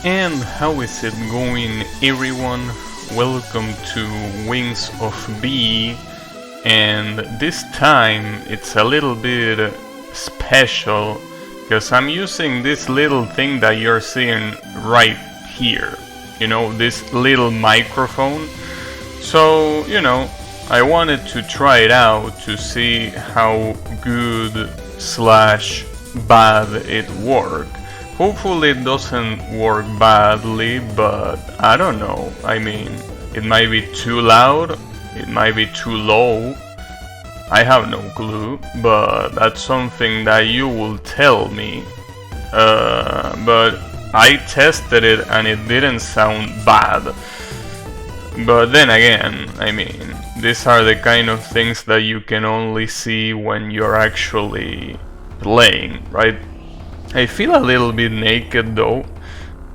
And how is it going, everyone? Welcome to Wings of B, and this time it's a little bit special because I'm using this little thing that you're seeing right here, this little microphone. So, I wanted to try it out to see how good slash bad it works. Hopefully it doesn't work badly, but I don't know. I mean, it might be too loud, it might be too low. I have no clue, but that's something that you will tell me. But I tested it and it didn't sound bad. But then again, I mean, these are the kind of things that you can only see when you're actually playing, right? I feel a little bit naked though,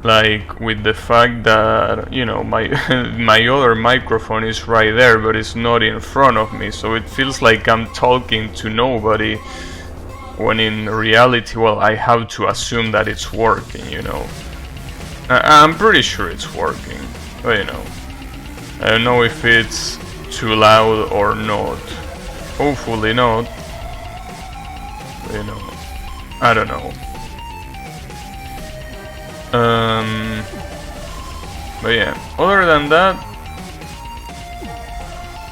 like with the fact that, my my other microphone is right there, but it's not in front of me, so it feels like I'm talking to nobody, when in reality, well, I have to assume that it's working, I'm pretty sure it's working, but I don't know if it's too loud or not. Hopefully not, but, I don't know. But yeah, other than that,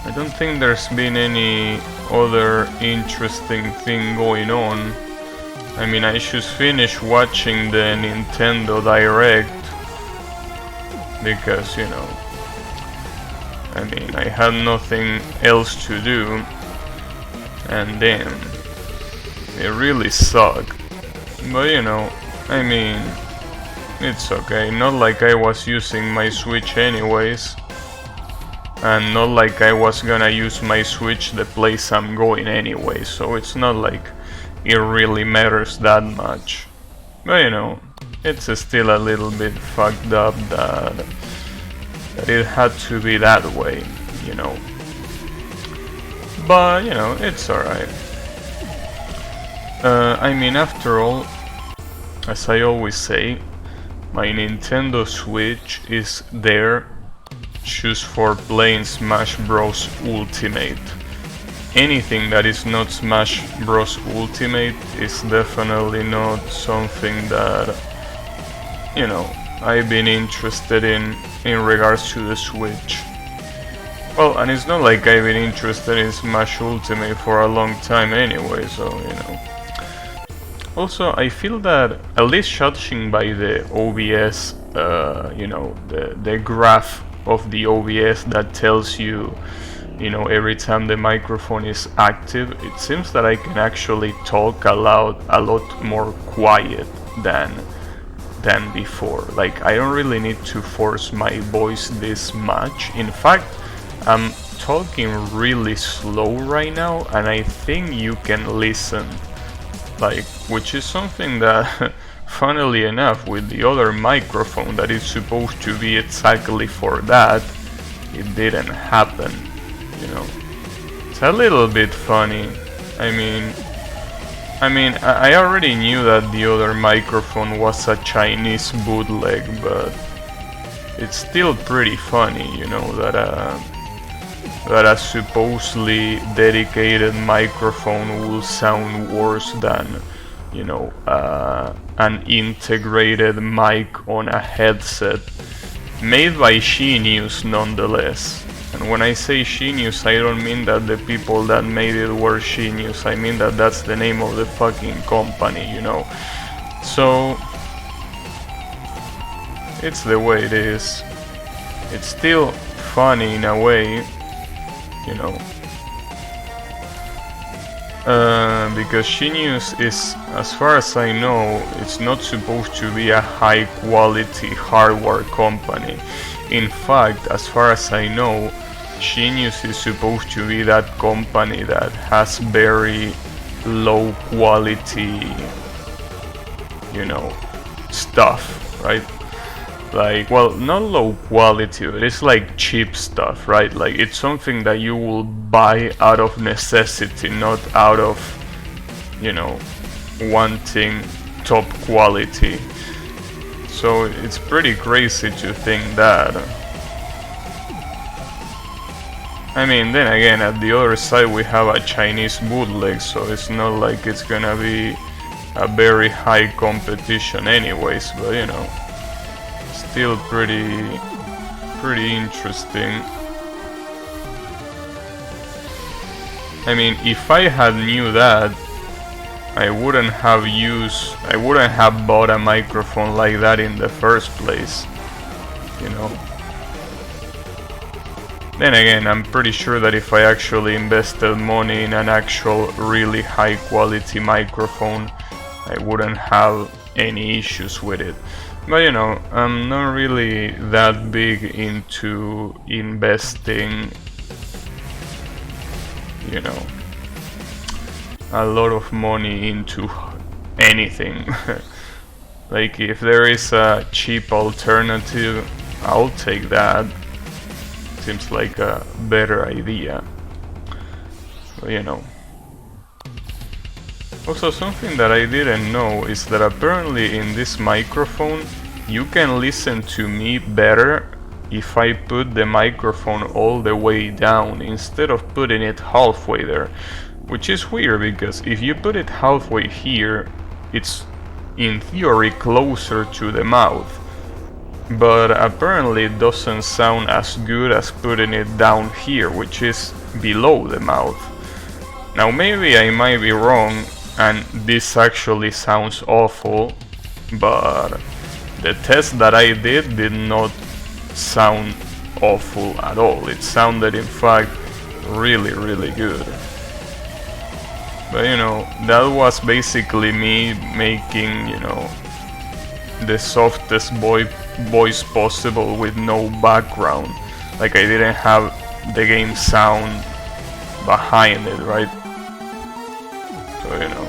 I don't think there's been any other interesting thing going on. I mean, I just finished watching the Nintendo Direct because, I mean, I had nothing else to do, and then it really sucked. But I mean, it's okay, not like I was using my Switch anyways, and not like I was gonna use my Switch the place I'm going anyway, so it's not like it really matters that much. But it's still a little bit fucked up that it had to be that way, But, it's alright. I mean, after all, as I always say, my Nintendo Switch is there just for playing Smash Bros. Ultimate. Anything that is not Smash Bros. Ultimate is definitely not something that, I've been interested in regards to the Switch. Well, and it's not like I've been interested in Smash Ultimate for a long time anyway, so, Also, I feel that, at least judging by the OBS, the graph of the OBS that tells you, every time the microphone is active, it seems that I can actually talk a lot more quiet than before. Like, I don't really need to force my voice this much. In fact, I'm talking really slow right now, and I think you can listen. Which is something that, funnily enough, with the other microphone that is supposed to be exactly for that, it didn't happen, It's a little bit funny. I mean, I already knew that the other microphone was a Chinese bootleg, but it's still pretty funny, that a supposedly dedicated microphone will sound worse than, an integrated mic on a headset made by Genius nonetheless. And when I say Genius, I don't mean that the people that made it were Genius, I mean that that's the name of the fucking company, So, it's the way it is. It's still funny in a way, because Genius is, as far as I know, it's not supposed to be a high quality hardware company. In fact, as far as I know, Genius is supposed to be that company that has very low quality, stuff, right? Like, well, not low quality, but it's like cheap stuff, right? Like, it's something that you will buy out of necessity, not out of, wanting top quality. So it's pretty crazy to think that. I mean, then again, at the other side we have a Chinese bootleg, so it's not like it's gonna be a very high competition anyways, but you know, still pretty interesting. I mean, if I had knew that, I wouldn't have bought a microphone like that in the first place, you know. Then again, I'm pretty sure that if I actually invested money in an actual really high quality microphone, I wouldn't have any issues with it. But you know, I'm not really that big into investing, you know, a lot of money into anything. Like, if there is a cheap alternative, I'll take that. Seems like a better idea. But, you know. Also, something that I didn't know is that apparently in this microphone you can listen to me better if I put the microphone all the way down instead of putting it halfway there. Which is weird, because if you put it halfway here, it's in theory closer to the mouth. But apparently it doesn't sound as good as putting it down here, which is below the mouth. Now maybe I might be wrong and this actually sounds awful, but the test that I did not sound awful at all. It sounded in fact really good. But you know, that was basically me making, you know, the softest voice possible with no background. Like, I didn't have the game sound behind it, right? So, you know,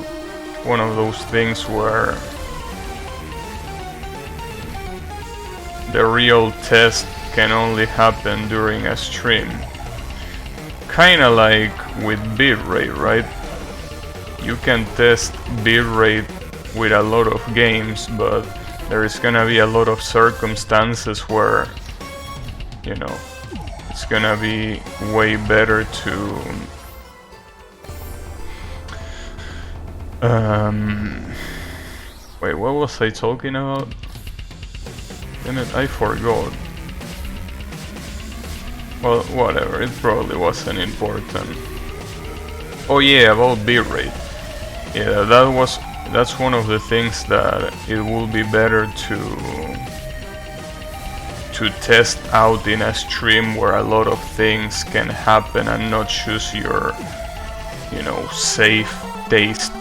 one of those things where the real test can only happen during a stream. Kinda like with bitrate, right? You can test bitrate with a lot of games, but there is gonna be a lot of circumstances where, you know, it's gonna be way better to wait, what was I talking about? Damn it, I forgot. Well, whatever, it probably wasn't important. Oh yeah, about bitrate. Yeah, that's one of the things that it will be better to test out in a stream where a lot of things can happen and not choose your, you know, safe taste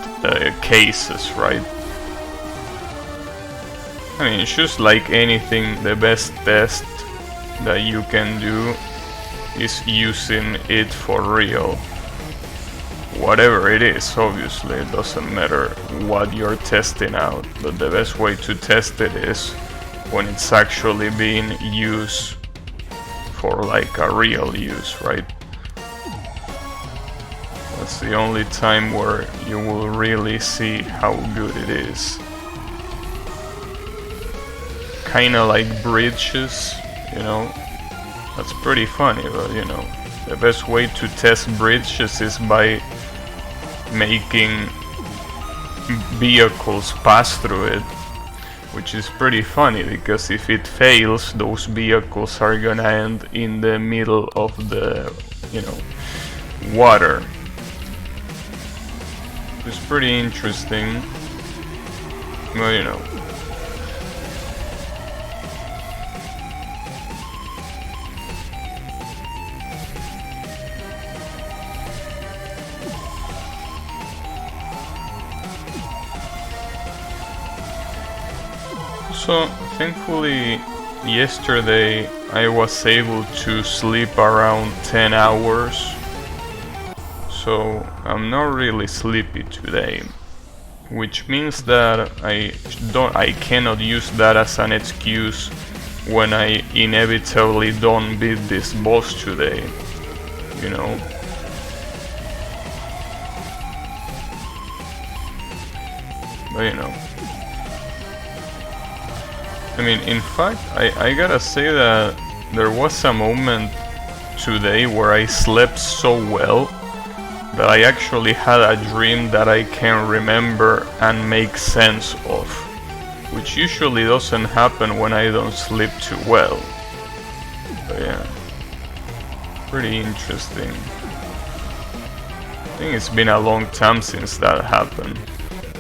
cases, right? I mean, it's just like anything, the best test that you can do is using it for real. Whatever it is, obviously, it doesn't matter what you're testing out, but the best way to test it is when it's actually being used for like a real use, right? That's the only time where you will really see how good it is. Kinda like bridges, you know? That's pretty funny, but you know, the best way to test bridges is by making vehicles pass through it, which is pretty funny because if it fails, those vehicles are gonna end in the middle of the, you know, water. It's pretty interesting. Well, you know. So, thankfully, yesterday I was able to sleep around 10 hours. So, I'm not really sleepy today. Which means that I cannot use that as an excuse when I inevitably don't beat this boss today. You know? But you know. I mean, in fact, I gotta say that there was a moment today where I slept so well that I actually had a dream that I can remember and make sense of, which usually doesn't happen when I don't sleep too well. But yeah, pretty interesting. I think it's been a long time since that happened.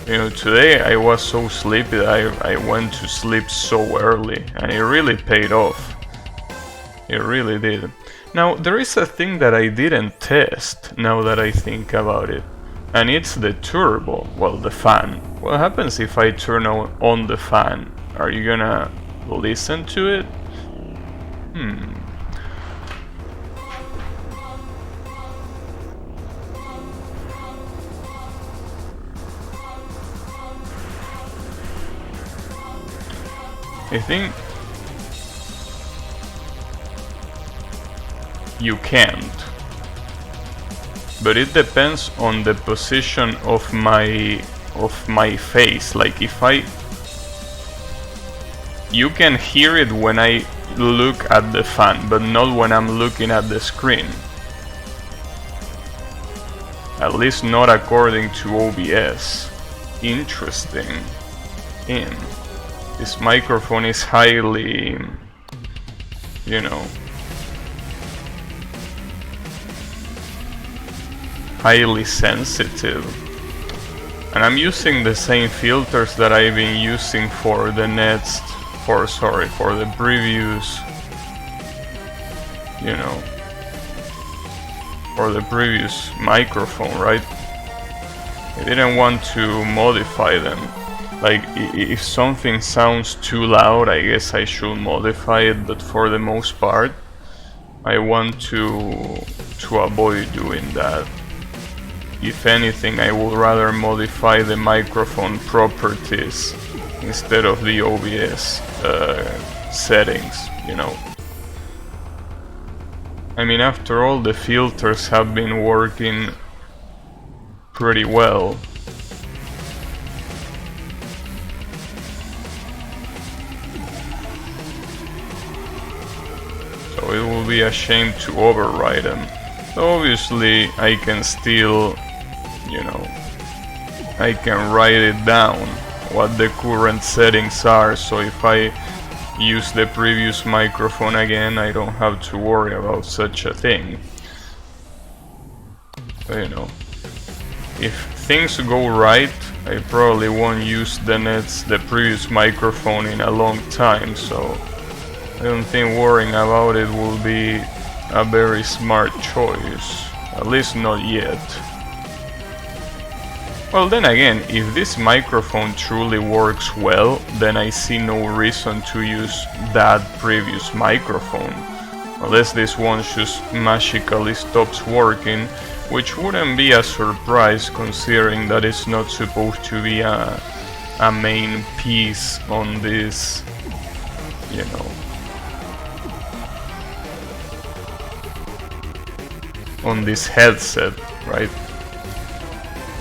You know, today I was so sleepy that I went to sleep so early, and it really paid off. It really did. Now, there is a thing that I didn't test, now that I think about it, and it's the turbo, well, the fan. What happens if I turn on the fan? Are you gonna listen to it? I think you can't, but it depends on the position of my face. Like if you can hear it when I look at the fan, but not when I'm looking at the screen. At least not according to OBS. Interesting. This microphone is highly, you know, highly sensitive. And I'm using the same filters that I've been using for the for the previous, you know, for the previous microphone, right? I didn't want to modify them. Like, if something sounds too loud, I guess I should modify it, but for the most part, I want to avoid doing that. If anything, I would rather modify the microphone properties instead of the OBS settings, you know. I mean, after all, the filters have been working pretty well. So it will be a shame to override them. Obviously, I can still, you know, I can write it down what the current settings are, so if I use the previous microphone again, I don't have to worry about such a thing. But, you know, if things go right, I probably won't use the previous microphone in a long time, so I don't think worrying about it will be a very smart choice, at least not yet. Well, then again, if this microphone truly works well, then I see no reason to use that previous microphone, unless this one just magically stops working, which wouldn't be a surprise considering that it's not supposed to be a main piece on this, you know, on this headset, right?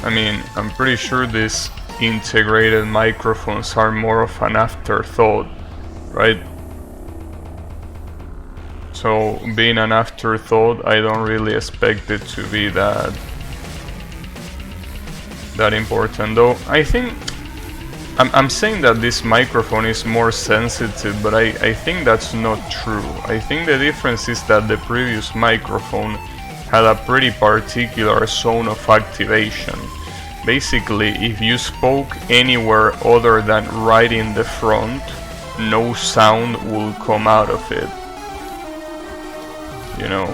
I mean, I'm pretty sure these integrated microphones are more of an afterthought, right? So, being an afterthought, I don't really expect it to be that important, though. I think I'm saying that this microphone is more sensitive, but I think that's not true. I think the difference is that the previous microphone had a pretty particular zone of activation. Basically, if you spoke anywhere other than right in the front, no sound will come out of it, you know.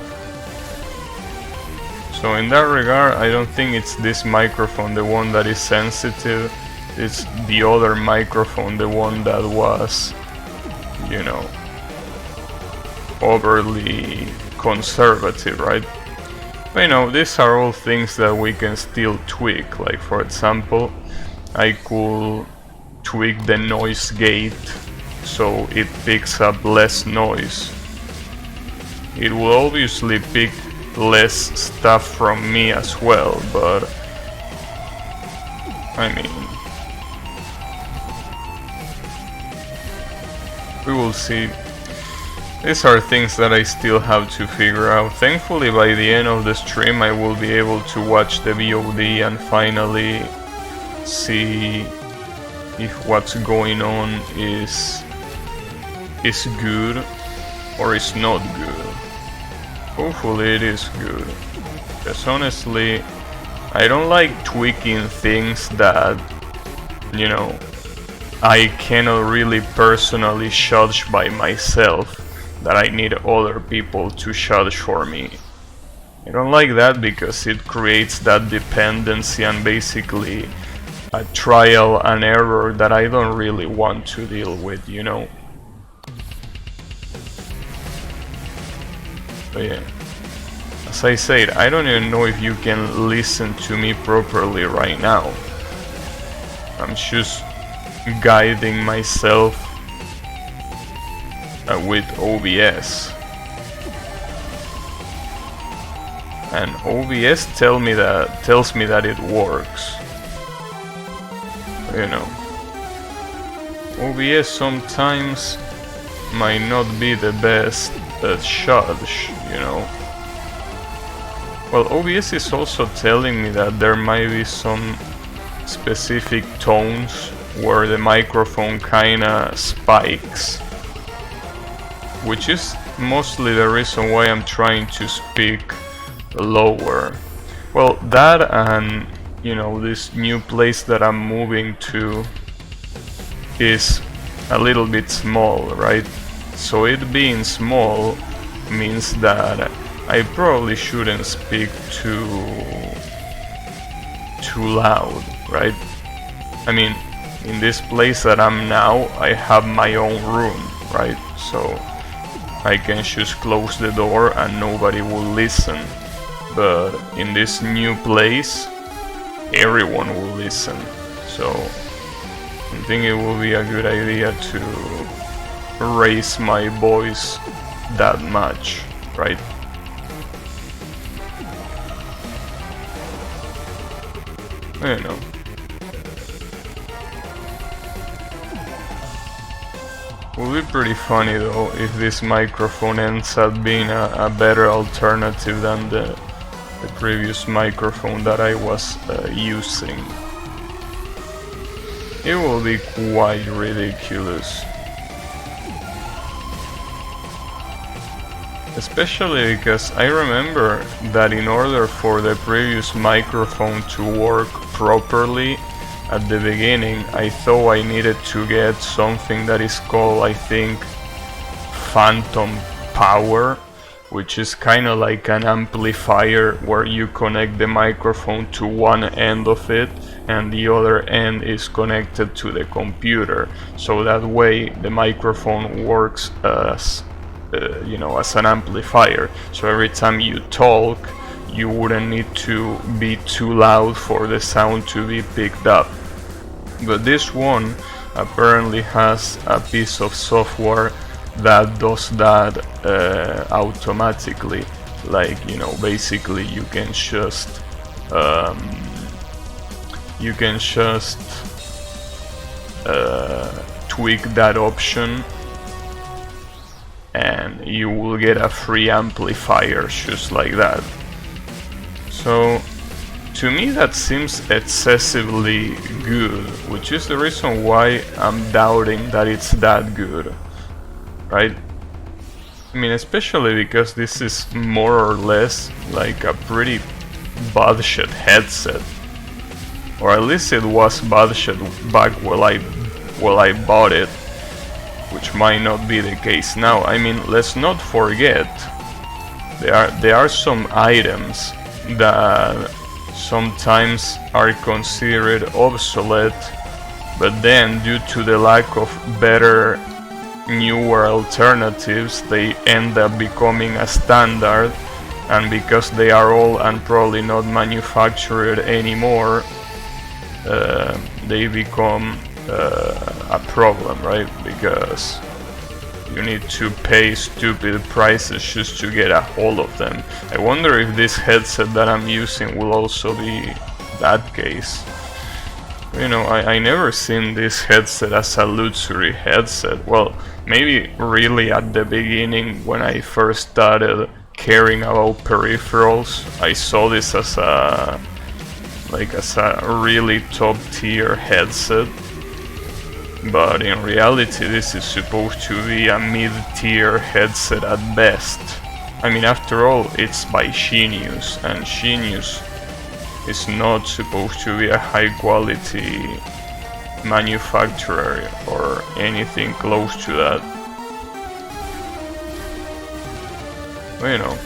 So in that regard, I don't think it's this microphone, the one that is sensitive. It's the other microphone, the one that was, you know, overly conservative, right? But, you know, these are all things that we can still tweak. Like, for example, I could tweak the noise gate so it picks up less noise. It will obviously pick less stuff from me as well, but I mean, We will see. These are things that I still have to figure out. Thankfully, by the end of the stream I will be able to watch the VOD and finally see if what's going on is good or is not good. Hopefully it is good. Because honestly, I don't like tweaking things that, you know, I cannot really personally judge by myself, that I need other people to judge for me. I don't like that because it creates that dependency and basically a trial and error that I don't really want to deal with, you know? But yeah, as I said, I don't even know if you can listen to me properly right now. I'm just guiding myself with OBS, and OBS tells me that it works. You know, OBS sometimes might not be the best judge, you know. Well, OBS is also telling me that there might be some specific tones where the microphone kinda spikes, which is mostly the reason why I'm trying to speak lower. Well, that and, you know, this new place that I'm moving to is a little bit small, right? So it being small means that I probably shouldn't speak too loud, right? I mean, in this place that I'm now, I have my own room, right? So I can just close the door and nobody will listen. But in this new place, everyone will listen. So I think it will be a good idea to raise my voice that much, right? I don't know. It would be pretty funny though if this microphone ends up being a better alternative than the previous microphone that I was using. It will be quite ridiculous. Especially because I remember that in order for the previous microphone to work properly at the beginning, I thought I needed to get something that is called, I think, phantom power, which is kind of like an amplifier where you connect the microphone to one end of it and the other end is connected to the computer. So that way the microphone works as you know, as an amplifier. So every time you talk, you wouldn't need to be too loud for the sound to be picked up. But this one apparently has a piece of software that does that automatically. Like, you know, basically you can just tweak that option and you will get a free amplifier just like that. So to me that seems excessively good, which is the reason why I'm doubting that it's that good, right? I mean, especially because this is more or less like a pretty budget headset, or at least it was budget back while I bought it, which might not be the case now. I mean, let's not forget there are some items that sometimes are considered obsolete, but then due to the lack of better, newer alternatives, they end up becoming a standard, and because they are old and probably not manufactured anymore, they become a problem, right? Because you need to pay stupid prices just to get a hold of them. I wonder if this headset that I'm using will also be that case. You know, I never seen this headset as a luxury headset. Well, maybe really at the beginning when I first started caring about peripherals, I saw this as a really top tier headset. But in reality this is supposed to be a mid-tier headset at best. I mean, after all, it's by Genius, and Genius is not supposed to be a high quality manufacturer or anything close to that. Well, you know,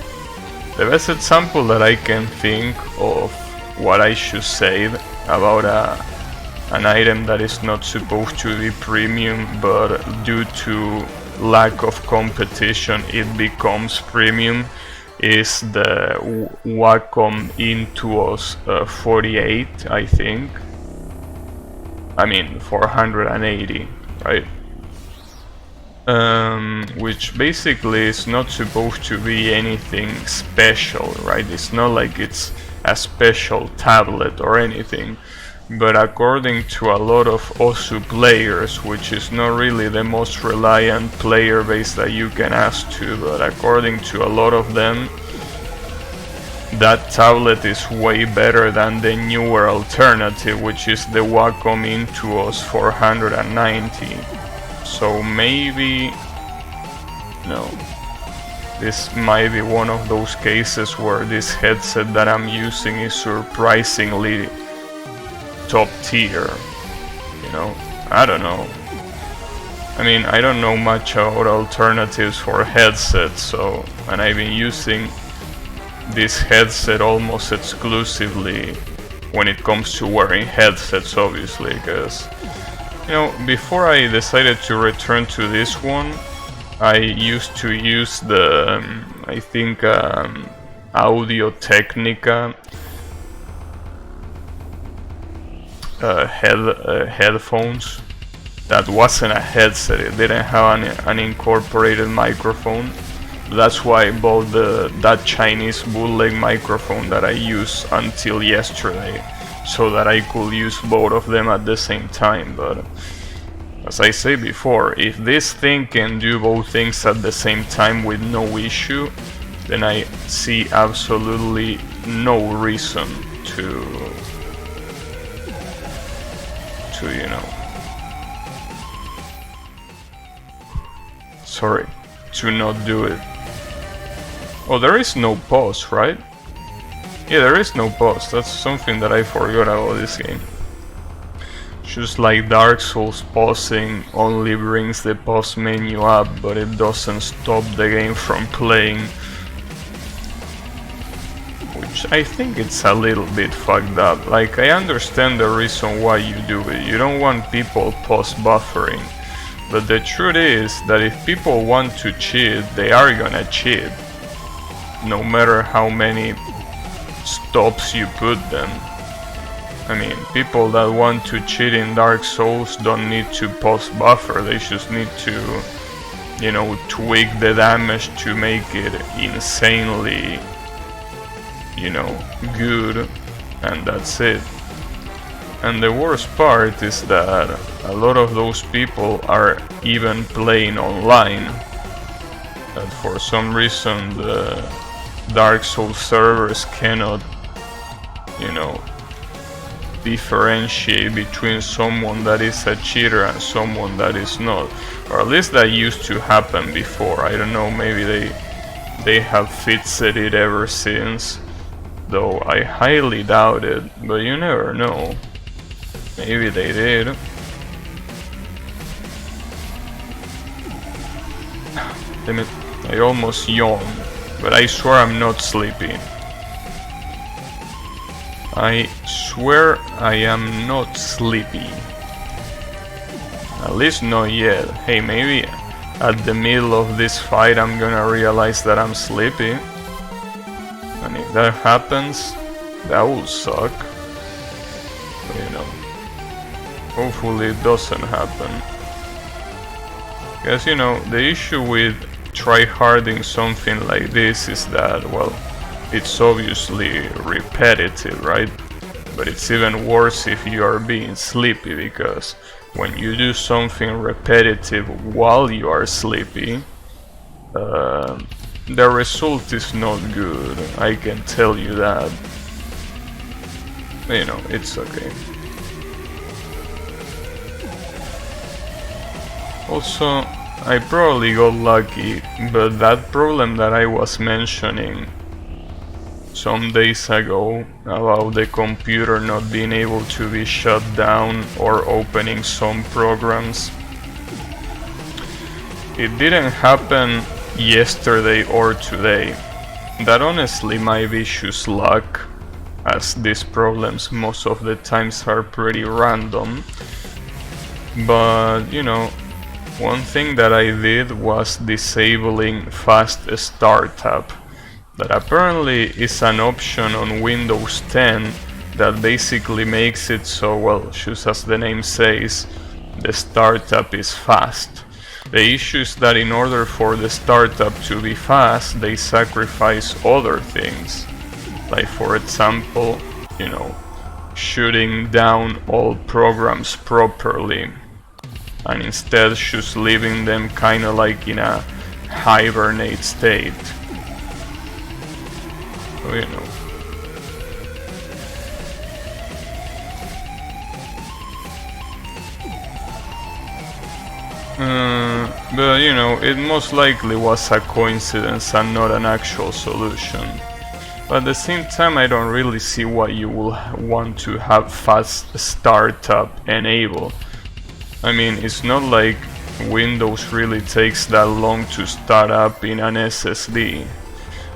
the best example that I can think of what I should say about an item that is not supposed to be premium, but due to lack of competition it becomes premium, is the Wacom Intuos 48, I think. I mean 480, right? Which basically is not supposed to be anything special, right? It's not like it's a special tablet or anything. But according to a lot of OSU players, which is not really the most reliant player base that you can ask to, but according to a lot of them, that tablet is way better than the newer alternative, which is the Wacom Intuos 490. So maybe, no, this might be one of those cases where this headset that I'm using is surprisingly top tier, you know. I don't know. I mean, I don't know much about alternatives for headsets, so, and I've been using this headset almost exclusively when it comes to wearing headsets, obviously, because, you know, before I decided to return to this one, I used to use the, I think, Audio Technica headphones. That wasn't a headset, it didn't have an incorporated microphone. That's why I bought that Chinese bootleg microphone that I used until yesterday, so that I could use both of them at the same time. But as I said before, if this thing can do both things at the same time with no issue, then I see absolutely no reason to you know, sorry, to not do it. Oh, there is no pause, right? Yeah, there is no pause. That's something that I forgot about this game. Just like Dark Souls, pausing only brings the pause menu up, but it doesn't stop the game from playing. Which I think it's a little bit fucked up. Like, I understand the reason why you do it. You don't want people pause buffering. But the truth is that if people want to cheat, they are gonna cheat. No matter how many stops you put them. I mean, people that want to cheat in Dark Souls don't need to pause buffer. They just need to, you know, tweak the damage to make it insanely, you know, good, and that's it. And the worst part is that a lot of those people are even playing online, that for some reason the Dark Souls servers cannot, you know, differentiate between someone that is a cheater and someone that is not. Or at least that used to happen before. I don't know, maybe they have fixed it ever since, though I highly doubt it, but you never know. Maybe they did. Damn it, I almost yawned, but I swear I'm not sleepy. I swear I am not sleepy. At least not yet. Hey, maybe at the middle of this fight I'm gonna realize that I'm sleepy. And if that happens, that will suck. But, you know, hopefully it doesn't happen. Because, you know, the issue with tryharding something like this is that, well, it's obviously repetitive, right? But it's even worse if you are being sleepy, because when you do something repetitive while you are sleepy, the result is not good, I can tell you that. You know, it's okay. Also, I probably got lucky, but that problem that I was mentioning some days ago about the computer not being able to be shut down or opening some programs, it didn't happen yesterday or today. That honestly might be just luck, as these problems most of the times are pretty random. But you know, one thing that I did was disabling fast startup. That apparently is an option on Windows 10 that basically makes it so, well, just as the name says, the startup is fast. The issue is that in order for the startup to be fast, they sacrifice other things. Like, for example, you know, shutting down all programs properly, and instead just leaving them kinda like in a hibernate state. So, you know. But you know, it most likely was a coincidence and not an actual solution. But at the same time, I don't really see why you will want to have fast startup enabled. I mean, it's not like Windows really takes that long to start up in an SSD.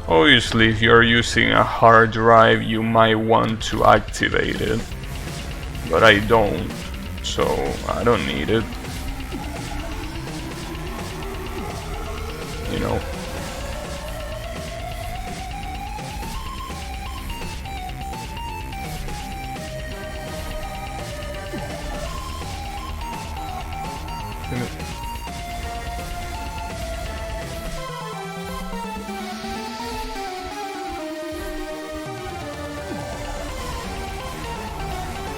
Obviously, if you're using a hard drive, you might want to activate it. But I don't, so I don't need it. You know.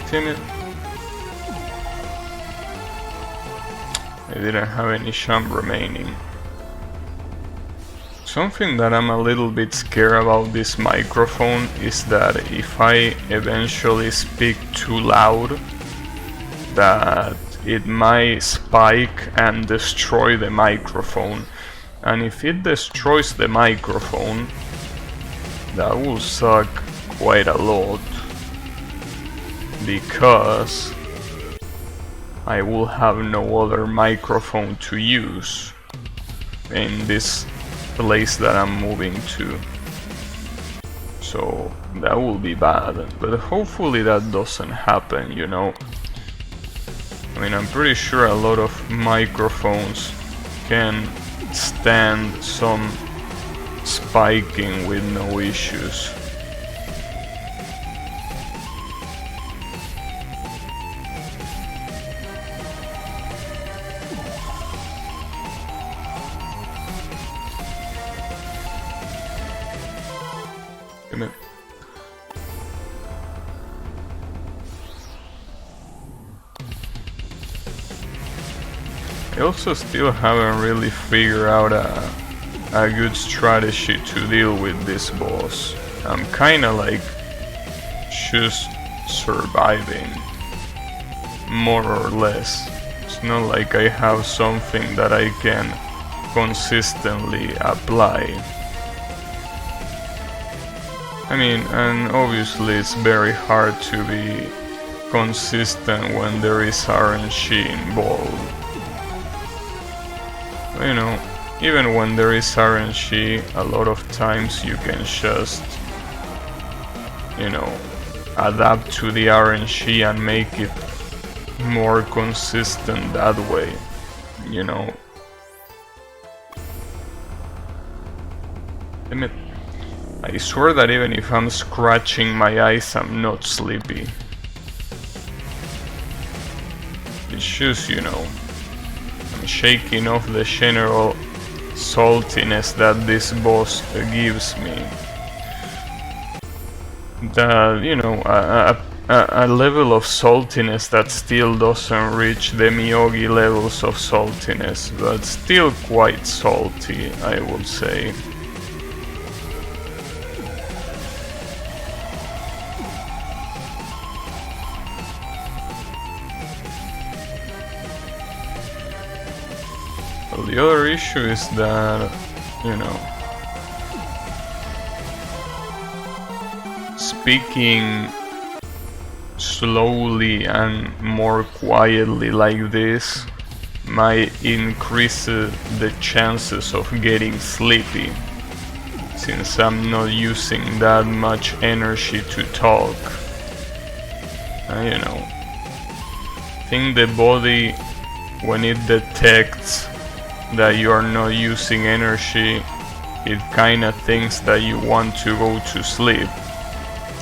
Timid. I didn't have any sham remaining. Something that I'm a little bit scared about this microphone is that if I eventually speak too loud, that it might spike and destroy the microphone. And if it destroys the microphone, that will suck quite a lot, because I will have no other microphone to use in this place that I'm moving to. So that will be bad, but hopefully that doesn't happen, you know. I mean, I'm pretty sure a lot of microphones can stand some spiking with no issues. I also still haven't really figured out a good strategy to deal with this boss. I'm kinda like just surviving, more or less. It's not like I have something that I can consistently apply. I mean, and obviously it's very hard to be consistent when there is RNG involved. You know, even when there is RNG, a lot of times you can just, you know, adapt to the RNG and make it more consistent that way, you know. I swear that even if I'm scratching my eyes, I'm not sleepy. It's just, you know, I'm shaking off the general saltiness that this boss gives me. That, you know, a level of saltiness that still doesn't reach the Miyogi levels of saltiness, but still quite salty, I would say. Well, the other issue is that, you know, speaking slowly and more quietly like this might increase the chances of getting sleepy, since I'm not using that much energy to talk. You know, I think the body, when it detects that you are not using energy, it kinda thinks that you want to go to sleep.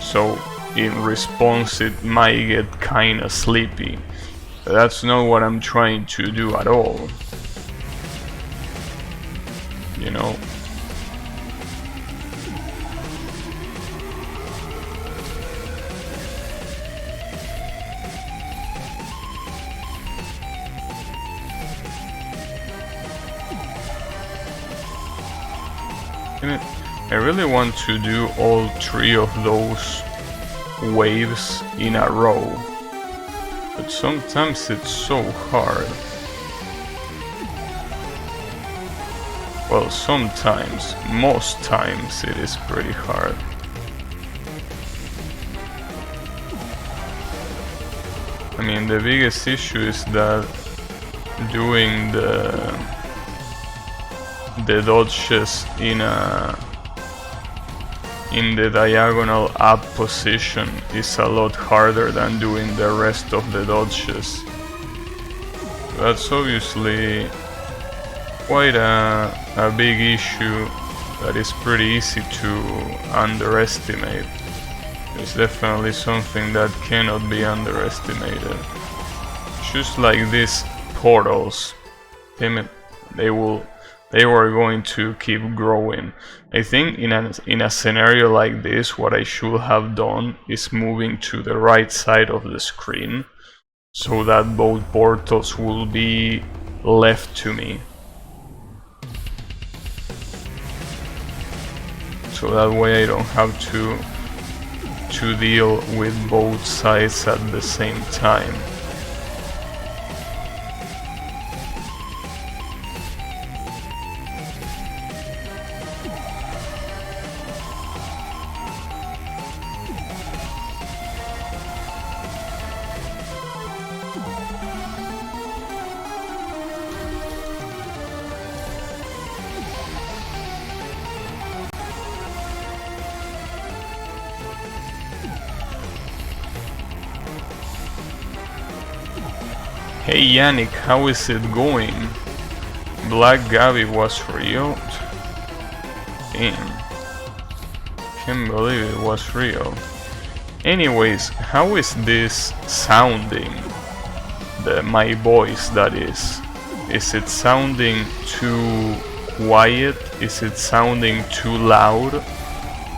So in response it might get kinda sleepy. But that's not what I'm trying to do at all. You know? I really want to do all three of those waves in a row, but sometimes it's so hard. Well, sometimes, most times it is pretty hard. I mean, the biggest issue is that doing the dodges in the diagonal up position is a lot harder than doing the rest of the dodges. That's obviously quite a big issue that is pretty easy to underestimate. It's definitely something that cannot be underestimated. Just like these portals, they were going to keep growing. I think in a scenario like this, what I should have done is moving to the right side of the screen, so that both portals will be left to me. So that way I don't have to deal with both sides at the same time. Hey Yannick, how is it going? Black Gabby was real? Damn. Can't believe it was real. Anyways, how is this sounding? My voice, that is. Is it sounding too quiet? Is it sounding too loud?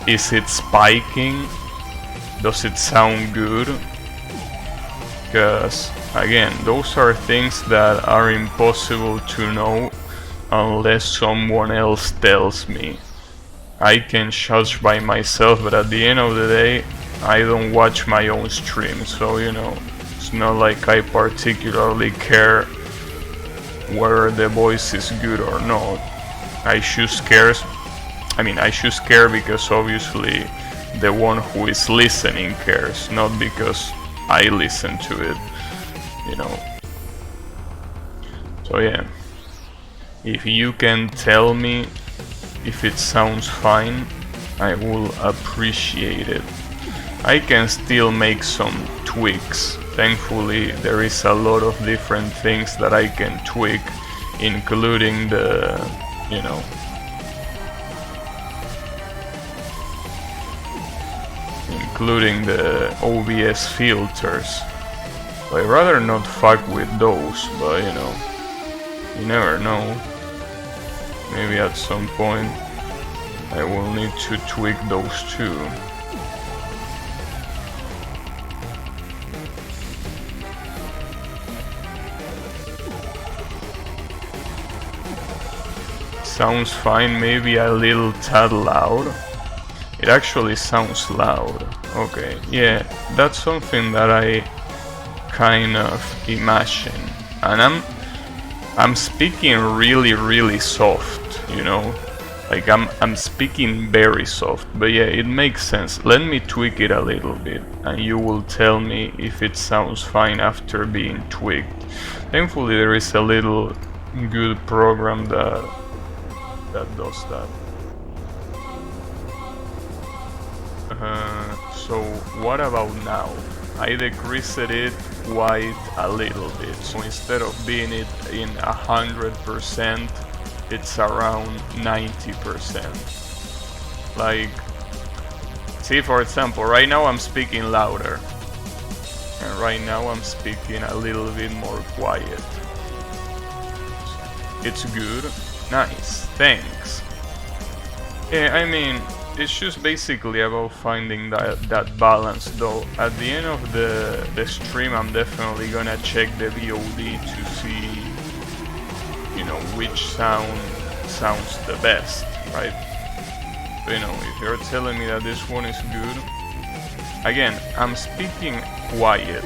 Is it spiking? Does it sound good? Because again, those are things that are impossible to know unless someone else tells me. I can judge by myself, but at the end of the day, I don't watch my own stream, so you know, it's not like I particularly care whether the voice is good or not. I choose cares. I mean, I choose care because obviously the one who is listening cares, not because I listen to it, you know. So yeah, if you can tell me if it sounds fine, I will appreciate it. I can still make some tweaks. Thankfully, there is a lot of different things that I can tweak, including the, you know, including the OBS filters. I'd rather not fuck with those, but you know, you never know. Maybe at some point I will need to tweak those too. sounds fine, maybe a little tad loud. It actually sounds loud. Okay, yeah, that's something that I kind of imagine. And I'm speaking really soft, you know? Like I'm speaking very soft, but yeah, it makes sense. Let me tweak it a little bit and you will tell me if it sounds fine after being tweaked. Thankfully there is a little good program that does that. So what about now? I decreased it quite a little bit, so instead of being it in 100%, it's around 90%. Like, see, for example, right now I'm speaking louder, and right now I'm speaking a little bit more quiet. It's good. Nice, thanks. Yeah, I mean, it's just basically about finding that balance, though. At the end of the stream, I'm definitely gonna check the VOD to see, you know, which sounds the best, right? But, you know, if you're telling me that this one is good, again, I'm speaking quiet.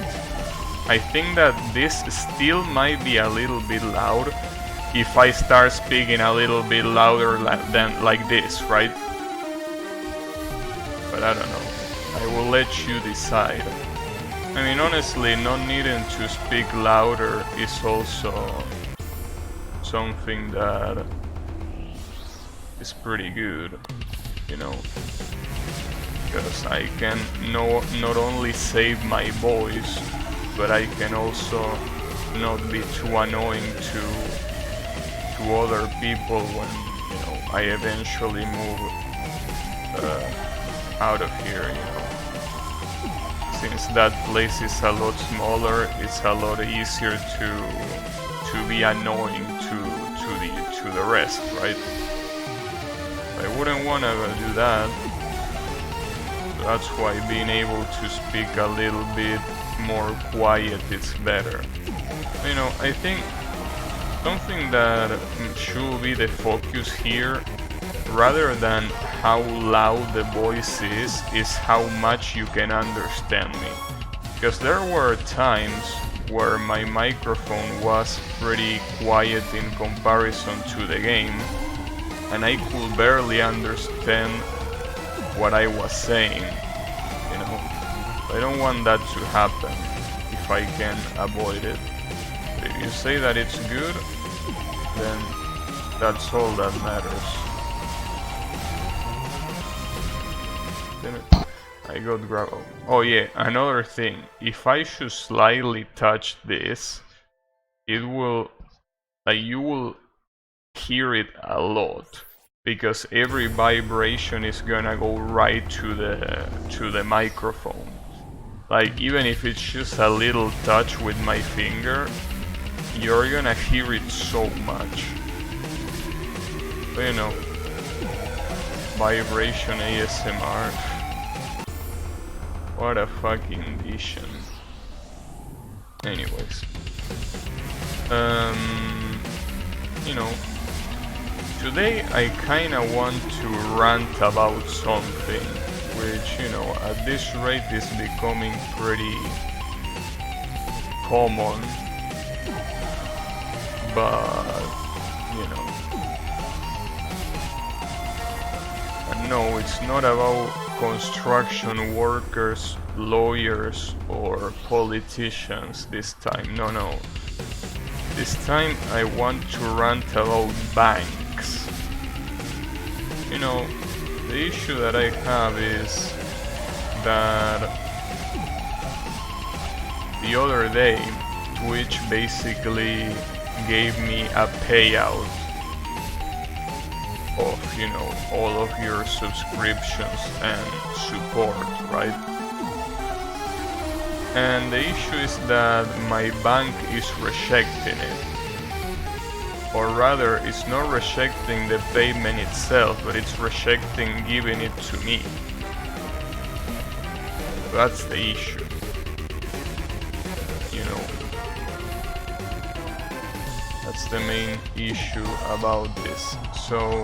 I think that this still might be a little bit loud if I start speaking a little bit louder than like this, right? But I don't know. I will let you decide. I mean, honestly, not needing to speak louder is also something that is pretty good, you know, because I can not only save my voice, but I can also not be too annoying to other people when, you know, I eventually move out of here, you know. Since that place is a lot smaller, it's a lot easier to be annoying to the rest, right? I wouldn't want to do that. That's why being able to speak a little bit more quiet is better. You know, I think something that should be the focus here, rather than how loud the voice is how much you can understand me. Because there were times where my microphone was pretty quiet in comparison to the game, and I could barely understand what I was saying, you know. I don't want that to happen if I can avoid it. If you say that it's good, then that's all that matters. I got gravel. Oh yeah, another thing. If I should slightly touch this, it will, like, you will hear it a lot, because every vibration is gonna go right to the microphone. Like, even if it's just a little touch with my finger, you're gonna hear it so much. But, you know, vibration ASMR. What a fucking vision. Anyways, you know, today I kinda want to rant about something which, you know, at this rate is becoming pretty common, but, you know, and no, it's not about construction workers, lawyers, or politicians this time. No. This time I want to rant about banks. You know, the issue that I have is that the other day Twitch basically gave me a payout of, you know, all of your subscriptions and support, right? And the issue is that my bank is rejecting it. Or rather, it's not rejecting the payment itself, but it's rejecting giving it to me. That's the issue. You know, That's the main issue about this. So,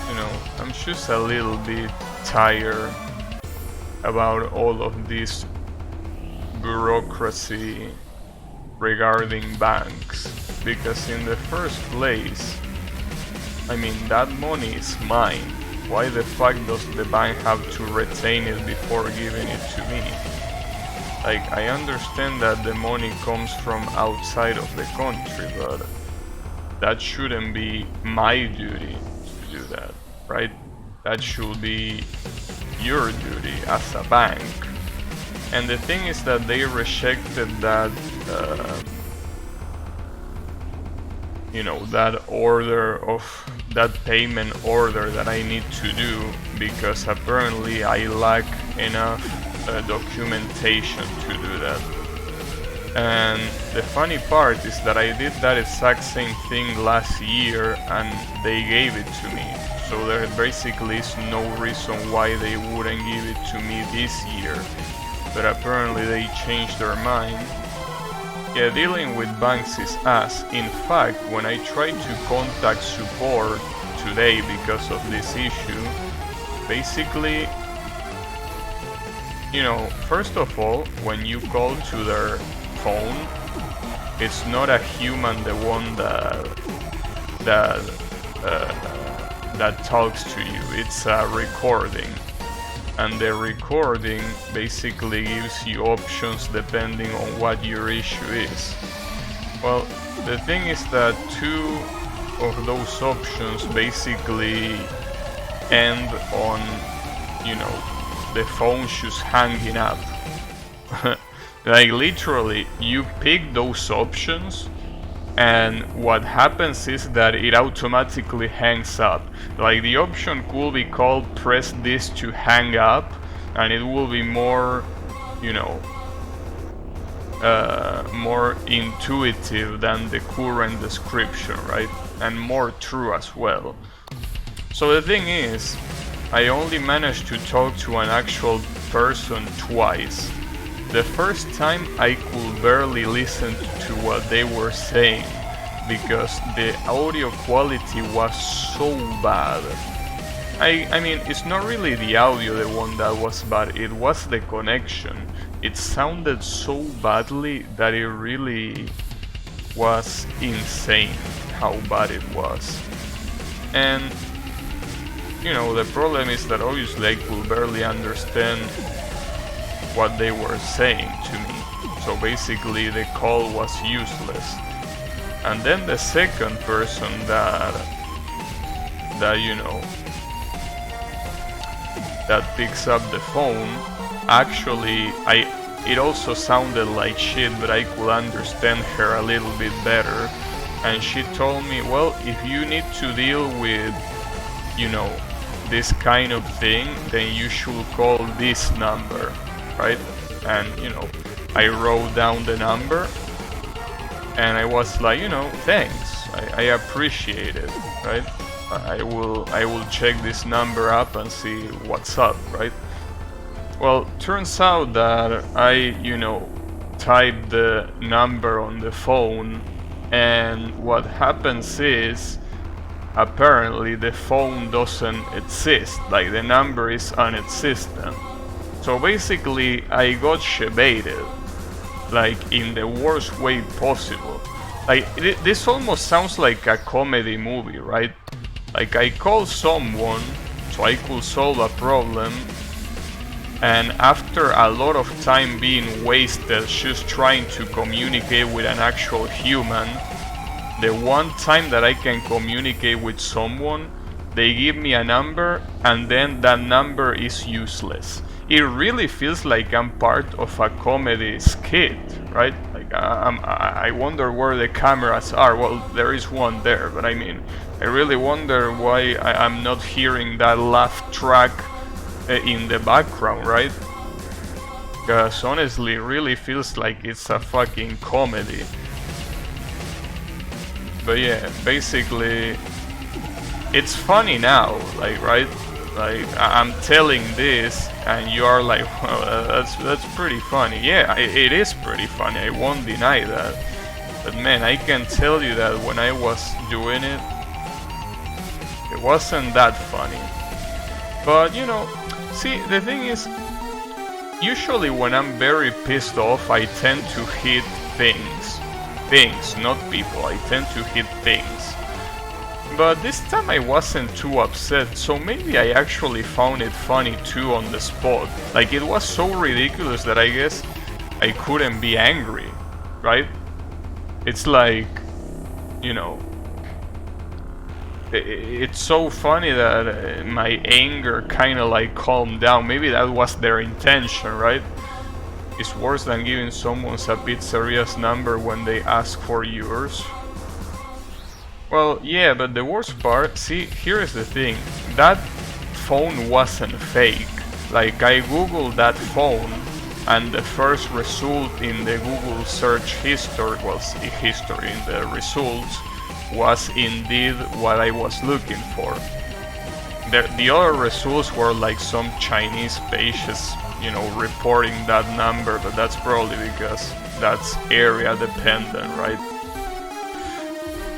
you know, I'm just a little bit tired about all of this bureaucracy regarding banks, because in the first place, I mean, that money is mine. Why the fuck does the bank have to retain it before giving it to me? Like, I understand that the money comes from outside of the country, but that shouldn't be my duty to do that, right? That should be your duty as a bank. And the thing is that they rejected that, you know, that order of that payment order that I need to do, because apparently I lack enough documentation to do that. And the funny part is that I did that exact same thing last year and they gave it to me. So there basically is no reason why they wouldn't give it to me this year. But apparently they changed their mind. Yeah, dealing with banks is ass. In fact, when I tried to contact support today because of this issue, basically, you know, first of all, when you call to their phone, it's not a human the one that talks to you. It's a recording, and the recording basically gives you options depending on what your issue is. Well, the thing is that two of those options basically end on, you know, the phone just hanging up. Like literally, you pick those options and what happens is that it automatically hangs up. Like the option could be called press this to hang up, and it will be more, you know, more intuitive than the current description, right? And more true as well. So the thing is, I only managed to talk to an actual person twice. The first time I could barely listen to what they were saying because the audio quality was so bad. I mean, it's not really the audio the one that was bad, it was the connection. It sounded so badly that it really was insane how bad it was. And you know, the problem is that obviously I could barely understand what they were saying to me. So basically the call was useless. And then the second person that you know, that picks up the phone, actually it also sounded like shit, but I could understand her a little bit better. And she told me, well, if you need to deal with, you know, this kind of thing, then you should call this number, right? And you know, I wrote down the number and I was like, you know, thanks, I appreciate it, right? I will check this number up and see what's up, right? Well, turns out that I, you know, typed the number on the phone, and what happens is apparently the phone doesn't exist, like the number is non-existent. So basically I got baited, like in the worst way possible. Like this almost sounds like a comedy movie, right? Like I called someone so I could solve a problem, and after a lot of time being wasted just trying to communicate with an actual human, the one time that I can communicate with someone, they give me a number and then that number is useless. It really feels like I'm part of a comedy skit, right? Like I wonder where the cameras are. Well, there is one there, but I mean, I really wonder why I'm not hearing that laugh track in the background, right? Because honestly, it really feels like it's a fucking comedy. But yeah, basically, it's funny now, like, right? Like, I'm telling this, and you are like, well, that's pretty funny. Yeah, it is pretty funny, I won't deny that. But man, I can tell you that when I was doing it, it wasn't that funny. But you know, see, the thing is, usually when I'm very pissed off, I tend to hit things. Things, not people. I tend to hit things. But this time I wasn't too upset, so maybe I actually found it funny too on the spot. Like, it was so ridiculous that I guess I couldn't be angry, right? It's like, you know, it's so funny that my anger kind of like calmed down. Maybe that was their intention, right? It's worse than giving someone a pizzeria's number when they ask for yours. Well, yeah, but the worst part, see, here is the thing. That phone wasn't fake. Like, I googled that phone, and the first result in the Google search history, well, history in the results, was indeed what I was looking for. The other results were like some Chinese pages, you know, reporting that number, but that's probably because that's area dependent, right?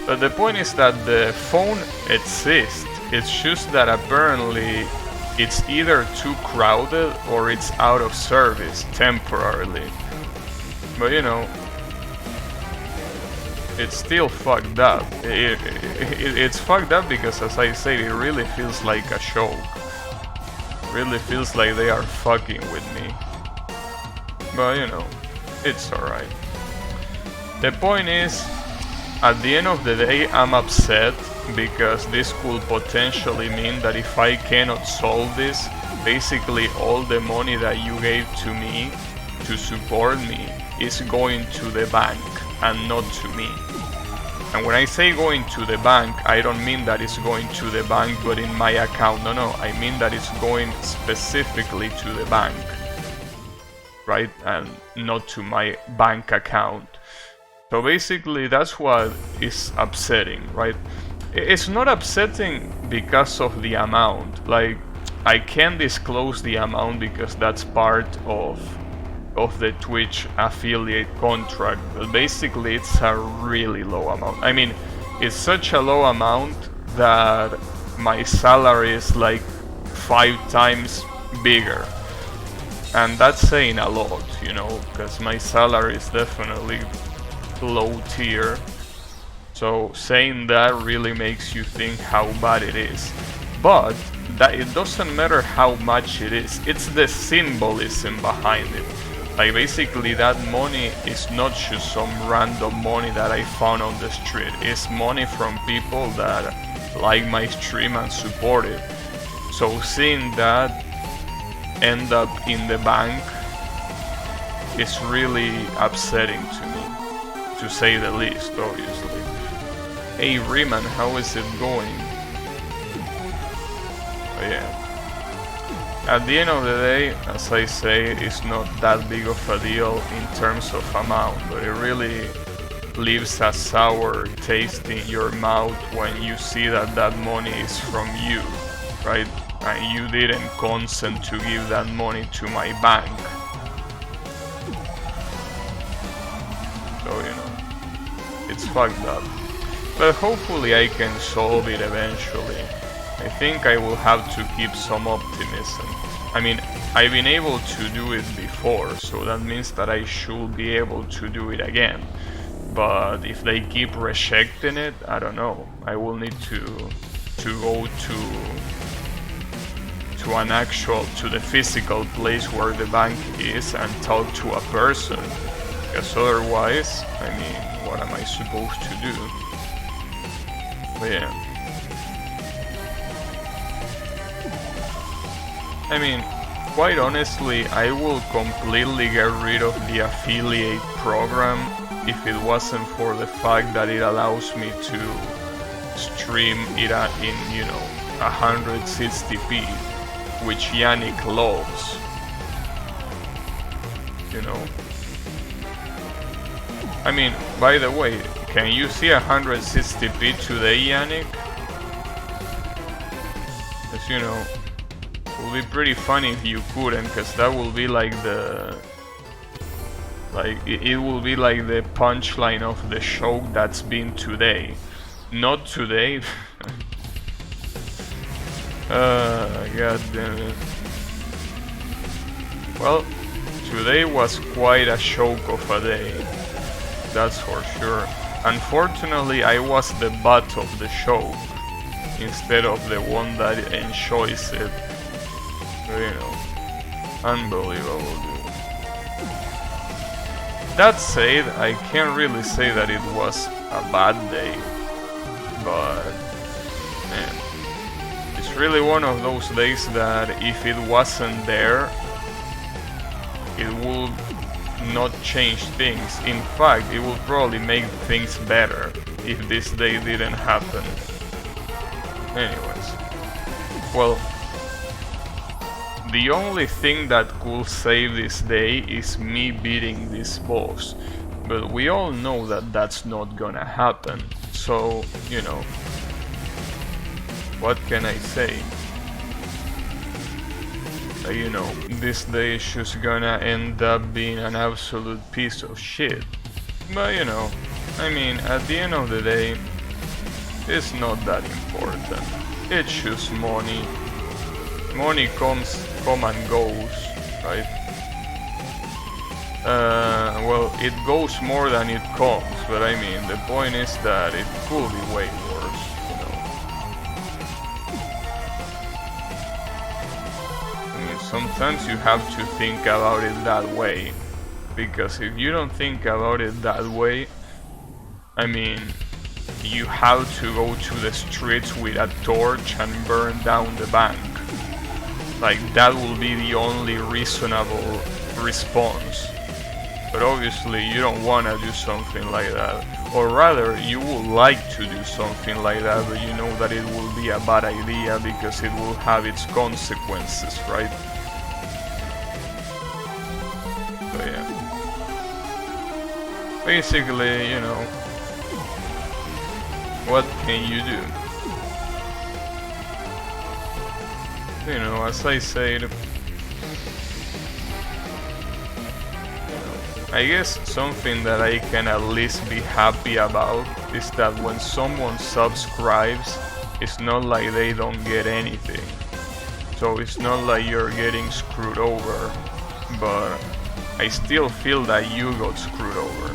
But the point is that the phone exists. It's just that apparently it's either too crowded or it's out of service temporarily. But you know, it's still fucked up. It's fucked up because, as I said, it really feels like a joke. It really feels like they are fucking with me. But you know, it's alright. The point is, at the end of the day, I'm upset because this could potentially mean that if I cannot solve this, basically all the money that you gave to me to support me is going to the bank and not to me. And when I say going to the bank, I don't mean that it's going to the bank but in my account. No, I mean that it's going specifically to the bank, right? And not to my bank account. So basically that's what is upsetting, right? It's not upsetting because of the amount. Like, I can't disclose the amount because that's part of the Twitch affiliate contract, but basically it's a really low amount. I mean, it's such a low amount that my salary is like 5 times bigger. And that's saying a lot, you know, because my salary is definitely low tier. So saying that really makes you think how bad it is. But that it doesn't matter how much it is, it's the symbolism behind it. Like, basically that money is not just some random money that I found on the street. It's money from people that like my stream and support it. So seeing that end up in the bank is really upsetting to me, to say the least, obviously. Hey Riemann, how is it going? Oh, yeah. At the end of the day, as I say, it's not that big of a deal in terms of amount, but it really leaves a sour taste in your mouth when you see that that money is from you, right? And you didn't consent to give that money to my bank. So, you know, it's fucked up. But hopefully I can solve it eventually. I think I will have to keep some optimism. I mean, I've been able to do it before, so that means that I should be able to do it again. But if they keep rejecting it, I don't know. I will need to go to the physical place where the bank is and talk to a person. Because otherwise, I mean, what am I supposed to do? But yeah. I mean, quite honestly, I will completely get rid of the affiliate program if it wasn't for the fact that it allows me to stream it in, you know, 160p, which Yannick loves. You know? I mean, by the way, can you see 160p today, Yannick? Because, you know, it would be pretty funny if you couldn't, because that will be like Like, it will be like the punchline of the show that's been today. Not today. God damn it. Well, today was quite a shock of a day. That's for sure. Unfortunately, I was the butt of the show instead of the one that enjoys it. You know, unbelievable, dude. That said, I can't really say that it was a bad day, but man, it's really one of those days that if it wasn't there, it would not change things. In fact, it will probably make things better if this day didn't happen. Anyways, well, the only thing that could save this day is me beating this boss, but we all know that that's not gonna happen, so, you know, what can I say? You know, this day is just gonna end up being an absolute piece of shit. But you know, I mean, at the end of the day, it's not that important. It's just money. Money come and goes, right? Well, it goes more than it comes, but I mean, the point is that it could be way worse, you know. Sometimes you have to think about it that way, because if you don't think about it that way, I mean, you have to go to the streets with a torch and burn down the bank. Like, that will be the only reasonable response. But obviously you don't want to do something like that. Or rather, you would like to do something like that, but you know that it will be a bad idea because it will have its consequences, right? So yeah. Basically, you know, what can you do? You know, as I said, I guess something that I can at least be happy about is that when someone subscribes, it's not like they don't get anything. So it's not like you're getting screwed over, but I still feel that you got screwed over.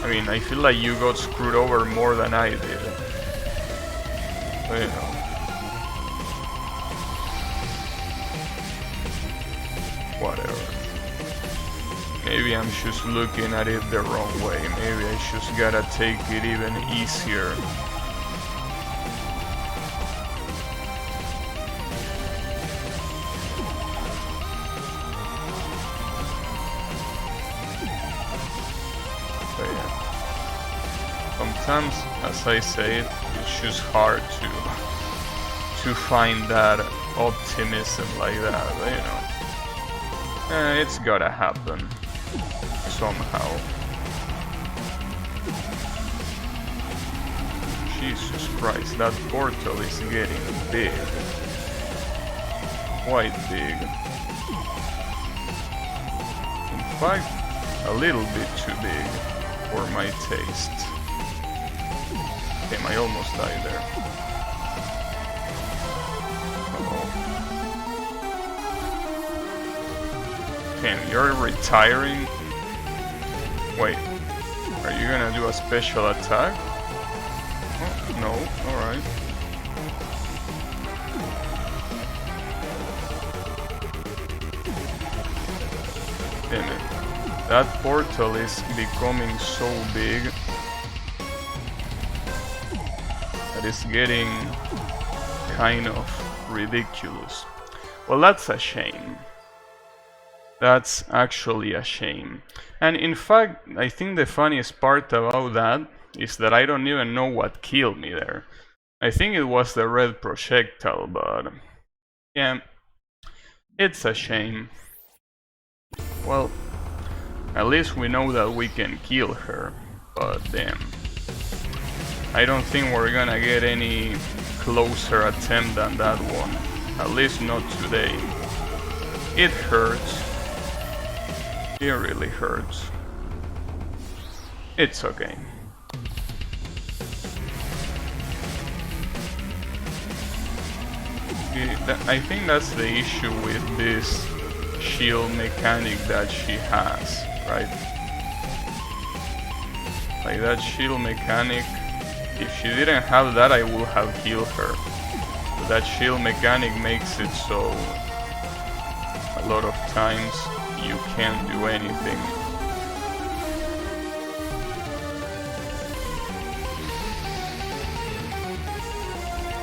I mean, I feel like you got screwed over more than I did. So, you know. Whatever. Maybe I'm just looking at it the wrong way. Maybe I just gotta take it even easier. So yeah. Sometimes, as I said, it's just hard to find that optimism like that, but, you know. It's gotta happen. Somehow. Jesus Christ, that portal is getting big. Quite big. In fact, a little bit too big for my taste. Damn, I almost died there. Damn, you're retiring? Wait, are you gonna do a special attack? Oh, no, alright. Damn it. That portal is becoming so big that it's getting kind of ridiculous. Well, that's a shame. That's actually a shame. And in fact, I think the funniest part about that is that I don't even know what killed me there. I think it was the red projectile, but yeah, it's a shame. Well, at least we know that we can kill her, but damn. I don't think we're gonna get any closer attempt than that one. At least not today. It hurts. It really hurts. It's okay. I think that's the issue with this shield mechanic that she has, right? Like that shield mechanic, if she didn't have that, I would have healed her. But that shield mechanic makes it so a lot of times you can't do anything.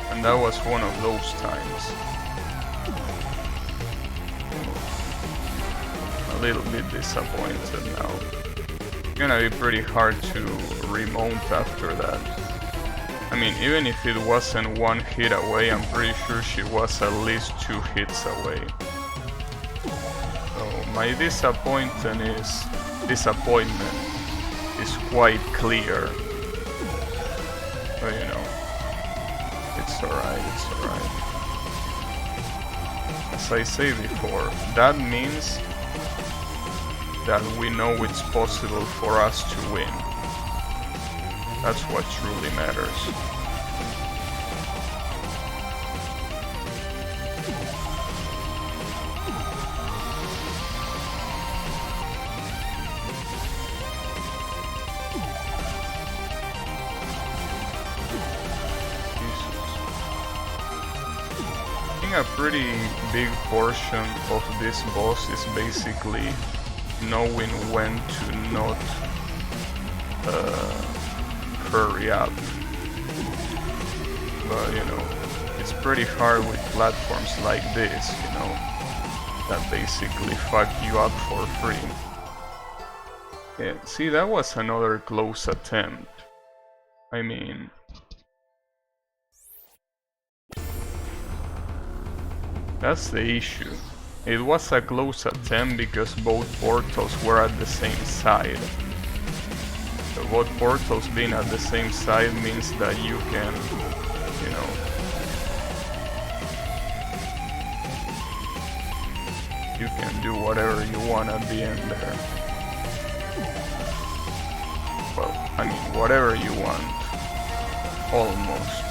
And that was one of those times. A little bit disappointed now. It's gonna be pretty hard to remount after that. I mean, even if it wasn't one hit away, I'm pretty sure she was at least 2 hits away. So my disappointment is quite clear. But you know, it's alright, it's alright. As I say before, that means that we know it's possible for us to win. That's what truly matters. I think a pretty big portion of this boss is basically knowing when to not hurry up. But you know, it's pretty hard with platforms like this, you know, that basically fuck you up for free. Yeah, see, that was another close attempt. I mean, that's the issue. It was a close attempt because both portals were at the same side. So both portals being at the same side means that you can, you know, you can do whatever you want at the end there. Well, I mean, whatever you want. Almost.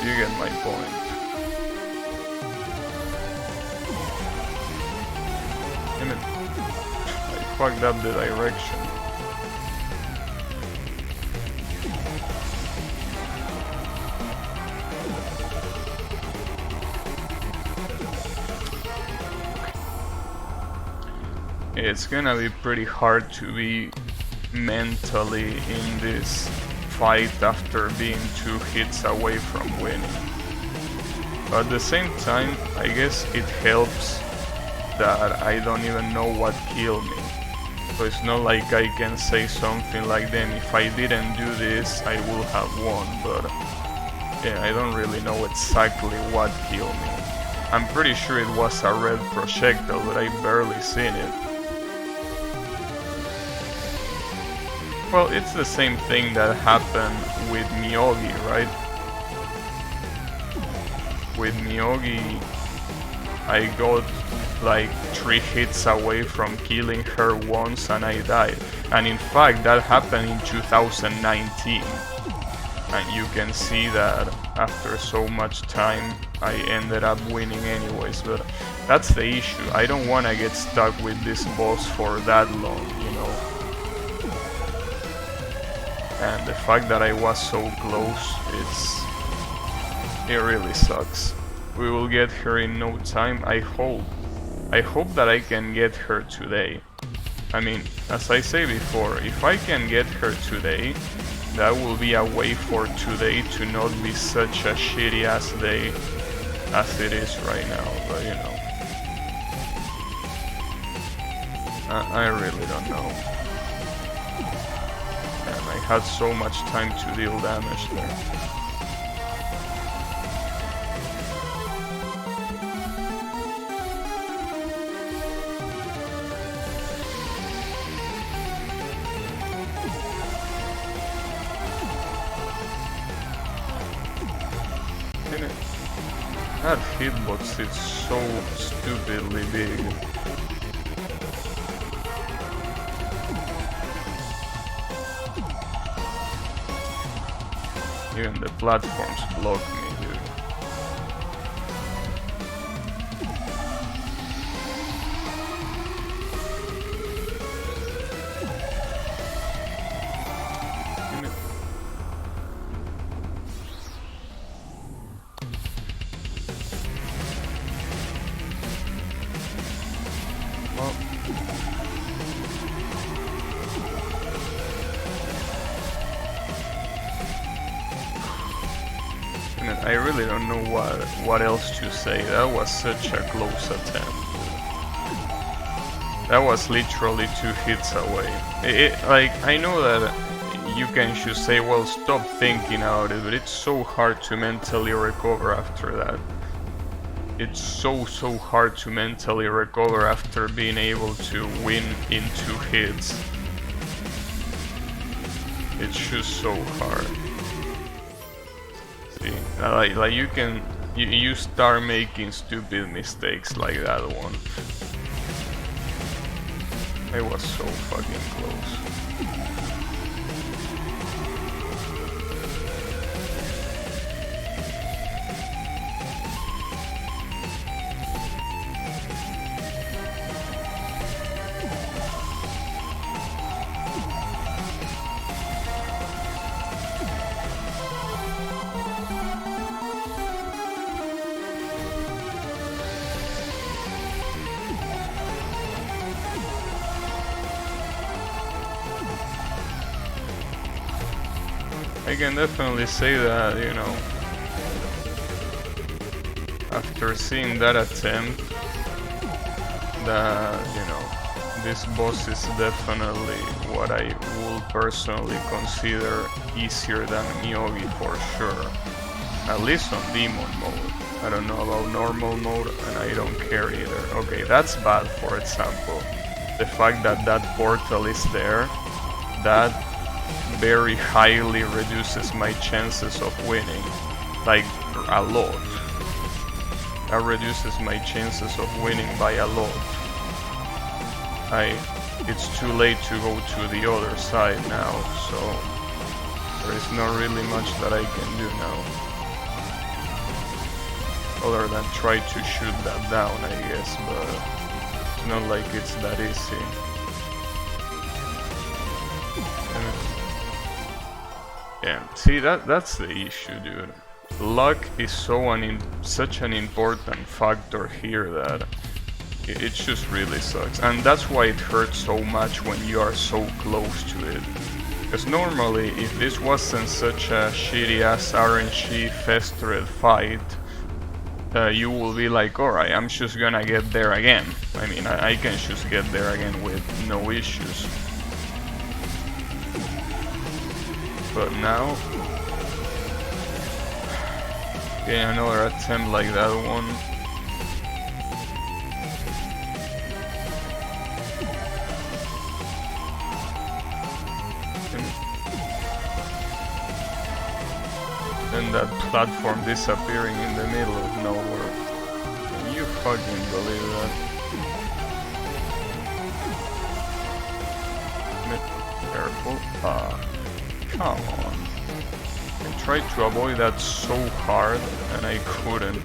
You get my point. Damn it. I fucked up the direction. It's gonna be pretty hard to be mentally in this fight after being 2 hits away from winning. But at the same time, I guess it helps that I don't even know what killed me. So it's not like I can say something like, damn, if I didn't do this, I would have won. But yeah, I don't really know exactly what killed me. I'm pretty sure it was a red projectile, but I barely seen it. Well, it's the same thing that happened with Miyogi, right? With Miyogi, I got like 3 hits away from killing her once and I died. And in fact, that happened in 2019. And you can see that after so much time, I ended up winning anyways. But that's the issue. I don't want to get stuck with this boss for that long, you know. And the fact that I was so close, it really sucks. We will get her in no time, I hope. I hope that I can get her today. I mean, as I say before, if I can get her today, that will be a way for today to not be such a shitty ass day as it is right now, but you know. I really don't know. And I had so much time to deal damage there. That hitbox is so stupidly big. Even the platforms block me, dude. Well, I really don't know what else to say. That was such a close attempt. That was literally 2 hits away. Like, I know that you can just say, well, stop thinking about it, but it's so hard to mentally recover after that. It's so hard to mentally recover after being able to win in 2 hits. It's just so hard. See, like you start making stupid mistakes like that one. I was so fucking close. I can definitely say that, you know, after seeing that attempt, that, you know, this boss is definitely what I would personally consider easier than Myogi for sure. At least on demon mode. I don't know about normal mode, and I don't care either. Okay, that's bad, for example. The fact that that portal is there, that very highly reduces my chances of winning, like a lot. That reduces my chances of winning by a lot. It's too late to go to the other side now, so there is not really much that I can do now. Other than try to shoot that down, I guess, but it's not like it's that easy. Yeah, see, that's the issue, dude. Luck is such an important factor here that it just really sucks. And that's why it hurts so much when you are so close to it. Because normally, if this wasn't such a shitty-ass RNG festered fight, you will be like, alright, I'm just gonna get there again. I mean, I can just get there again with no issues. But now, getting another attempt like that one. And that platform disappearing in the middle of nowhere. Can you fucking believe that? Careful. Come on. I tried to avoid that so hard and I couldn't.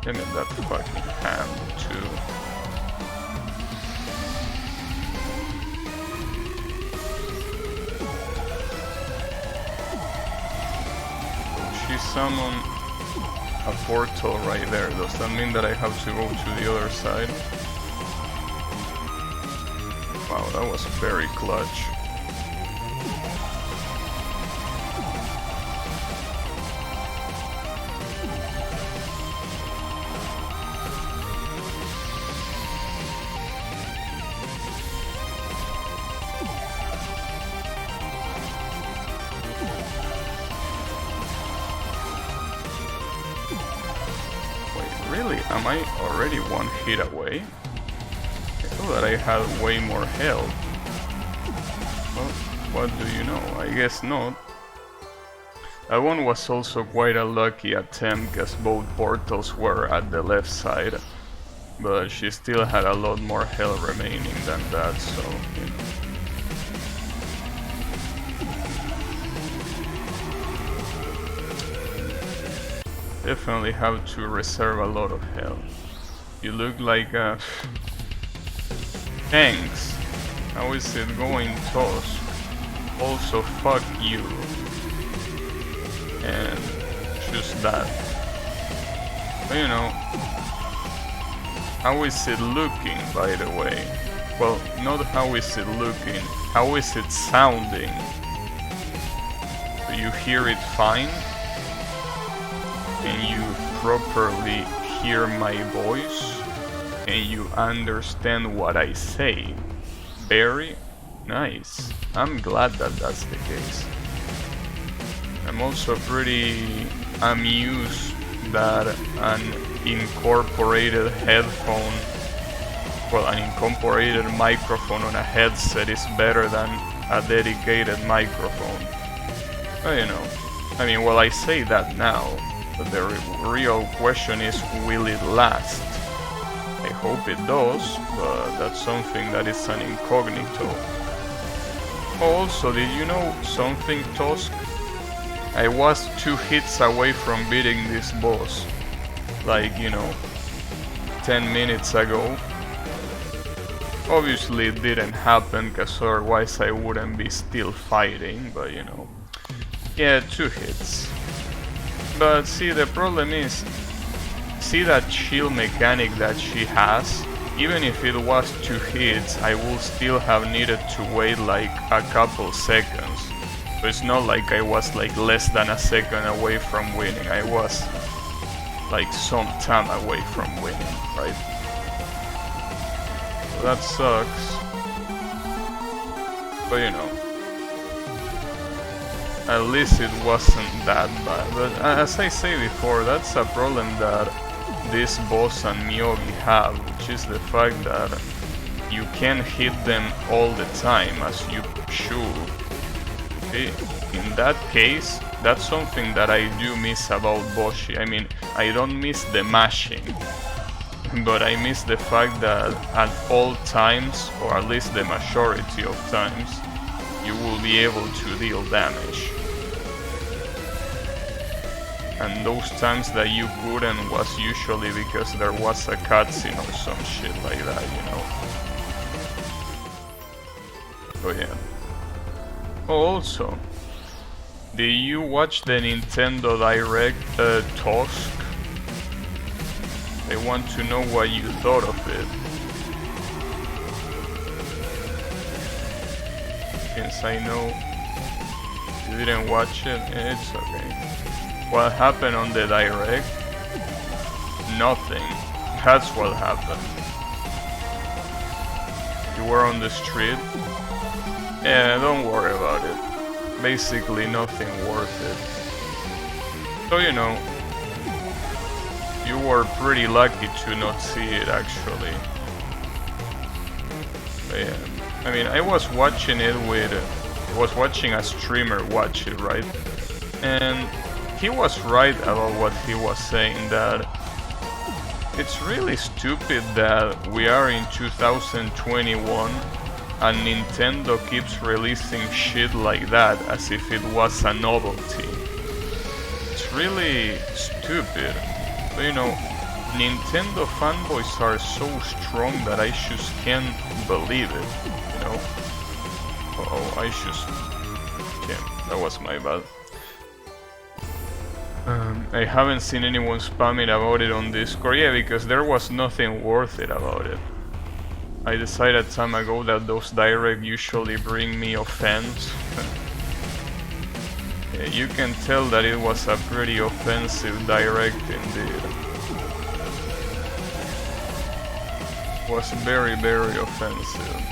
Damn it, that fucking hand too. She summoned a portal right there. Does that mean that I have to go to the other side? Wow, that was very clutch. Really? Am I already one hit away? I thought that I had way more health. Well, what do you know? I guess not. That one was also quite a lucky attempt, because both portals were at the left side. but she still had a lot more health remaining than that, so, you know. Definitely have to reserve a lot of health. You look like a... Thanks. How is it going, Toss? Also, fuck you. And just that. But you know, how is it looking, by the way? Well, not how is it looking, how is it sounding? Do you hear it fine? Can you properly hear my voice? Can you understand what I say? Very nice. I'm glad that that's the case. I'm also pretty amused that an incorporated headphone, well, an incorporated microphone on a headset is better than a dedicated microphone. Well, you know, I mean, well, I say that now, but the real question is, will it last? I hope it does, but that's something that is an incognito. Also, did you know something, Tusk? I was 2 hits away from beating this boss, like, you know, 10 minutes ago. Obviously it didn't happen, cause otherwise I wouldn't be still fighting, but you know. Yeah, 2 hits. But see, the problem is, see that shield mechanic that she has? Even if it was 2 hits, I would still have needed to wait like a couple seconds. So it's not like I was like less than a second away from winning. I was like some time away from winning, right? So that sucks. But you know, at least it wasn't that bad. But as I say before, that's a problem that this boss and Myogi have, which is the fact that you can't hit them all the time as you should. Okay? In that case, that's something that I do miss about Boshi. I mean, I don't miss the mashing, but I miss the fact that at all times, or at least the majority of times, you will be able to deal damage. And those times that you couldn't was usually because there was a cutscene or some shit like that, you know. Oh yeah. Oh, also, did you watch the Nintendo Direct, Tusk? I want to know what you thought of it. Since I know you didn't watch it, it's okay. What happened on the Direct? Nothing. That's what happened. You were on the street? Yeah, don't worry about it. Basically nothing worth it. So you know, you were pretty lucky to not see it actually. But yeah, I mean, I was watching it with, I was watching a streamer watch it, right? And he was right about what he was saying, that it's really stupid that we are in 2021 and Nintendo keeps releasing shit like that as if it was a novelty. It's really stupid. But you know, Nintendo fanboys are so strong that I just can't believe it, you know? Oh, I just... yeah, that was my bad. I haven't seen anyone spamming about it on Discord, yeah, because there was nothing worth it about it. I decided time ago that those direct usually bring me offense. Yeah, you can tell that it was a pretty offensive direct indeed. It was very, very offensive.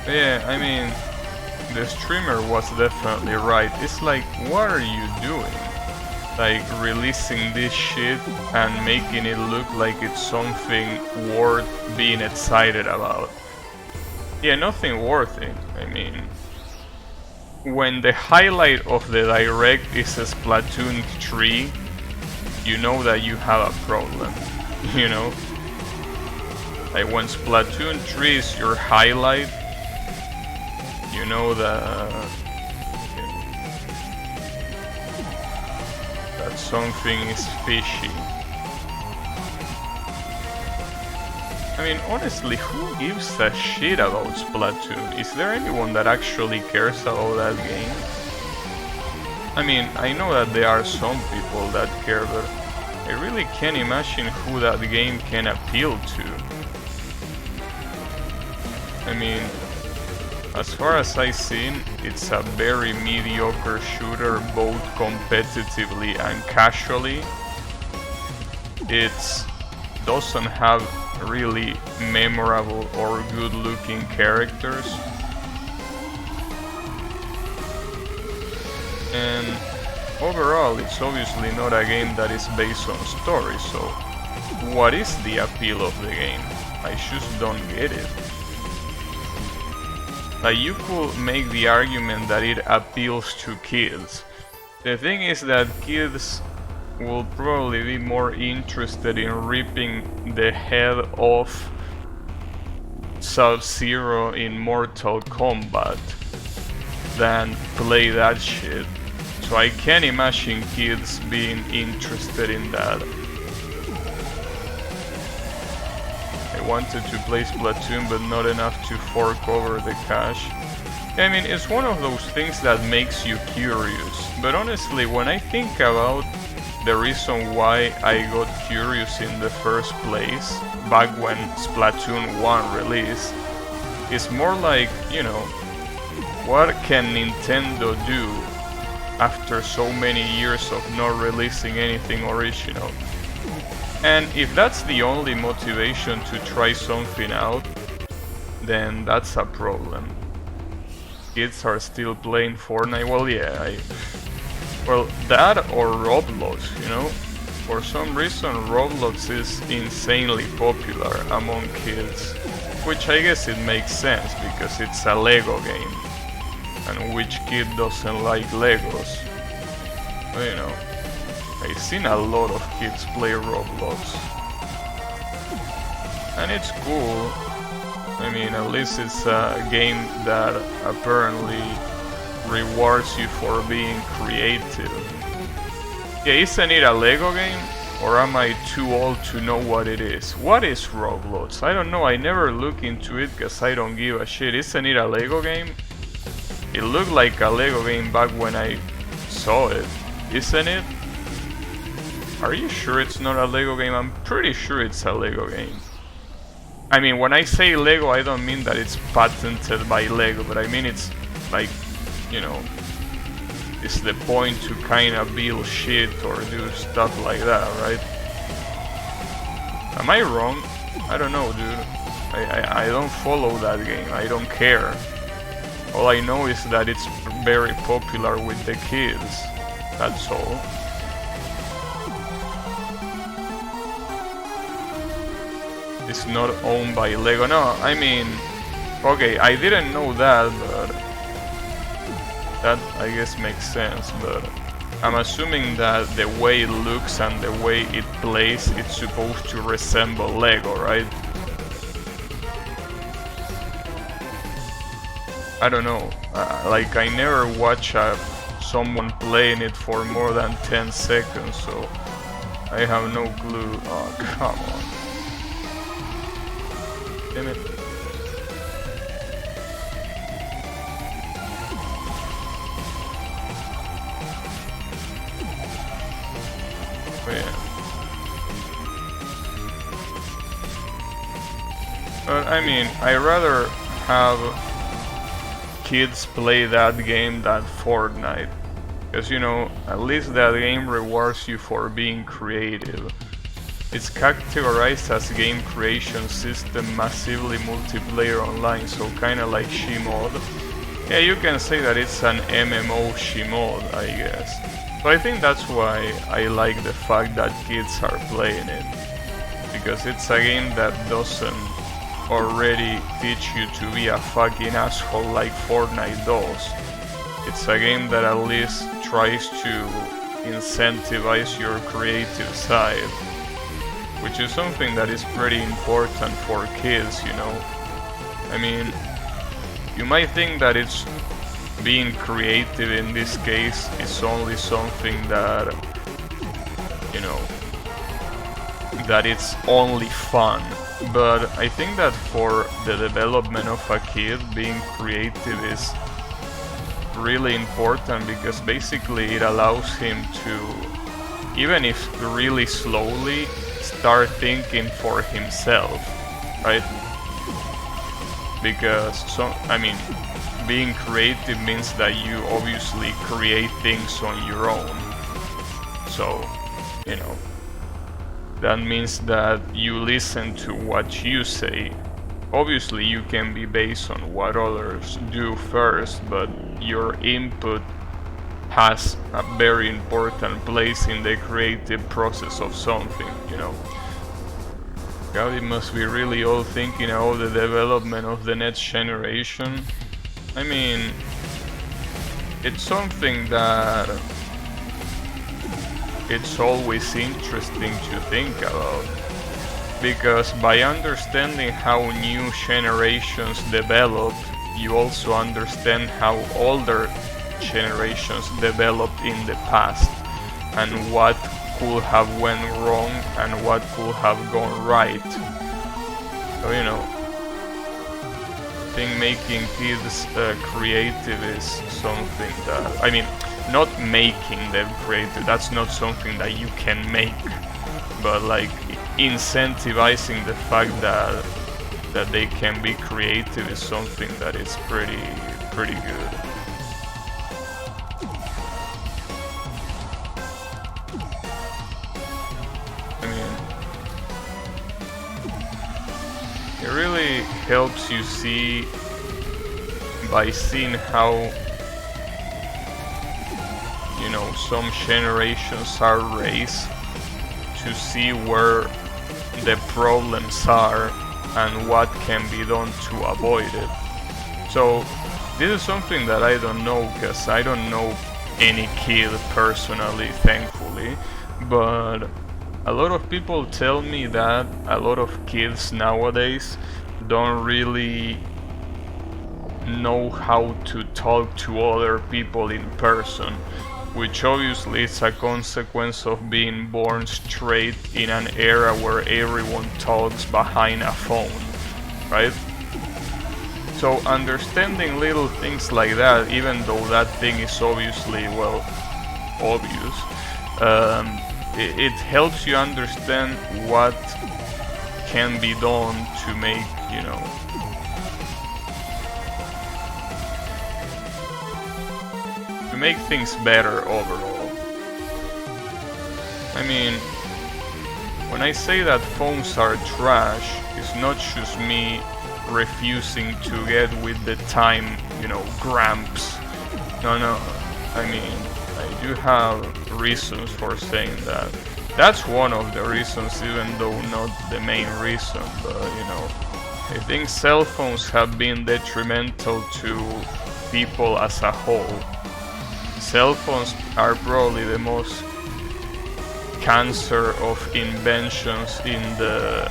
But yeah, I mean, the streamer was definitely right. It's like, what are you doing? Like, releasing this shit and making it look like it's something worth being excited about. Yeah, nothing worth it. I mean, when the highlight of the direct is Splatoon 3, you know that you have a problem, you know? Like when Splatoon 3 is your highlight, you know that something is fishy. I mean, honestly, who gives a shit about Splatoon? Is there anyone that actually cares about that game? I mean, I know that there are some people that care, but I really can't imagine who that game can appeal to. I mean, as far as I've seen, it's a very mediocre shooter both competitively and casually. It doesn't have really memorable or good looking characters. And overall, it's obviously not a game that is based on story, so what is the appeal of the game? I just don't get it. Like, you could make the argument that it appeals to kids. The thing is that kids will probably be more interested in ripping the head off Sub-Zero in Mortal Kombat than play that shit. So I can't imagine kids being interested in that. I wanted to play Splatoon, but not enough to fork over the cash. I mean, it's one of those things that makes you curious, but honestly, when I think about the reason why I got curious in the first place, back when Splatoon 1 released, it's more like, you know, what can Nintendo do after so many years of not releasing anything original? And if that's the only motivation to try something out, then that's a problem. Kids are still playing Fortnite. Well, yeah, well, that or Roblox, you know? For some reason, Roblox is insanely popular among kids, which I guess it makes sense because it's a Lego game, and which kid doesn't like Legos? Well, you know, I've seen a lot of kids play Roblox, and it's cool. I mean, at least it's a game that apparently rewards you for being creative. Yeah, isn't it a Lego game? Or am I too old to know what it is? What is Roblox? I don't know, I never look into it because I don't give a shit. Isn't it a Lego game? It looked like a Lego game back when I saw it, isn't it? Are you sure it's not a Lego game? I'm pretty sure it's a Lego game. I mean, when I say Lego, I don't mean that it's patented by Lego, but I mean it's like, you know, it's the point to kind of build shit or do stuff like that, right? Am I wrong? I don't know, dude. I don't follow that game. I don't care. All I know is that it's very popular with the kids. That's all. It's not owned by Lego. No, I mean, okay, I didn't know that, but that I guess makes sense. But I'm assuming that the way it looks and the way it plays, it's supposed to resemble Lego, right? I don't know. Like, I never watch someone playing it for more than 10 seconds, so I have no clue. Oh, come on. Damn it. Oh, yeah. But I mean, I rather have kids play that game than Fortnite, because, you know, at least that game rewards you for being creative. It's categorized as game creation system, massively multiplayer online, so kinda like Shimod. Yeah, you can say that it's an MMO Shimod, I guess. So I think that's why I like the fact that kids are playing it, because it's a game that doesn't already teach you to be a fucking asshole like Fortnite does. It's a game that at least tries to incentivize your creative side, which is something that is pretty important for kids, you know. I mean, you might think that it's being creative in this case is only something that, you know, that it's only fun. But I think that for the development of a kid, being creative is really important, because basically it allows him to, even if really slowly, start thinking for himself, right? Because being creative means that you obviously create things on your own. So, you know, that means that you listen to what you say. Obviously you can be based on what others do first, but your input has a very important place in the creative process of something, you know. God, it must be really old thinking about the development of the next generation. I mean, it's something that it's always interesting to think about, because by understanding how new generations develop, you also understand how older generations developed in the past, and what could have went wrong and what could have gone right. So, you know, I think making kids creative is something that, I mean, not making them creative, that's not something that you can make, but like incentivizing the fact that they can be creative is something that is pretty good. I mean, it really helps you see, by seeing how, you know, some generations are raised, to see where the problems are and what can be done to avoid it. So this is something that I don't know, because I don't know any kid personally, thankfully, but a lot of people tell me that a lot of kids nowadays don't really know how to talk to other people in person, which obviously is a consequence of being born straight in an era where everyone talks behind a phone, right? So understanding little things like that, even though that thing is obviously, well, obvious, it helps you understand what can be done to make, you know, make things better overall. I mean, when I say that phones are trash, it's not just me refusing to get with the time, you know, gramps. No, I mean, I do have reasons for saying that. That's one of the reasons, even though not the main reason, but, you know, I think cell phones have been detrimental to people as a whole. Cell phones are probably the most cancer of inventions in the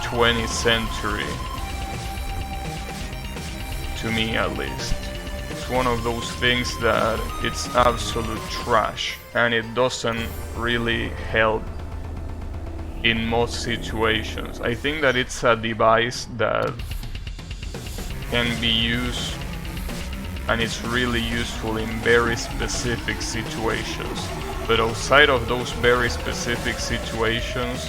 20th century, to me at least. It's one of those things that it's absolute trash, and it doesn't really help in most situations. I think that it's a device that can be used, and it's really useful in very specific situations. But outside of those very specific situations,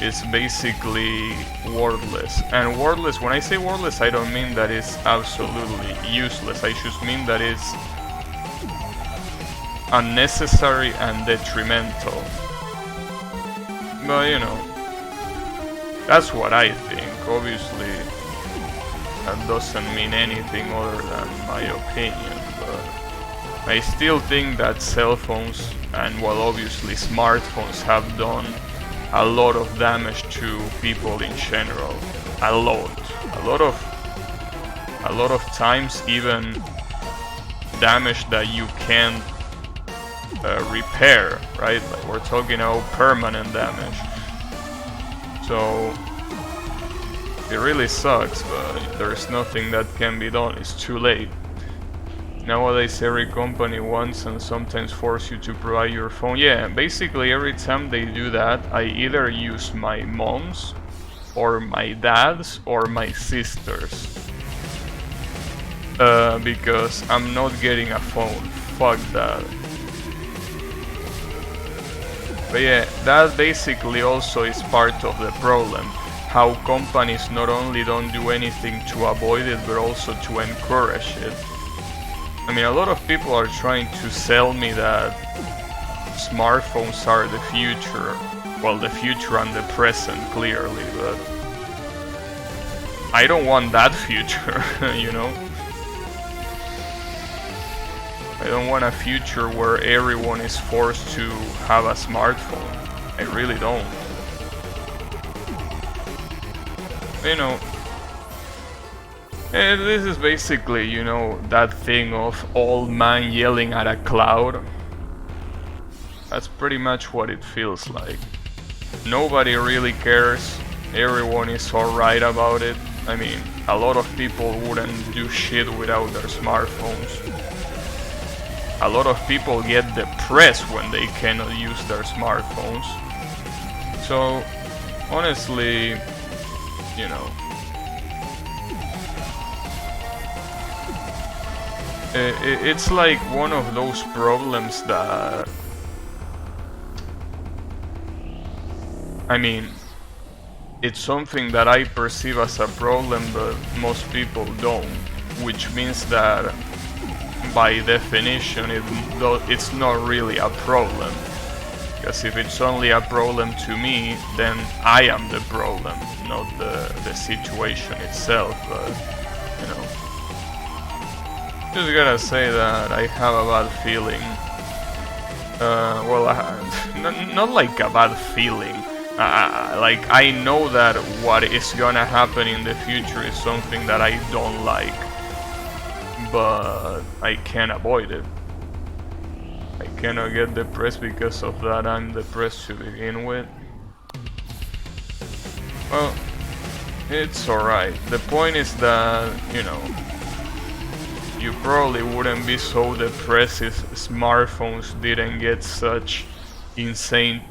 it's basically worthless. And worthless, when I say worthless, I don't mean that it's absolutely useless. I just mean that it's unnecessary and detrimental. But, you know, that's what I think. Obviously, that doesn't mean anything other than my opinion, but I still think that cell phones, and well, obviously smartphones, have done a lot of damage to people in general. A lot of times, even damage that you can't repair, right? Like we're talking about permanent damage. So it really sucks, but there's nothing that can be done. It's too late. Nowadays every company wants and sometimes force you to provide your phone. Yeah, basically every time they do that, I either use my mom's or my dad's or my sister's. Because I'm not getting a phone. Fuck that. But yeah, that basically also is part of the problem. How companies not only don't do anything to avoid it, but also to encourage it. I mean, a lot of people are trying to sell me that smartphones are the future. Well, the future and the present, clearly, but I don't want that future, you know? I don't want a future where everyone is forced to have a smartphone. I really don't. You know, this is basically, you know, that thing of old man yelling at a cloud. That's pretty much what it feels like. Nobody really cares. Everyone is alright about it. I mean, a lot of people wouldn't do shit without their smartphones. A lot of people get depressed when they cannot use their smartphones. So, honestly, you know, it's like one of those problems that, I mean, it's something that I perceive as a problem, but most people don't, which means that by definition it's not really a problem, because if it's only a problem to me, then I am the problem, not the situation itself. But you know, just gotta say that I have a bad feeling. Well, not like a bad feeling. Like I know that what is gonna happen in the future is something that I don't like, but I can't avoid it. I cannot get depressed because of that. I'm depressed to begin with. Well, it's alright. The point is that, you know, you probably wouldn't be so depressed if smartphones didn't get such insane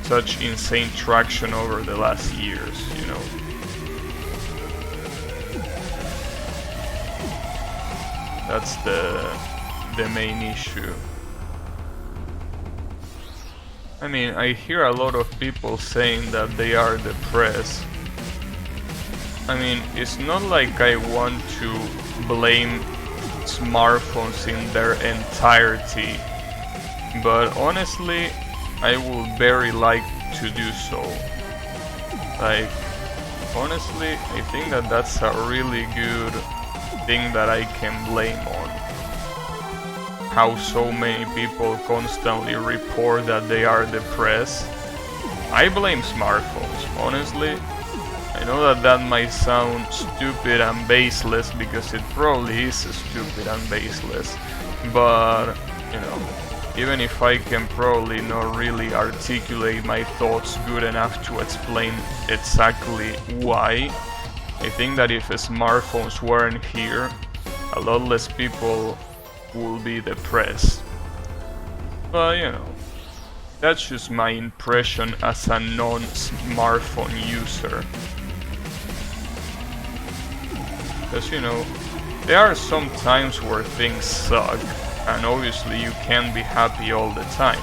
such insane traction over the last years, you know. That's the main issue. I mean, I hear a lot of people saying that they are depressed. I mean, it's not like I want to blame smartphones in their entirety, but honestly, I would very like to do so. Like, honestly, I think that that's a really good thing that I can blame on. How so many people constantly report that they are depressed. I blame smartphones, honestly. I know that that might sound stupid and baseless, because it probably is stupid and baseless, but, you know, even if I can probably not really articulate my thoughts good enough to explain exactly why, I think that if smartphones weren't here, a lot less people will be depressed. But, you know, that's just my impression as a non-smartphone user. Because, you know, there are some times where things suck, and obviously you can't be happy all the time.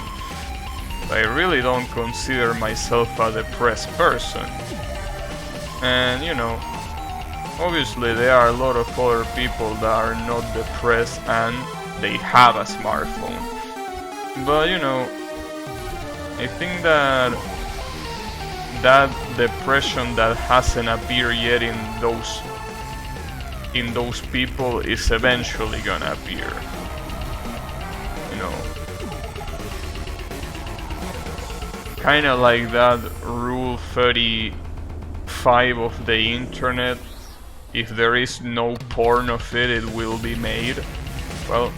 But I really don't consider myself a depressed person. And, you know, obviously there are a lot of other people that are not depressed and they have a smartphone. But, you know, I think that that depression that hasn't appeared yet in those people is eventually gonna appear. You know, kinda like that Rule 35 of the internet, if there is no porn of it, it will be made. Well,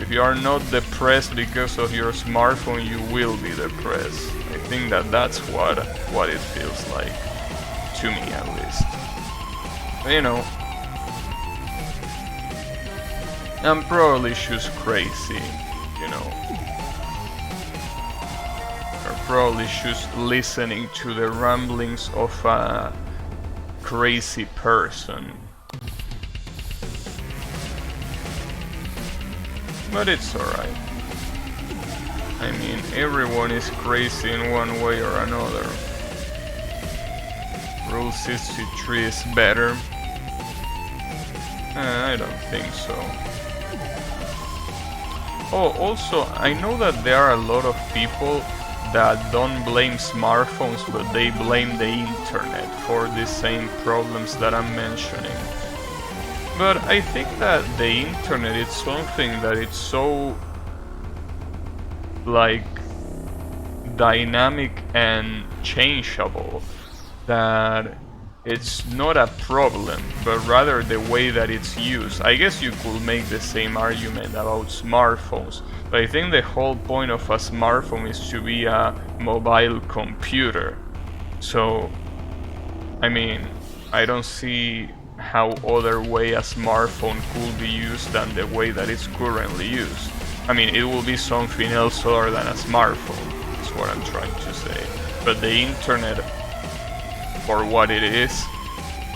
if you are not depressed because of your smartphone, you will be depressed. I think that that's what it feels like, to me at least. But, you know, I'm probably just crazy, you know. Or probably just listening to the ramblings of a crazy person. But it's alright. I mean, everyone is crazy in one way or another. Rule 63 is better. I don't think so. Oh, also, I know that there are a lot of people that don't blame smartphones, but they blame the internet for the same problems that I'm mentioning. But I think that the internet is something that it's so, like, dynamic and changeable that it's not a problem, but rather the way that it's used. I guess you could make the same argument about smartphones, but I think the whole point of a smartphone is to be a mobile computer. So, I mean, I don't see how other way a smartphone could be used than the way that it's currently used. I mean, it will be something else other than a smartphone, is what I'm trying to say. But the internet, for what it is,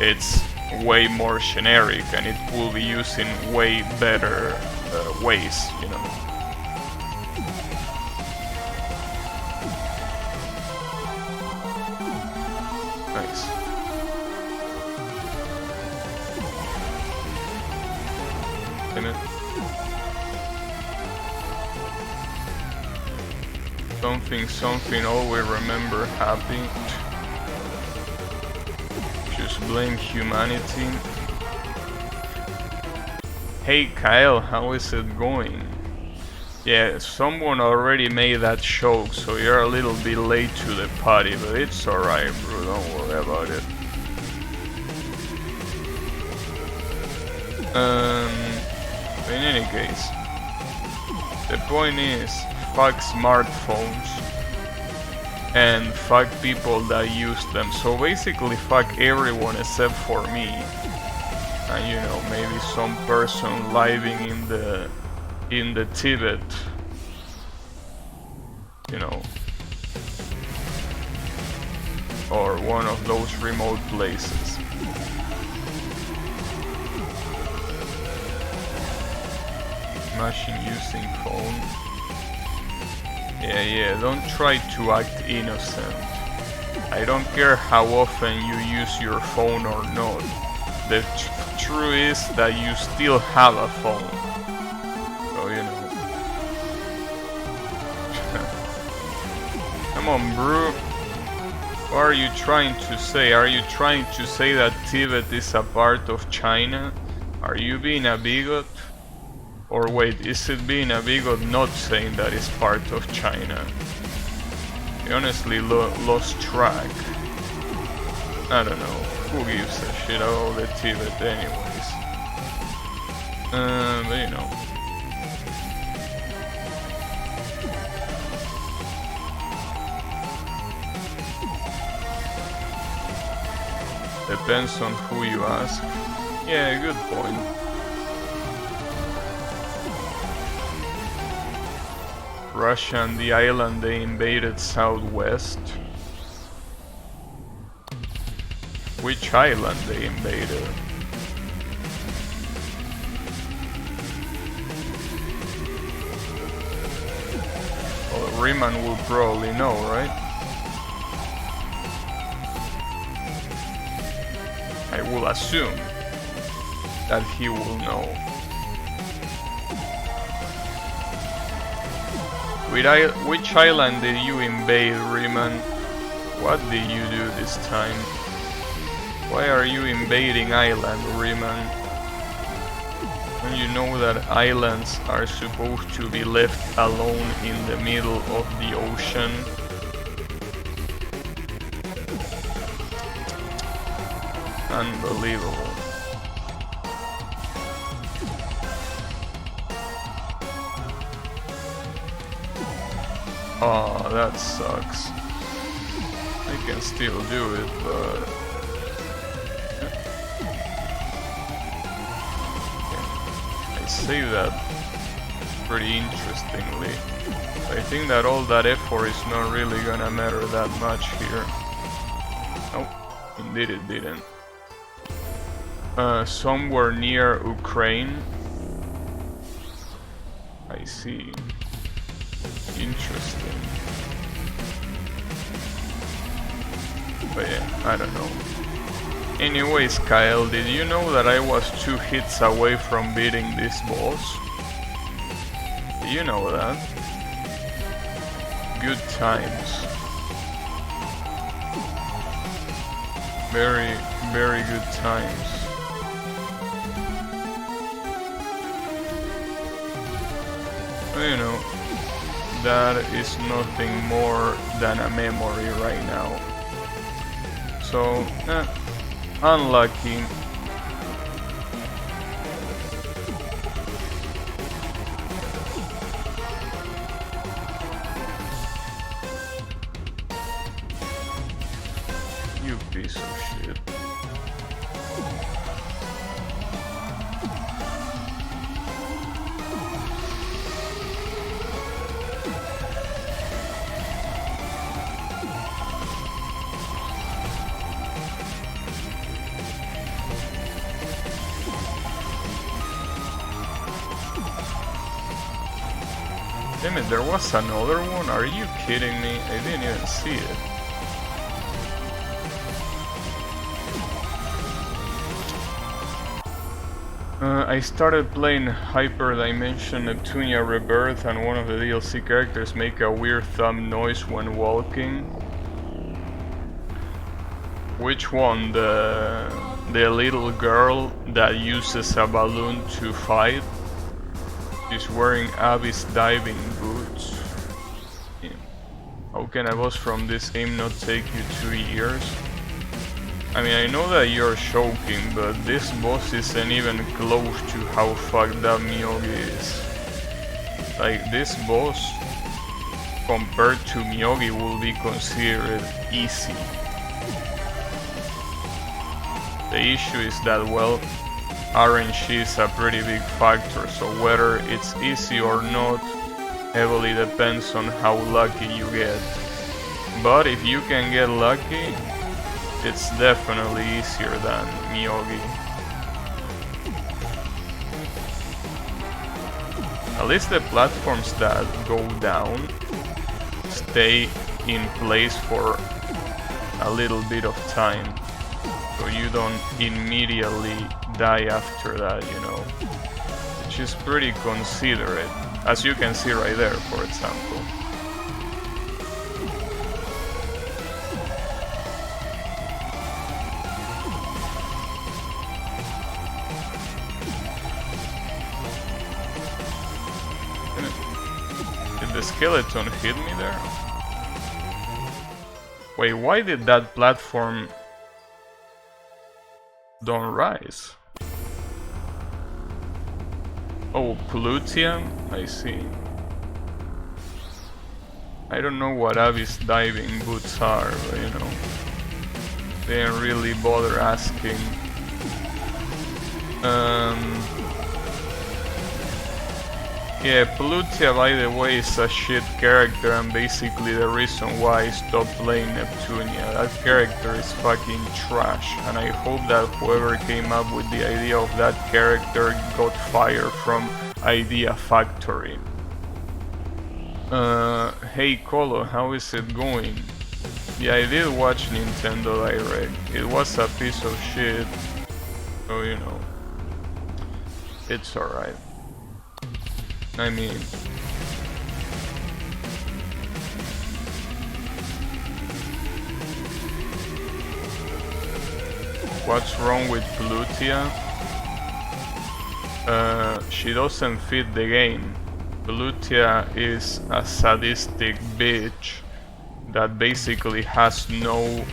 it's way more generic and it will be used in way better ways, you know. Nice. Something, always remember happy. Just blame humanity. Hey Kyle, how is it going? Yeah, someone already made that joke, so you're a little bit late to the party, but it's alright, bro, don't worry about it. In any case, the point is, fuck smartphones and fuck people that use them. So basically fuck everyone except for me. And you know, maybe some person living in the Tibet, you know, or one of those remote places. Machine using phone. Yeah, don't try to act innocent. I don't care how often you use your phone or not. The truth is that you still have a phone. So, you know. Come on, bro. What are you trying to say? Are you trying to say that Tibet is a part of China? Are you being a bigot? Or wait, is it being a bigot not saying that it's part of China? I honestly lost track. I don't know. Who gives a shit about the Tibet anyways? But you know. Depends on who you ask. Yeah, good point. Russia and the island they invaded southwest. Which island they invaded? Well, Riemann will probably know, right? I will assume that he will know. Which island did you invade, Riemann? What did you do this time? Why are you invading island, Riemann? When you know that islands are supposed to be left alone in the middle of the ocean? Unbelievable. Oh, that sucks. I can still do it, but... I say that pretty interestingly. I think that all that effort is not really gonna matter that much here. Nope, indeed it didn't. Somewhere near Ukraine. I see. Interesting. But yeah, I don't know. Anyways, Kyle, did you know that I was 2 hits away from beating this boss? Do you know that? Good times. Very, very good times. You know, that is nothing more than a memory right now. So, unlucky. You piece of shit. Damn it, there was another one? Are you kidding me? I didn't even see it. I started playing Hyperdimension Neptunia Rebirth, and one of the DLC characters make a weird thumb noise when walking. Which one? The little girl that uses a balloon to fight? She's wearing Abyss diving boots. Yeah. How can a boss from this game not take you 2 years? I mean, I know that you're joking, but this boss isn't even close to how fucked up Miyogi is. Like, this boss, compared to Miyogi, will be considered easy. The issue is that, well, RNG is a pretty big factor, so whether it's easy or not heavily depends on how lucky you get. But if you can get lucky, it's definitely easier than Miyogi. At least the platforms that go down stay in place for a little bit of time, so you don't immediately die after that, you know, which is pretty considerate, as you can see right there, for example. Did the skeleton hit me there? Wait, why did that platform don't rise? Oh, Plutia? I see. I don't know what Abyss diving boots are, but you know, they didn't really bother asking. Yeah, Plutia, by the way, is a shit character and basically the reason why I stopped playing Neptunia. That character is fucking trash, and I hope that whoever came up with the idea of that character got fired from Idea Factory. Hey Colo, how is it going? Yeah, I did watch Nintendo Direct. It was a piece of shit, so you know, it's alright. I mean, what's wrong with Plutia? She doesn't fit the game. Plutia is a sadistic bitch that basically has no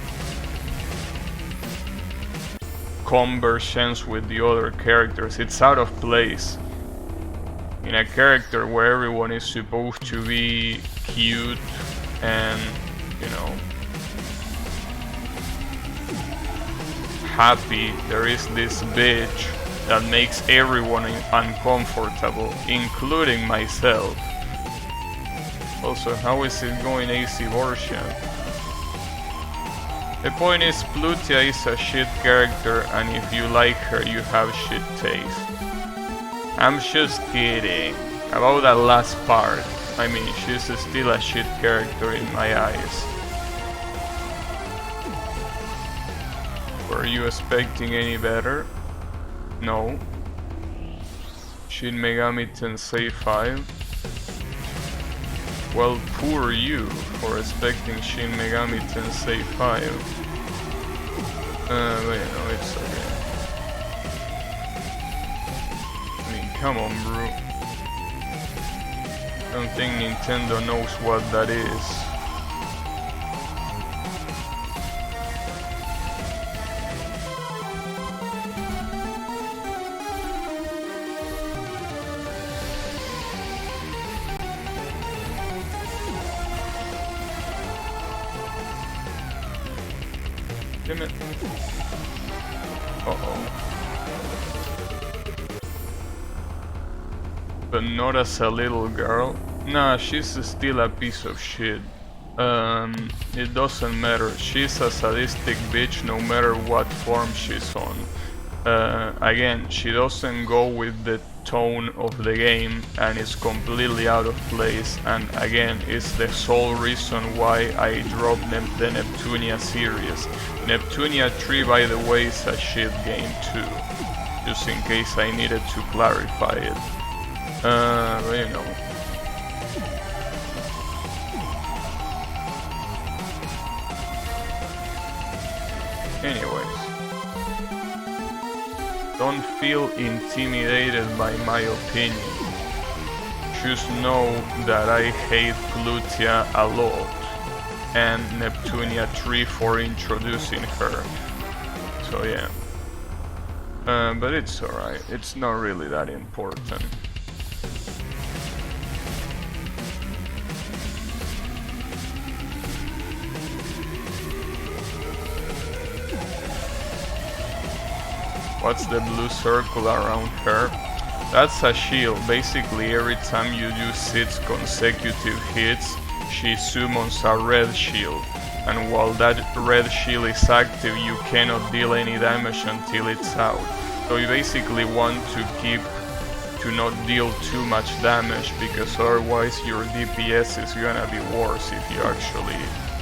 conversions with the other characters. It's out of place. in a character where everyone is supposed to be cute and, you know, happy, there is this bitch that makes everyone uncomfortable, including myself. Also, how is it going, AC Vortian? The point is, Plutia is a shit character, and if you like her, you have shit taste. I'm just kidding about that last part. I mean, she's still a shit character in my eyes. Were you expecting any better? No. Shin Megami Tensei 5. Well, poor you for expecting Shin Megami Tensei 5. Wait, no, it's okay. I mean, come on, bro. I don't think Nintendo knows what that is. Damn it. Uh-oh. But not as a little girl. Nah, she's still a piece of shit. It doesn't matter. She's a sadistic bitch no matter what form she's on. Again, she doesn't go with the tone of the game and is completely out of place, and again, it's the sole reason why I dropped the Neptunia series. Neptunia 3, by the way, is a shit game too, just in case I needed to clarify it. But you know. Anyways. Don't feel intimidated by my opinion. Just know that I hate Plutia a lot, and Neptunia 3 for introducing her. So yeah. But it's alright, it's not really that important. What's the blue circle around her? That's a shield. Basically, every time you do 6 consecutive hits, she summons a red shield. And while that red shield is active, you cannot deal any damage until it's out. So you basically want to not deal too much damage, because otherwise your DPS is gonna be worse if you actually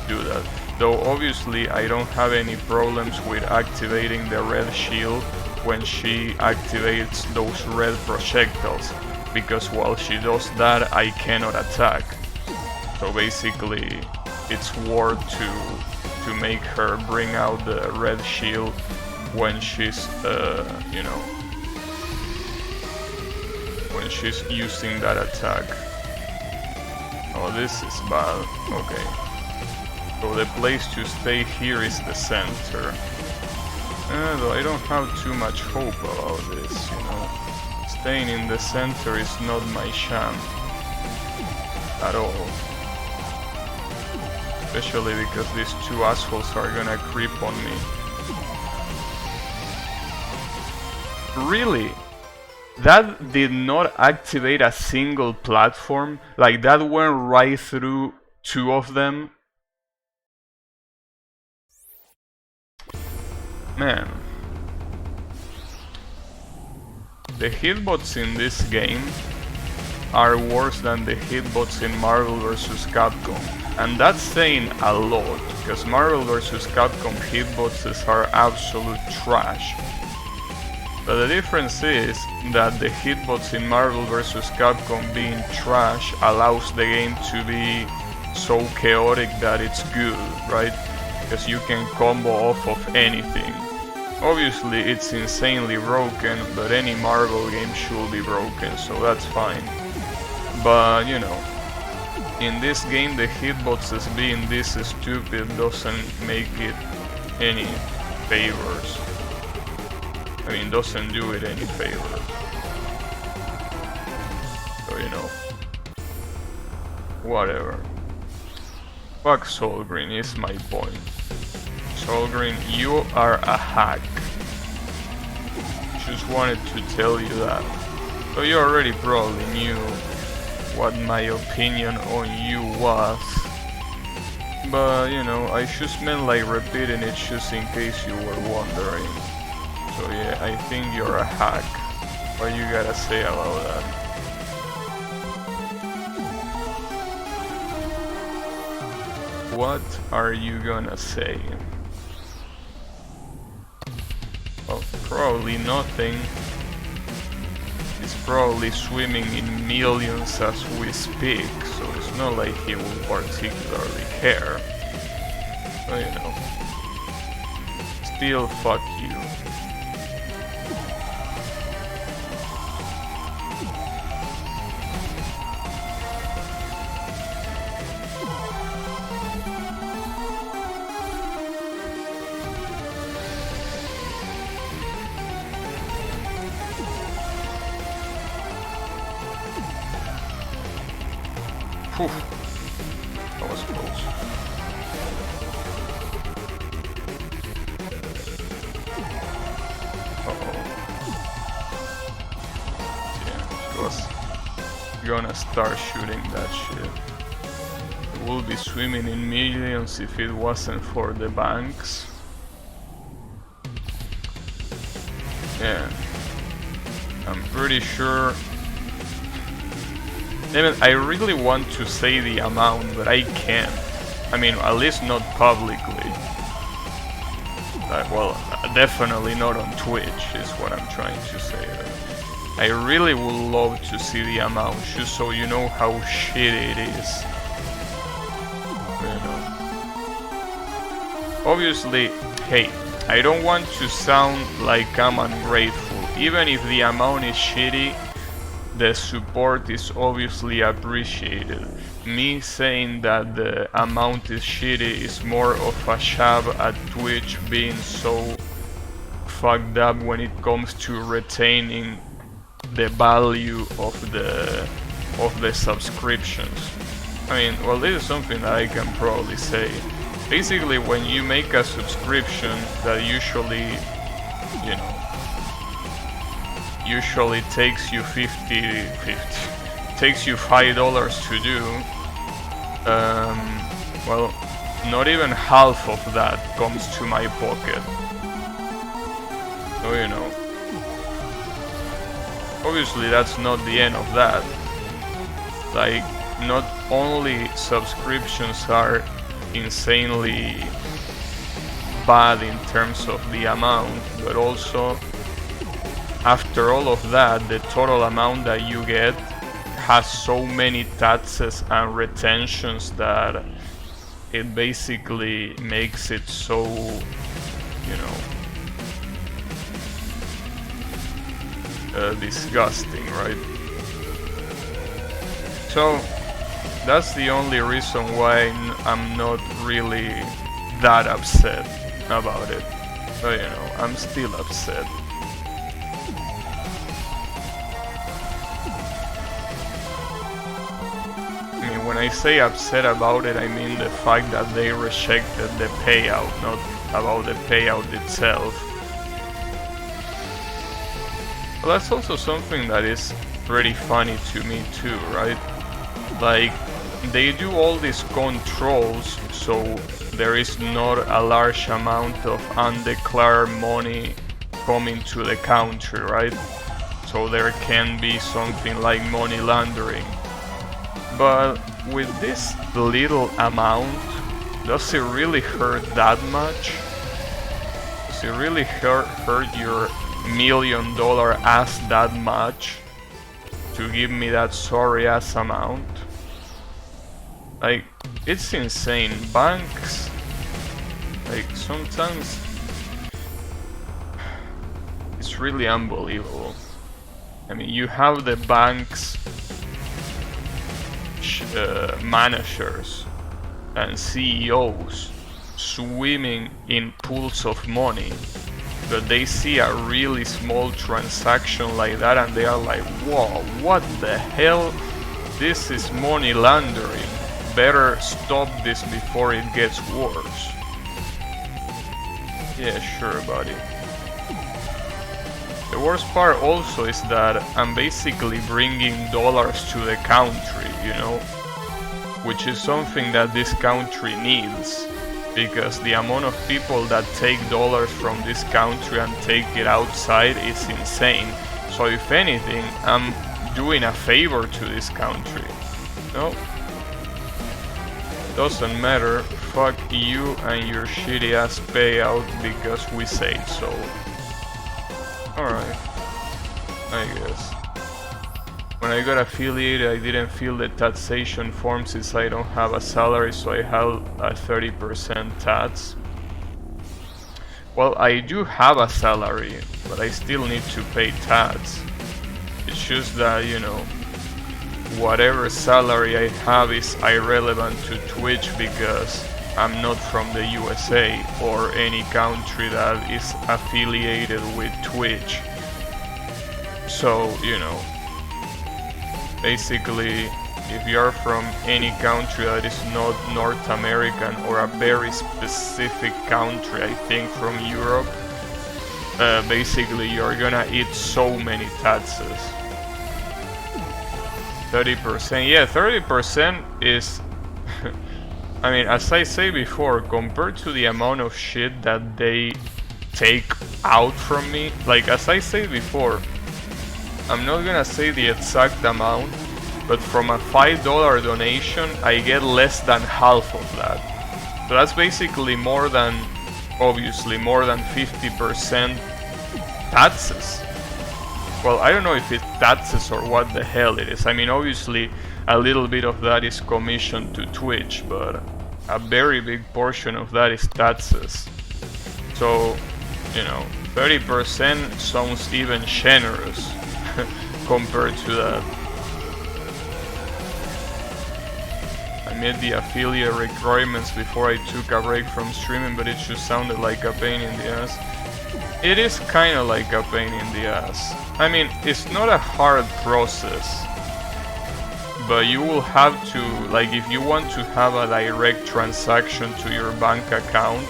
do that. Though obviously I don't have any problems with activating the red shield when she activates those red projectiles, because while she does that I cannot attack. So basically it's worth to make her bring out the red shield when she's you know, when she's using that attack. Oh, this is bad. Okay. So the place to stay here is the center. Though I don't have too much hope about this, you know. Staying in the center is not my sham at all. Especially because these two assholes are gonna creep on me. Really? That did not activate a single platform? Like that went right through 2 of them? Man. The hitbots in this game are worse than the hitbots in Marvel vs. Capcom. And that's saying a lot, because Marvel vs. Capcom hitbots are absolute trash. But the difference is that the hitbots in Marvel vs. Capcom being trash allows the game to be so chaotic that it's good, right? Because you can combo off of anything. Obviously it's insanely broken, but any Marvel game should be broken, so that's fine. But you know, in this game the hitboxes being this stupid doesn't make it any favors. I mean, doesn't do it any favors. So, you know, whatever. Fuck Soul Green is my point. Soul Green, you are a hack. Just wanted to tell you that. So you already probably knew what my opinion on you was. But, you know, I just meant like repeating it just in case you were wondering. So yeah, I think you're a hack. What you gotta say about that? What are you gonna say? Well, probably nothing. He's probably swimming in millions as we speak, so it's not like he will particularly care. So, you know, still fuck you. Whew. That was close. Uh-oh. Yeah, he was gonna start shooting that shit. We would be swimming in millions if it wasn't for the banks. Yeah. I'm pretty sure. I really want to say the amount, but I can't. I mean, at least not publicly. Well, definitely not on Twitch, is what I'm trying to say. I really would love to see the amount, just so you know how shitty it is. You know. Obviously, hey, I don't want to sound like I'm ungrateful. Even if the amount is shitty, the support is obviously appreciated. Me saying that the amount is shitty is more of a jab at Twitch being so fucked up when it comes to retaining the value of the subscriptions. I mean, well, this is something that I can probably say. Basically, when you make a subscription that usually, you know, usually takes you takes you $5 to do, well, not even half of that comes to my pocket. So, you know, obviously that's not the end of that. Like, not only subscriptions are insanely bad in terms of the amount, but also after all of that, the total amount that you get has so many taxes and retentions that it basically makes it so, you know, disgusting, right? So that's the only reason why I'm not really that upset about it. But, you know, I'm still upset. When I say upset about it, I mean the fact that they rejected the payout, not about the payout itself. Well, that's also something that is pretty funny to me too, right? Like, they do all these controls so there is not a large amount of undeclared money coming to the country, right? So there can be something like money laundering. But with this little amount, does it really hurt that much? Does it really hurt your $1 million ass that much to give me that sorry ass amount? Like, it's insane. Banks, like, sometimes it's really unbelievable. I mean, you have the banks managers and CEOs swimming in pools of money, but they see a really small transaction like that and they are like, whoa, what the hell? This is money laundering. Better stop this before it gets worse. Yeah, sure, buddy. The worst part also is that I'm basically bringing dollars to the country, you know, which is something that this country needs, because the amount of people that take dollars from this country and take it outside is insane. So if anything, I'm doing a favor to this country. No, doesn't matter. Fuck you and your shitty ass payout because we say so. Alright, I guess. When I got affiliated, I didn't fill the taxation form since I don't have a salary, so I held a 30% tax. Well, I do have a salary, but I still need to pay tax. It's just that, you know, whatever salary I have is irrelevant to Twitch because I'm not from the USA or any country that is affiliated with Twitch. So, you know, basically, if you're from any country that is not North American or a very specific country, I think from Europe, basically you're gonna eat so many taxes. 30%, yeah, 30% is I mean, as I say before, compared to the amount of shit that they take out from me, like as I said before, I'm not gonna say the exact amount, but from a $5 donation, I get less than half of that. So that's basically more than, obviously, more than 50% taxes. Well, I don't know if it's taxes or what the hell it is. I mean, obviously, a little bit of that is commission to Twitch, but a very big portion of that is taxes. So, you know, 30% sounds even generous compared to that. I made the affiliate requirements before I took a break from streaming, but it just sounded like a pain in the ass. It is kind of like a pain in the ass. I mean, it's not a hard process, but you will have to, like, if you want to have a direct transaction to your bank account,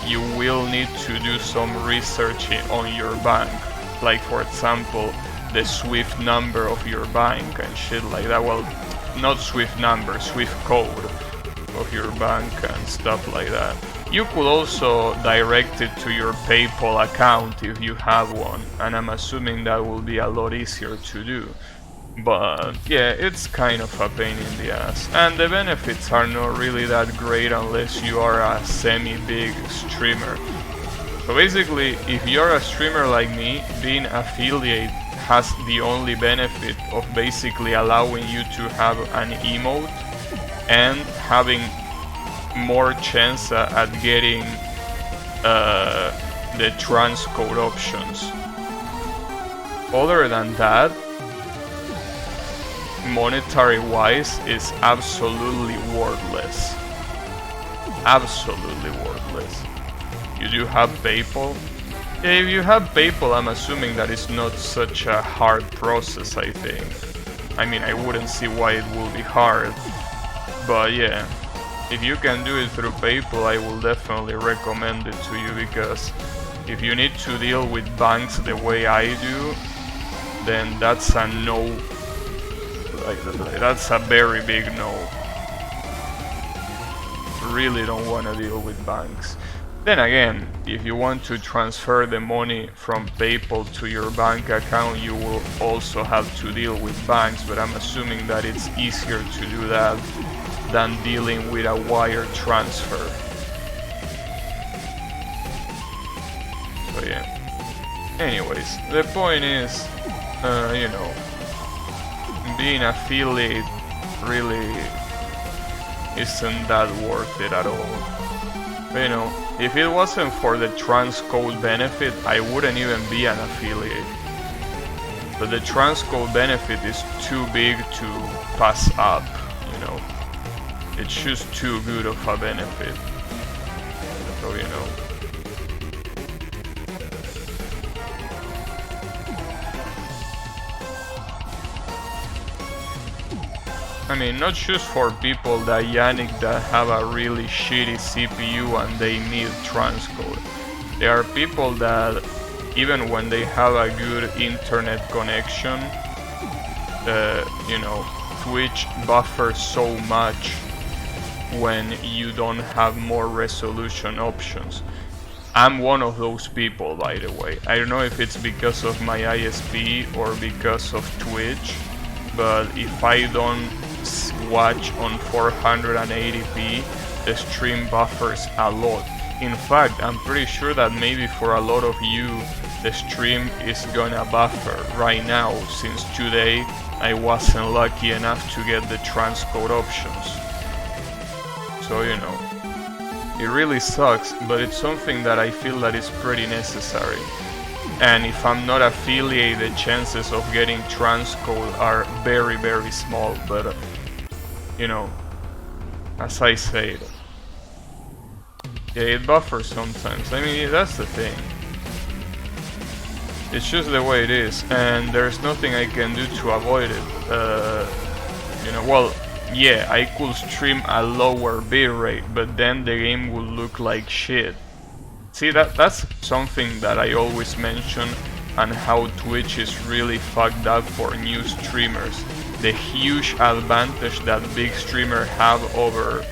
you will need to do some research on your bank. Like, for example, the SWIFT number of your bank and shit like that. Well, not SWIFT number, SWIFT code of your bank and stuff like that. You could also direct it to your PayPal account if you have one, and I'm assuming that will be a lot easier to do. But yeah, it's kind of a pain in the ass, and the benefits are not really that great unless you are a semi-big streamer. So basically, if you're a streamer like me, being affiliate has the only benefit of basically allowing you to have an emote and having more chance at getting the transcode options. Other than that, monetary wise, is absolutely worthless. Absolutely worthless. You do have PayPal? Yeah, if you have PayPal, I'm assuming that it's not such a hard process, I think. I mean, I wouldn't see why it will be hard. But yeah, if you can do it through PayPal, I will definitely recommend it to you, because if you need to deal with banks the way I do, then that's a no. That's a very big no. Really don't want to deal with banks. Then again, if you want to transfer the money from PayPal to your bank account, you will also have to deal with banks, but I'm assuming that it's easier to do that than dealing with a wire transfer. So yeah. Anyways, the point is, you know, being affiliate really isn't that worth it at all. But, you know, if it wasn't for the transcode benefit, I wouldn't even be an affiliate. But the transcode benefit is too big to pass up, you know. It's just too good of a benefit. So, you know. I mean, not just for people that Yannick that have a really shitty CPU and they need transcode. There are people that even when they have a good internet connection, you know, Twitch buffers so much when you don't have more resolution options. I'm one of those people, by the way. I don't know if it's because of my ISP or because of Twitch, but if I don't watch on 480p, the stream buffers a lot. In fact, I'm pretty sure that maybe for a lot of you, the stream is gonna buffer right now, since today I wasn't lucky enough to get the transcode options. So, you know, it really sucks, but it's something that I feel that is pretty necessary. And if I'm not affiliated, the chances of getting transcode are very, very small, but you know, as I said, yeah, it buffers sometimes. I mean, that's the thing. It's just the way it is, and there's nothing I can do to avoid it. You know, well, yeah, I could stream a lower bitrate, but then the game would look like shit. See, that's something that I always mention, and how Twitch is really fucked up for new streamers. The huge advantage that big streamers have over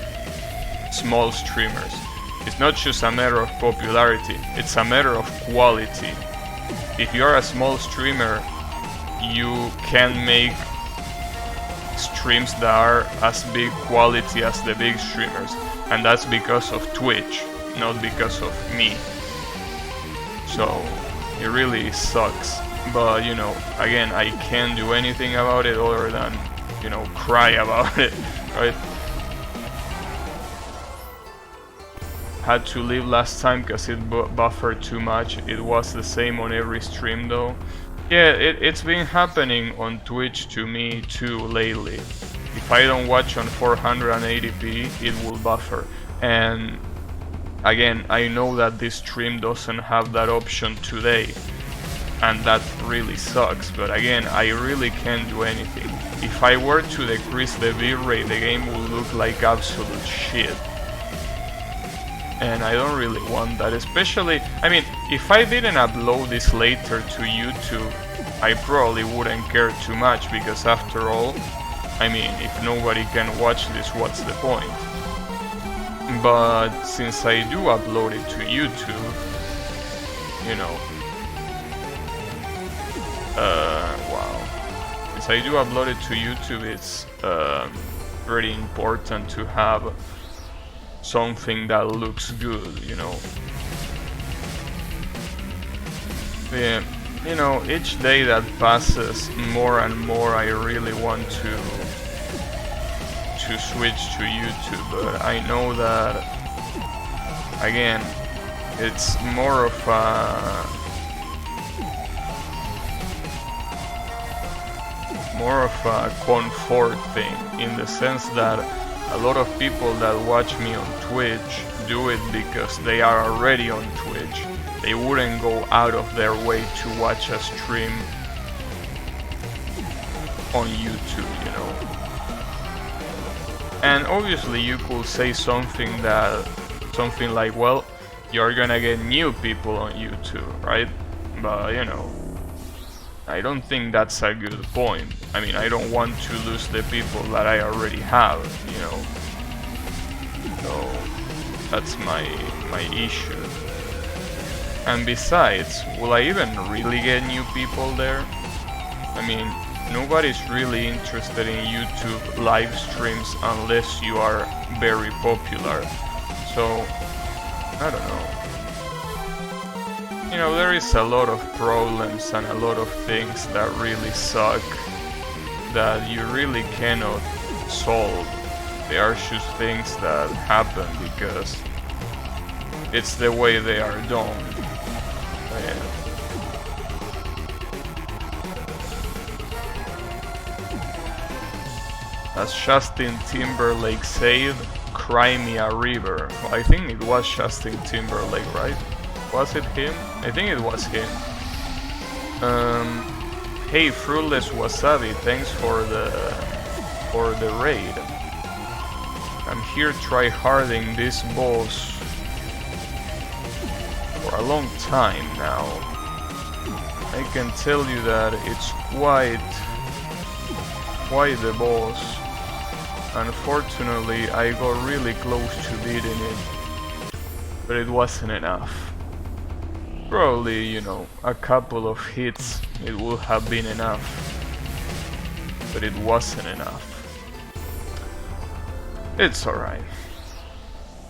small streamers. It's not just a matter of popularity, it's a matter of quality. If you're a small streamer, you can make streams that are as big quality as the big streamers, and that's because of Twitch, not because of me. So it really sucks, but you know, again, I can't do anything about it other than, you know, cry about it, right? Had to leave last time because it buffered too much. It was the same on every stream though. Yeah, it's been happening on Twitch to me too lately. If I don't watch on 480p, it will buffer. And again, I know that this stream doesn't have that option today, and that really sucks, but again, I really can't do anything. If I were to decrease the bitrate, the game will look like absolute shit. And I don't really want that, especially, I mean, if I didn't upload this later to YouTube, I probably wouldn't care too much, because after all, I mean, if nobody can watch this, what's the point? But since I do upload it to YouTube, you know, wow. Since I do upload it to YouTube, it's pretty important to have something that looks good, you know. Yeah, you know, each day that passes, more and more I really want to switch to YouTube, but I know that, again, it's more of a comfort thing, in the sense that a lot of people that watch me on Twitch do it because they are already on Twitch. They wouldn't go out of their way to watch a stream on YouTube, you know. And obviously you could say something like, well, you're gonna get new people on YouTube, right? But, you know, I don't think that's a good point. I mean, I don't want to lose the people that I already have, you know. So that's my issue. And besides, will I even really get new people there? I mean, nobody's really interested in YouTube live streams unless you are very popular. So, I don't know. You know, there is a lot of problems and a lot of things that really suck that you really cannot solve. They are just things that happen because it's the way they are done. Yeah. As Justin Timberlake said, "Cry me a river." Well, I think it was Justin Timberlake, right? Was it him? I think it was him. Hey, Fruitless Wasabi, thanks for for the raid. I'm here tryharding this boss for a long time now. I can tell you that it's quite the boss. Unfortunately, I got really close to beating it, but it wasn't enough. Probably, you know, a couple of hits, it would have been enough, but it wasn't enough. It's alright.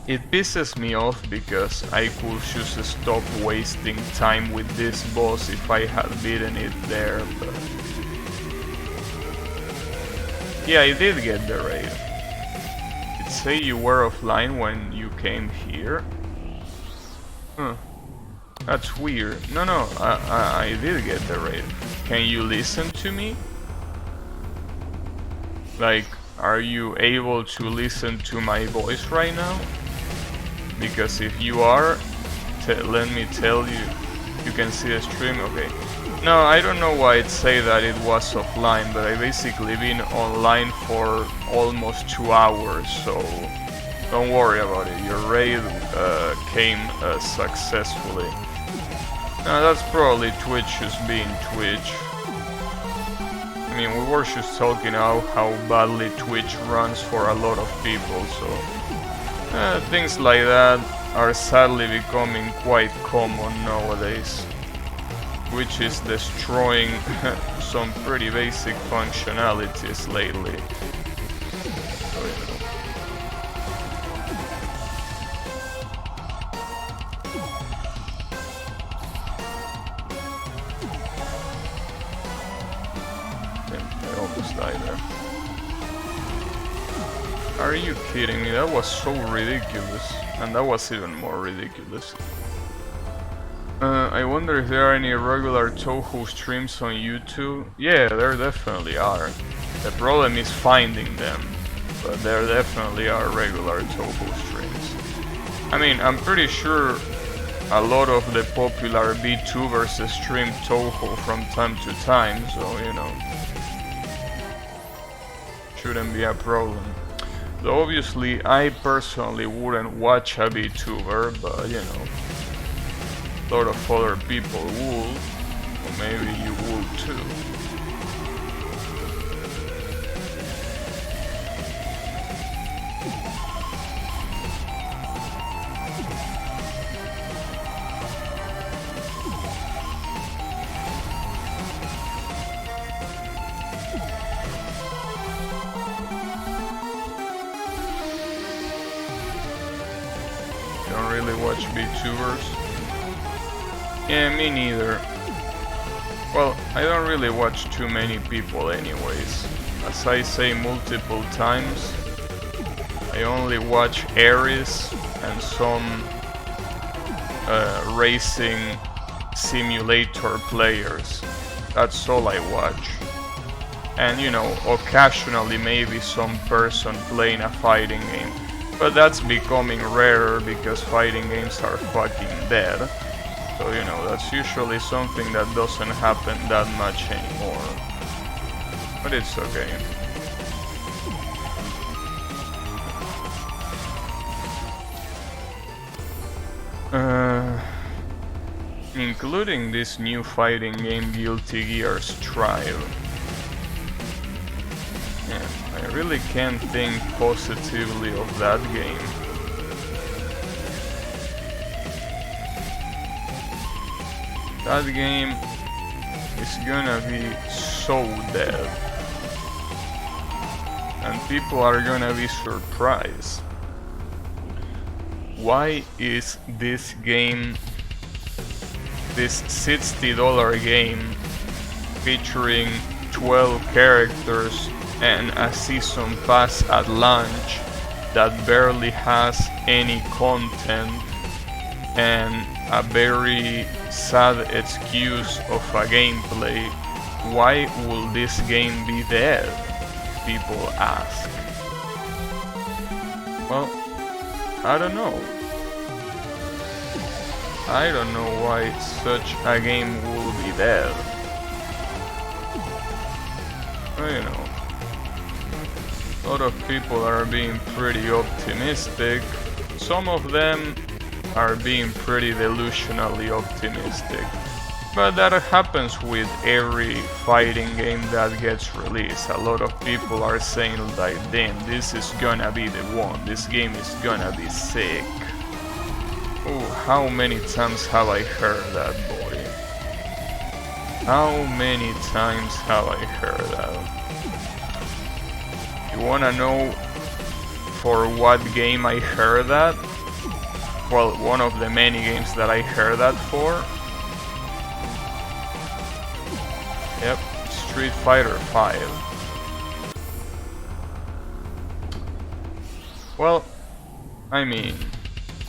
It pisses me off because I could just stop wasting time with this boss if I had beaten it there, but... Yeah, I did get the raid. It say you were offline when you came here? Huh. That's weird. No, I did get the raid. Can you listen to me? Like, are you able to listen to my voice right now? Because if you are, let me tell you, you can see the stream, okay. No, I don't know why it say that it was offline, but I basically been online for almost 2 hours, so don't worry about it. Your raid came successfully. Now that's probably Twitch just being Twitch. I mean, we were just talking about how badly Twitch runs for a lot of people, so things like that are sadly becoming quite common nowadays. Twitch is destroying some pretty basic functionalities lately. So, you know. I almost died there. Are you kidding me? That was so ridiculous. And that was even more ridiculous. I wonder if there are any regular Touhou streams on YouTube. Yeah, there definitely are. The problem is finding them. But there definitely are regular Touhou streams. I mean, I'm pretty sure a lot of the popular VTubers stream Touhou from time to time, so you know. Shouldn't be a problem. Though obviously I personally wouldn't watch a VTuber, but you know, a lot of other people would, or maybe you would too. Don't really watch VTubers? Yeah, me neither. Well, I don't really watch too many people anyways. As I say multiple times, I only watch Ares and some racing simulator players. That's all I watch. And you know, occasionally maybe some person playing a fighting game. But that's becoming rarer because fighting games are fucking dead. So you know, that's usually something that doesn't happen that much anymore. But it's okay. Including this new fighting game, Guilty Gear Strive. Yeah, I really can't think positively of that game. That game is gonna be so dead. And people are gonna be surprised. Why is this game, this $60 game, featuring 12 characters and a season pass at launch that barely has any content and a very sad excuse of a gameplay? Why will this game be dead? People ask. Well, I don't know. I don't know why such a game will be dead. Well, you know. A lot of people are being pretty optimistic. Some of them are being pretty delusionally optimistic. But that happens with every fighting game that gets released. A lot of people are saying like, damn, this is gonna be the one. This game is gonna be sick. Oh, how many times have I heard that, boy? How many times have I heard that? You wanna know for what game I heard that? Well, one of the many games that I heard that for. Yep, Street Fighter V. Well, I mean,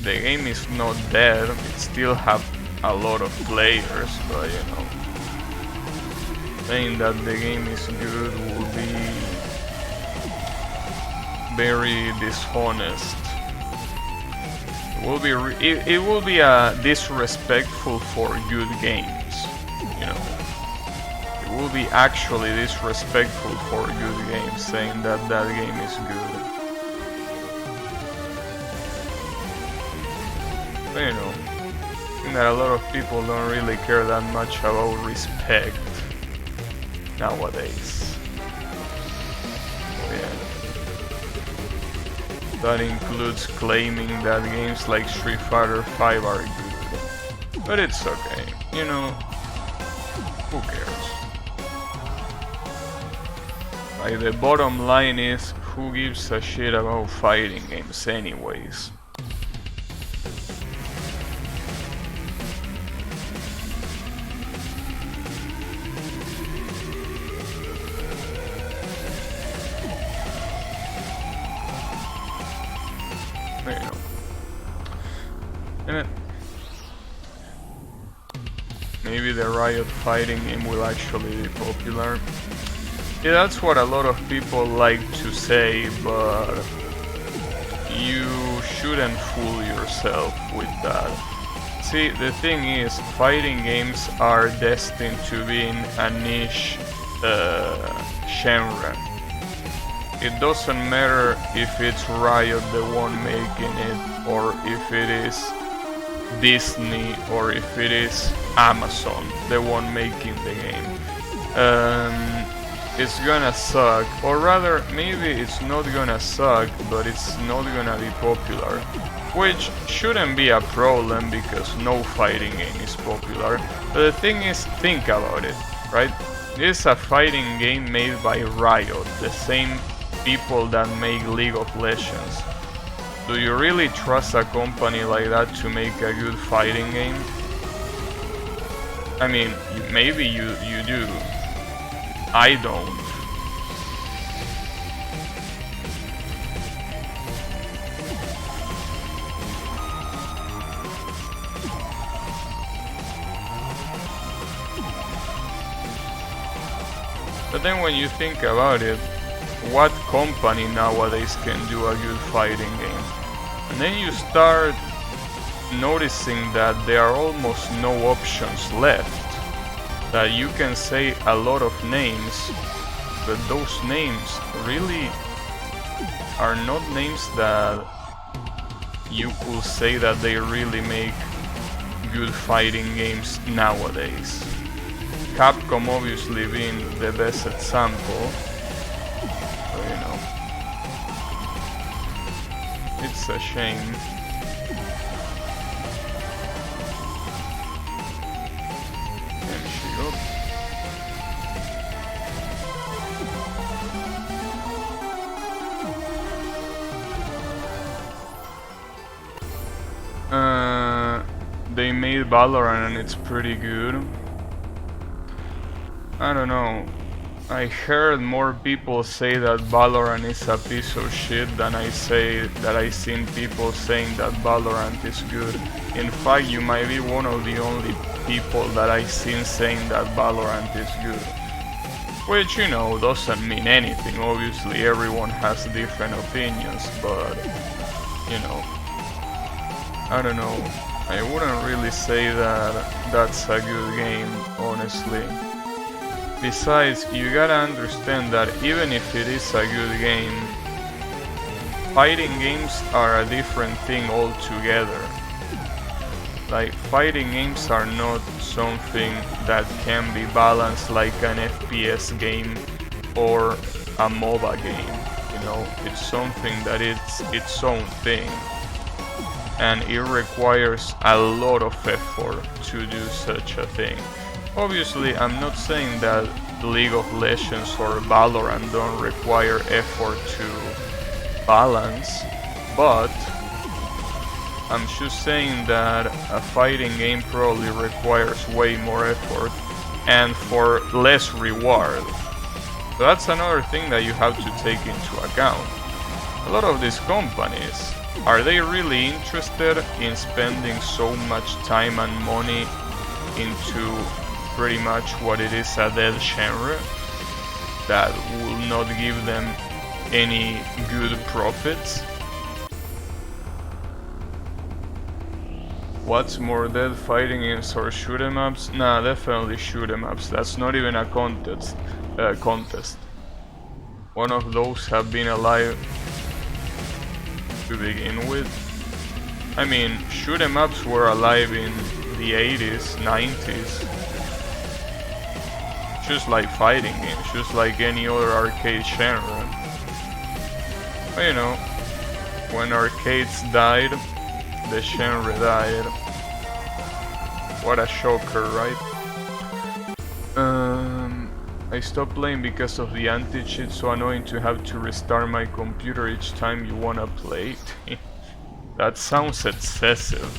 the game is not dead, it still have a lot of players, but you know, saying that the game is good will be very dishonest. It will be disrespectful for good games, you know. It will be actually disrespectful for good games saying that that game is good. But you know, I think that a lot of people don't really care that much about respect nowadays. Yeah. That includes claiming that games like Street Fighter V are good. But it's okay, you know, who cares? Like, the bottom line is, who gives a shit about fighting games anyways? You know. And maybe the Riot fighting game will actually be popular. Yeah, that's what a lot of people like to say, but you shouldn't fool yourself with that. See, the thing is, fighting games are destined to be in a niche genre. It doesn't matter if it's Riot the one making it, or if it is Disney, or if it is Amazon the one making the game. It's gonna suck, or rather, maybe it's not gonna suck, but it's not gonna be popular. Which shouldn't be a problem, because no fighting game is popular. But the thing is, think about it, right? This is a fighting game made by Riot, the same people that make League of Legends. Do you really trust a company like that to make a good fighting game? I mean, maybe you do. I don't. But then when you think about it, what company nowadays can do a good fighting game? And then you start noticing that there are almost no options left. That you can say a lot of names, but those names really are not names that you could say that they really make good fighting games nowadays. Capcom obviously being the best example, so, you know, it's a shame. They made Valorant and it's pretty good. I don't know. I heard more people say that Valorant is a piece of shit than I seen people saying that Valorant is good. In fact, you might be one of the only people that I seen saying that Valorant is good. Which, you know, doesn't mean anything. Obviously, everyone has different opinions, but, you know, I don't know. I wouldn't really say that that's a good game, honestly. Besides, you gotta understand that even if it is a good game, fighting games are a different thing altogether. Like, fighting games are not something that can be balanced like an FPS game or a MOBA game, you know? It's something that it's its own thing. And it requires a lot of effort to do such a thing. Obviously, I'm not saying that League of Legends or Valorant don't require effort to balance, but I'm just saying that a fighting game probably requires way more effort and for less reward. So that's another thing that you have to take into account. A lot of these companies, are they really interested in spending so much time and money into pretty much what it is a dead genre that will not give them any good profits? What's more dead, fighting games or shoot 'em ups? Nah, definitely shoot 'em ups. That's not even a contest. One of those have been alive to begin with. I mean, shoot 'em ups were alive in the 80s, 90s. Just like fighting games, just like any other arcade genre. But you know, when arcades died, the genre died. What a shocker, right? I stopped playing because of the anti-cheat, so annoying to have to restart my computer each time you wanna play. That sounds excessive.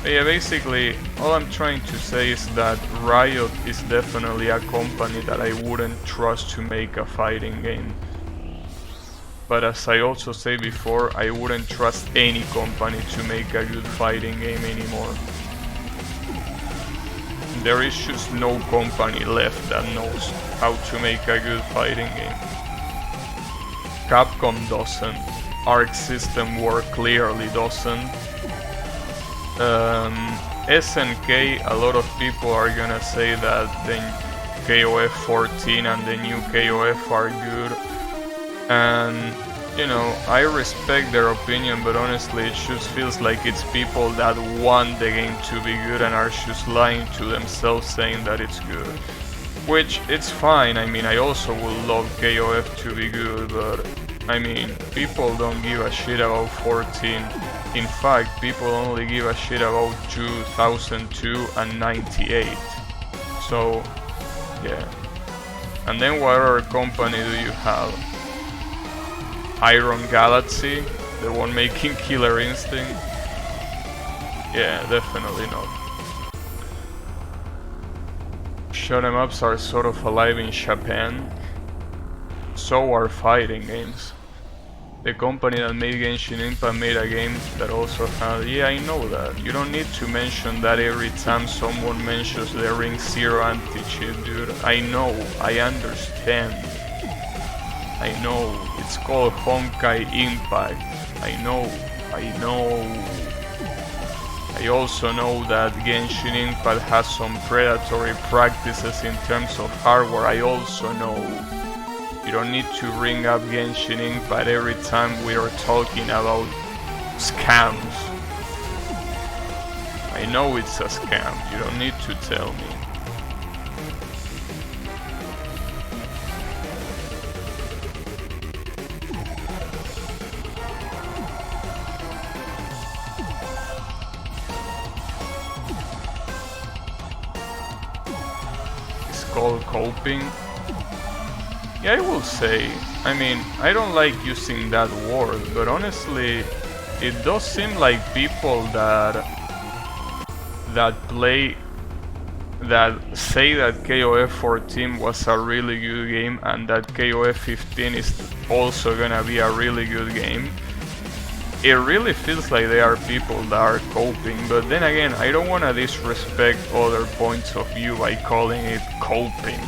But yeah, basically, all I'm trying to say is that Riot is definitely a company that I wouldn't trust to make a fighting game. But as I also said before, I wouldn't trust any company to make a good fighting game anymore. There is just no company left that knows how to make a good fighting game. Capcom doesn't. Arc System War clearly doesn't. SNK, a lot of people are gonna say that the KOF 14 and the new KOF are good. And you know, I respect their opinion, but honestly it just feels like it's people that want the game to be good and are just lying to themselves saying that it's good. Which, it's fine, I mean, I also would love KOF to be good, but I mean, people don't give a shit about 14. In fact, people only give a shit about 2002 and 98. So, yeah. And then what other company do you have? Iron Galaxy, the one making Killer Instinct? Yeah, definitely not. Shoot 'em ups are sort of alive in Japan. So are fighting games. The company that made Genshin Impact made a game that also had... Yeah, I know that. You don't need to mention that every time someone mentions the Ring Zero anti-cheat, dude. I know, I understand. I know, it's called Honkai Impact. I know. I also know that Genshin Impact has some predatory practices in terms of hardware. I also know. You don't need to bring up Genshin Impact every time we are talking about scams. I know it's a scam, you don't need to tell me. Called coping. Yeah, I will say, I mean, I don't like using that word, but honestly, it does seem like people that say that KOF 14 was a really good game and that KOF 15 is also gonna be a really good game. It really feels like they are people that are coping, but then again, I don't wanna disrespect other points of view by calling it coping.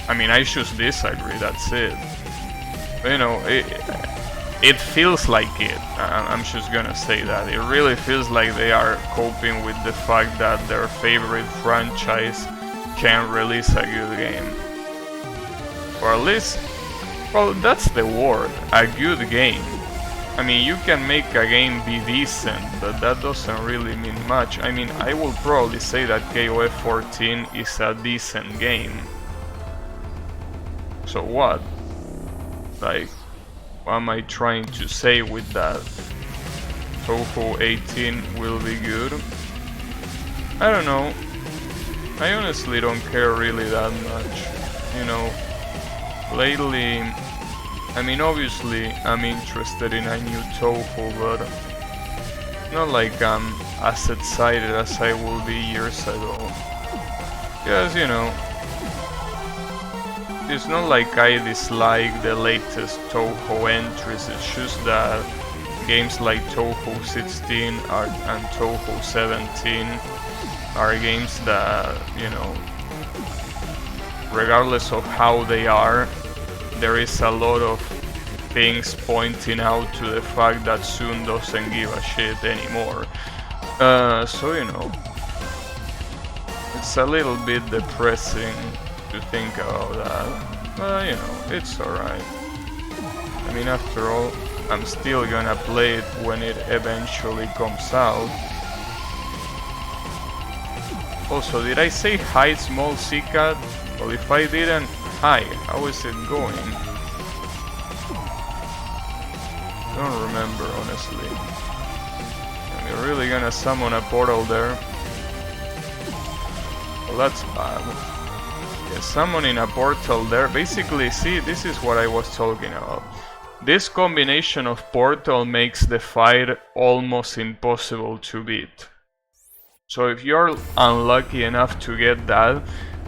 I mean, I just disagree, that's it. But, you know, it feels like it. I'm just gonna say that. It really feels like they are coping with the fact that their favorite franchise can release a good game. Or at least, well, that's the word, a good game. I mean, you can make a game be decent, but that doesn't really mean much. I mean, I will probably say that KOF 14 is a decent game. So what? Like, what am I trying to say with that? Touhou 18 will be good? I don't know. I honestly don't care really that much. You know, lately, I mean, obviously I'm interested in a new Touhou, but not like I'm as excited as I will be years ago. Because, you know, it's not like I dislike the latest Touhou entries, it's just that games like Touhou 16 and Touhou 17 are games that, you know, regardless of how they are, there is a lot of things pointing out to the fact that Sun doesn't give a shit anymore. So, you know, it's a little bit depressing to think about that, but you know, it's alright. I mean, after all, I'm still gonna play it when it eventually comes out. Also, did I say hi, small Zcat? Well, if I didn't, hi, how is it going? I don't remember, honestly. Am I really gonna summon a portal there? Well, that's bad. Yeah, summoning a portal there. Basically, see, this is what I was talking about. This combination of portal makes the fight almost impossible to beat. So if you're unlucky enough to get that,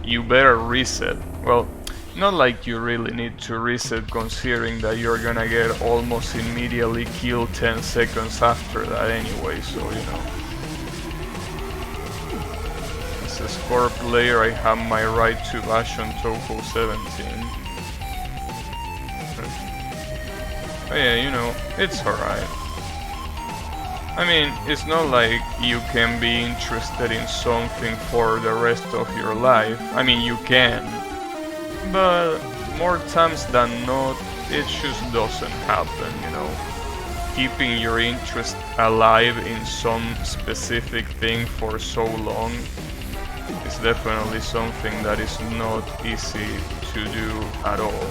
you better reset. Well, not like you really need to reset, considering that you're gonna get almost immediately killed 10 seconds after that anyway, so you know. As a score player, I have my right to bash on Touhou 17. But yeah, you know, it's alright. I mean, it's not like you can be interested in something for the rest of your life. I mean, you can, but more times than not, it just doesn't happen, you know. Keeping your interest alive in some specific thing for so long is definitely something that is not easy to do at all.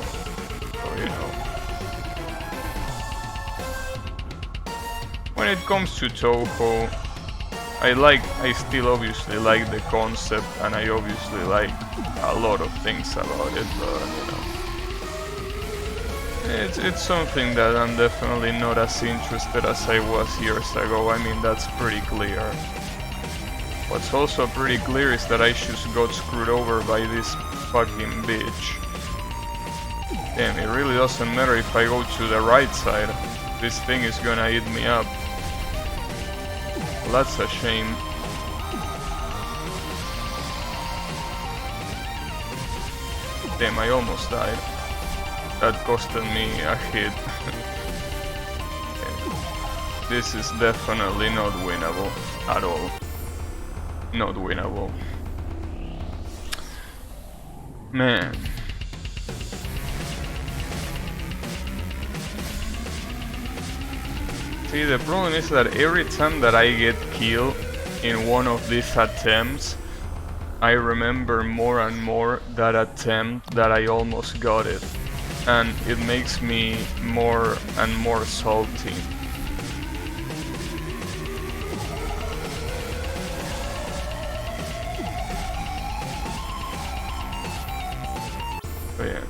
So, you know. When it comes to Touhou, I still obviously like the concept, and I obviously like a lot of things about it, but you know, it's something that I'm definitely not as interested as I was years ago. I mean, that's pretty clear. What's also pretty clear is that I just got screwed over by this fucking bitch. Damn, it really doesn't matter if I go to the right side. This thing is gonna eat me up. Well, that's a shame. Damn, I almost died. That costed me a hit. This is definitely not winnable at all. Not winnable. Man. See, the problem is that every time that I get killed in one of these attempts, I remember more and more that attempt that I almost got it. And it makes me more and more salty. But yeah.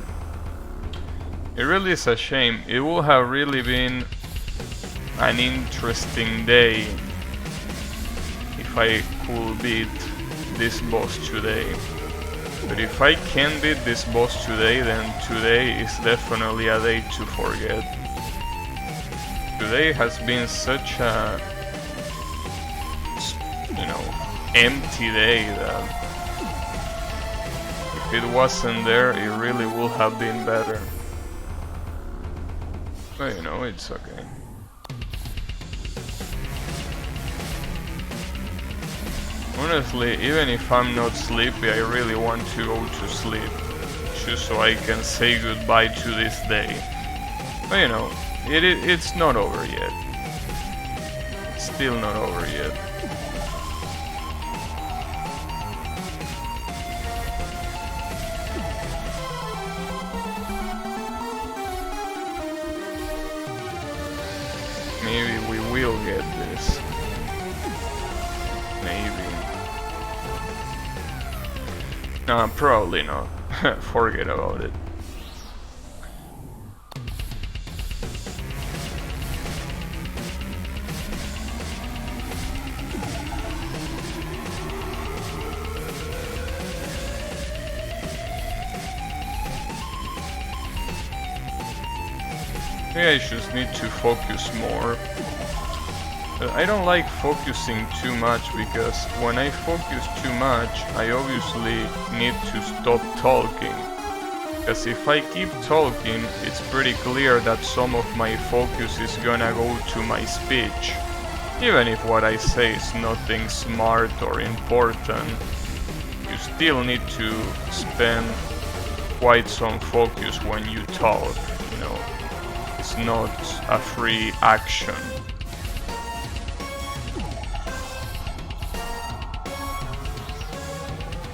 It really is a shame. It would have really been an interesting day if I could beat this boss today. But if I can beat this boss today, then today is definitely a day to forget. Today has been such a, you know, empty day that if it wasn't there, it really would have been better. But you know, it's okay. Honestly, even if I'm not sleepy, I really want to go to sleep, just so I can say goodbye to this day. But you know, It's not over yet. It's still not over yet. Maybe we will get this. Maybe. No, probably not. Forget about it. Maybe I just need to focus more. I don't like focusing too much because when I focus too much, I obviously need to stop talking. Because if I keep talking, it's pretty clear that some of my focus is gonna go to my speech. Even if what I say is nothing smart or important, you still need to spend quite some focus when you talk, you know. It's not a free action.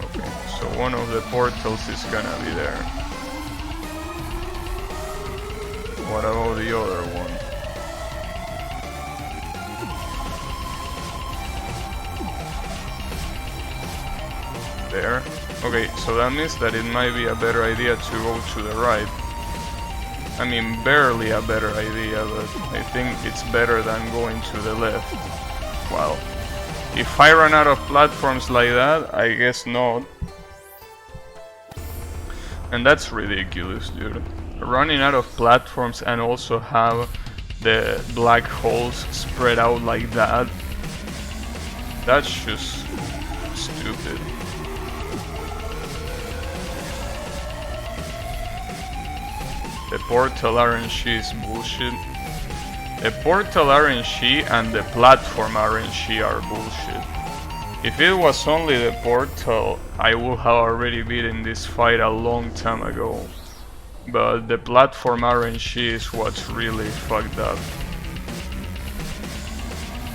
Okay, so one of the portals is gonna be there. What about the other one? There. Okay, so that means that it might be a better idea to go to the right. I mean, barely a better idea, but I think it's better than going to the left. Well, if I run out of platforms like that, I guess not. And that's ridiculous, dude. Running out of platforms and also have the black holes spread out like that. That's just stupid. The portal RNG is bullshit. The portal RNG and the platform RNG are bullshit. If it was only the portal, I would have already beaten this fight a long time ago. But the platform RNG is what's really fucked up.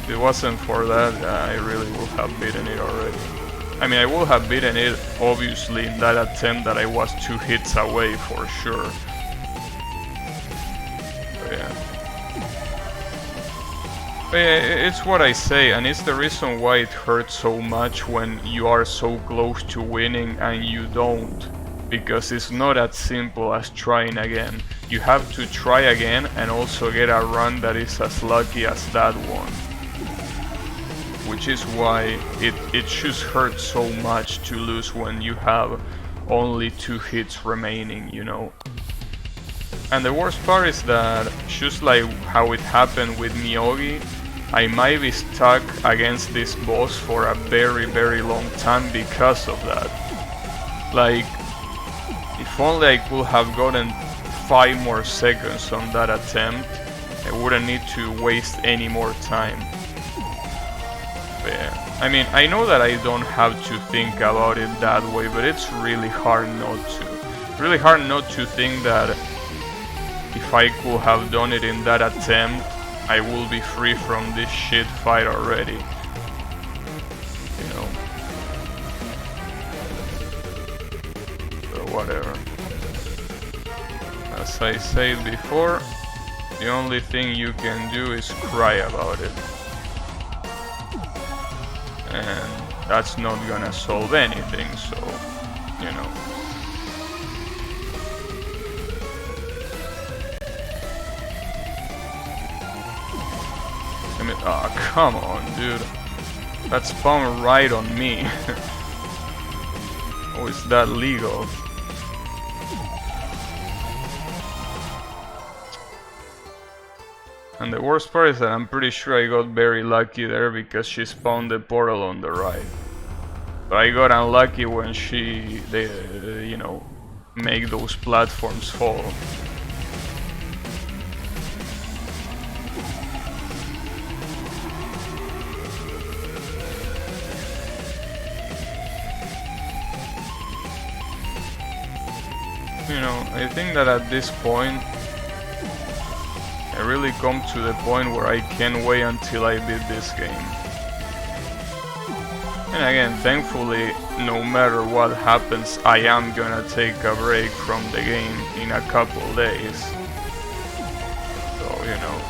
If it wasn't for that, I really would have beaten it already. I mean, I would have beaten it, obviously, in that attempt that I was 2 hits away for sure. It's what I say, and it's the reason why it hurts so much when you are so close to winning and you don't. Because it's not as simple as trying again. You have to try again and also get a run that is as lucky as that one. Which is why it just hurts so much to lose when you have only 2 hits remaining, you know. And the worst part is that, just like how it happened with Miyogi, I might be stuck against this boss for a very, very long time because of that. Like, if only I could have gotten 5 more seconds on that attempt, I wouldn't need to waste any more time. But yeah, I mean, I know that I don't have to think about it that way, but it's really hard not to. Really hard not to think that if I could have done it in that attempt, I will be free from this shit fight already. You know. But whatever. As I said before, the only thing you can do is cry about it. And that's not gonna solve anything, so, you know. Oh, come on, dude. That spawned right on me. Oh, is that legal? And the worst part is that I'm pretty sure I got very lucky there because she spawned the portal on the right. But I got unlucky when they you know, make those platforms fall. You know, I think that at this point I really come to the point where I can't wait until I beat this game. And again, thankfully, no matter what happens, I am gonna take a break from the game in a couple days. So, you know,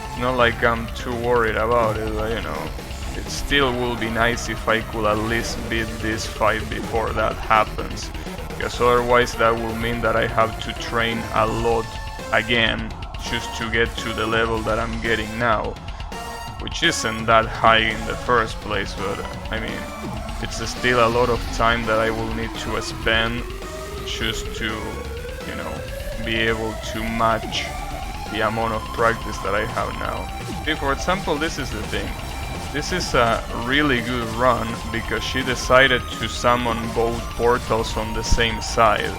it's not like I'm too worried about it, but, you know, it still will be nice if I could at least beat this fight before that happens. Because otherwise that will mean that I have to train a lot again just to get to the level that I'm getting now, which isn't that high in the first place, but I mean, it's still a lot of time that I will need to spend just to, you know, be able to match the amount of practice that I have now. See, for example, this is the thing. This is a really good run because she decided to summon both portals on the same side,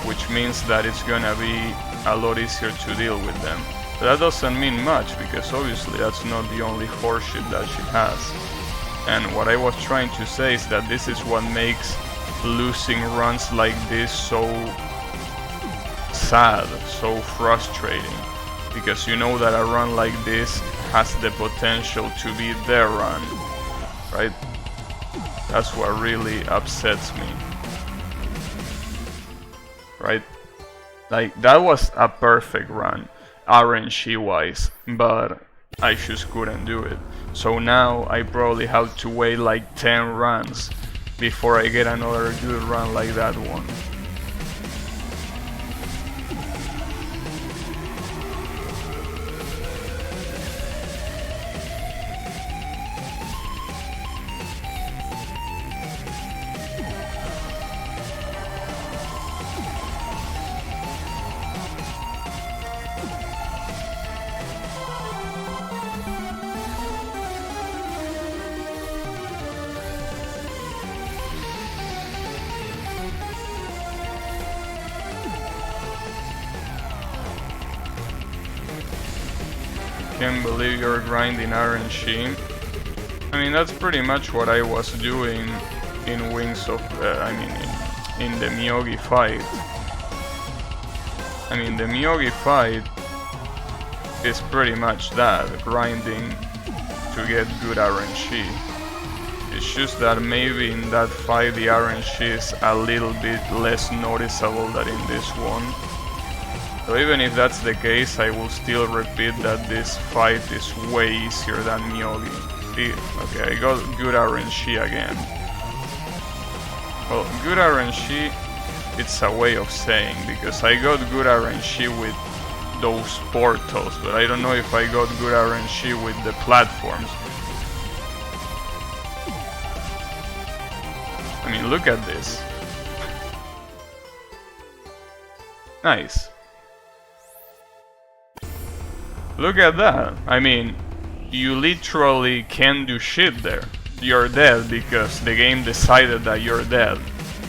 which means that it's gonna be a lot easier to deal with them. But that doesn't mean much because obviously that's not the only horseshit that she has. And what I was trying to say is that this is what makes losing runs like this so sad, so frustrating. Because you know that a run like this has the potential to be their run, right? That's what really upsets me, right? Like, that was a perfect run, RNG wise, but I just couldn't do it. So now I probably have to wait like 10 runs before I get another good run like that one. Can't believe you're grinding RNG. I mean, that's pretty much what I was doing in Wings of, in the Miyogi fight. I mean, the Miyogi fight is pretty much that, grinding to get good RNG. It's just that maybe in that fight the RNG is a little bit less noticeable than in this one. So even if that's the case, I will still repeat that this fight is way easier than Miyogi. See, okay, I got good RNG again. Well, good RNG, it's a way of saying, because I got good RNG with those portals, but I don't know if I got good RNG with the platforms. I mean, look at this. Nice. Look at that. I mean, you literally can't do shit there. You're dead because the game decided that you're dead,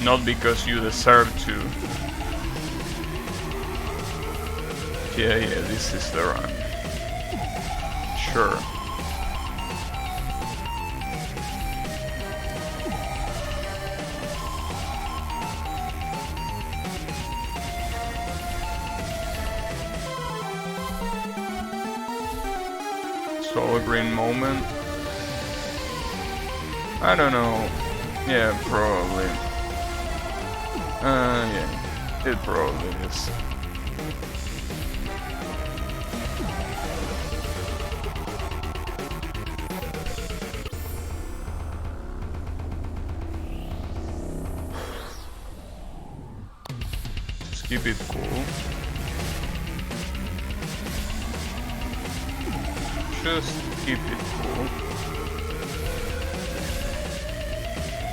not because you deserve to. Yeah, this is the run. Sure. Soul Green moment. I don't know. Yeah, probably. Yeah, it probably is. Just keep it cool. Just keep it cool.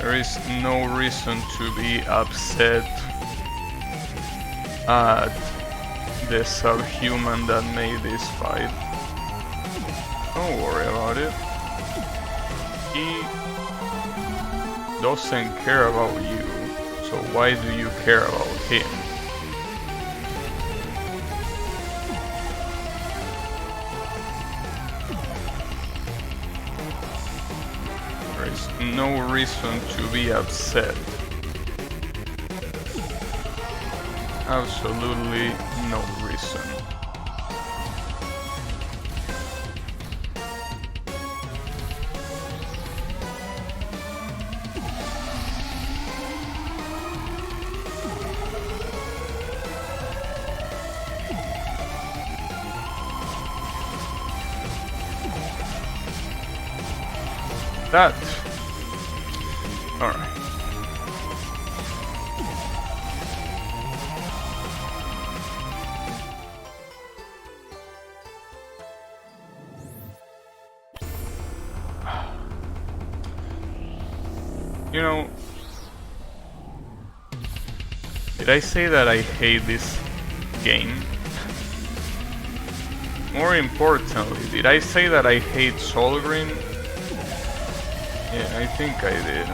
There is no reason to be upset at the subhuman that made this fight. Don't worry about it. He doesn't care about you, so why do you care about him? No reason to be upset. Absolutely no reason. That. Alright. You know, did I say that I hate this game? More importantly, did I say that I hate Solgreen? Yeah, I think I did.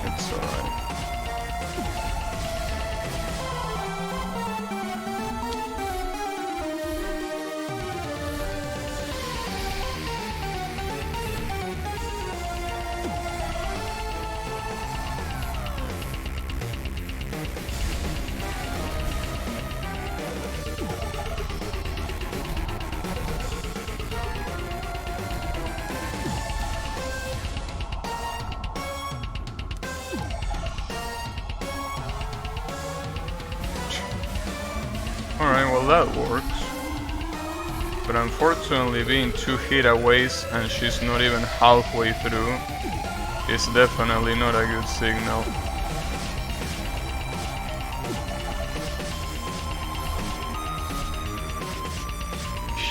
It's alright. Alright, well that works. But unfortunately being 2 hit aways and she's not even halfway through is definitely not a good signal.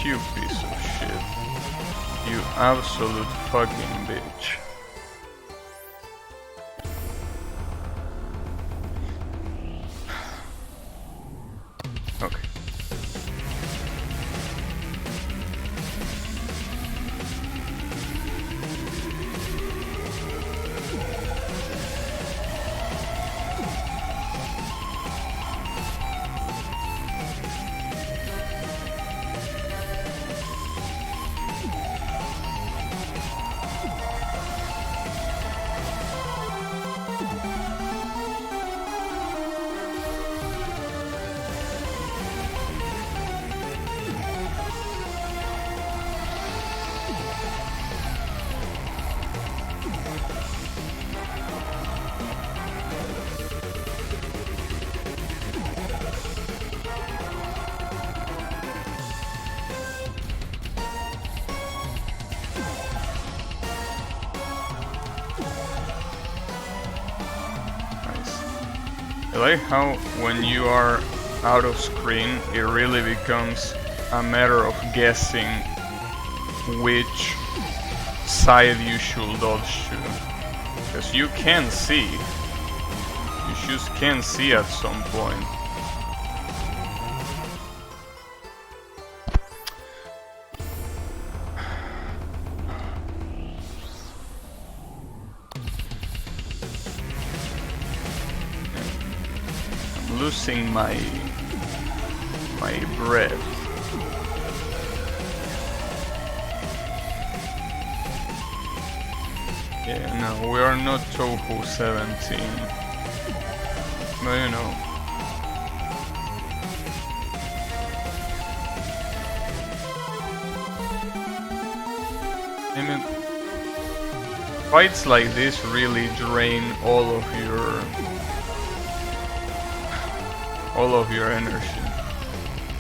You piece of shit. You absolute fucking bitch. Okay. I like how when you are out of screen it really becomes a matter of guessing which side you should dodge to. Because you can see. You just can see at some point. Losing my breath. Yeah, no, we are not Touhou 17. But you know. I mean, fights like this really drain all of your energy.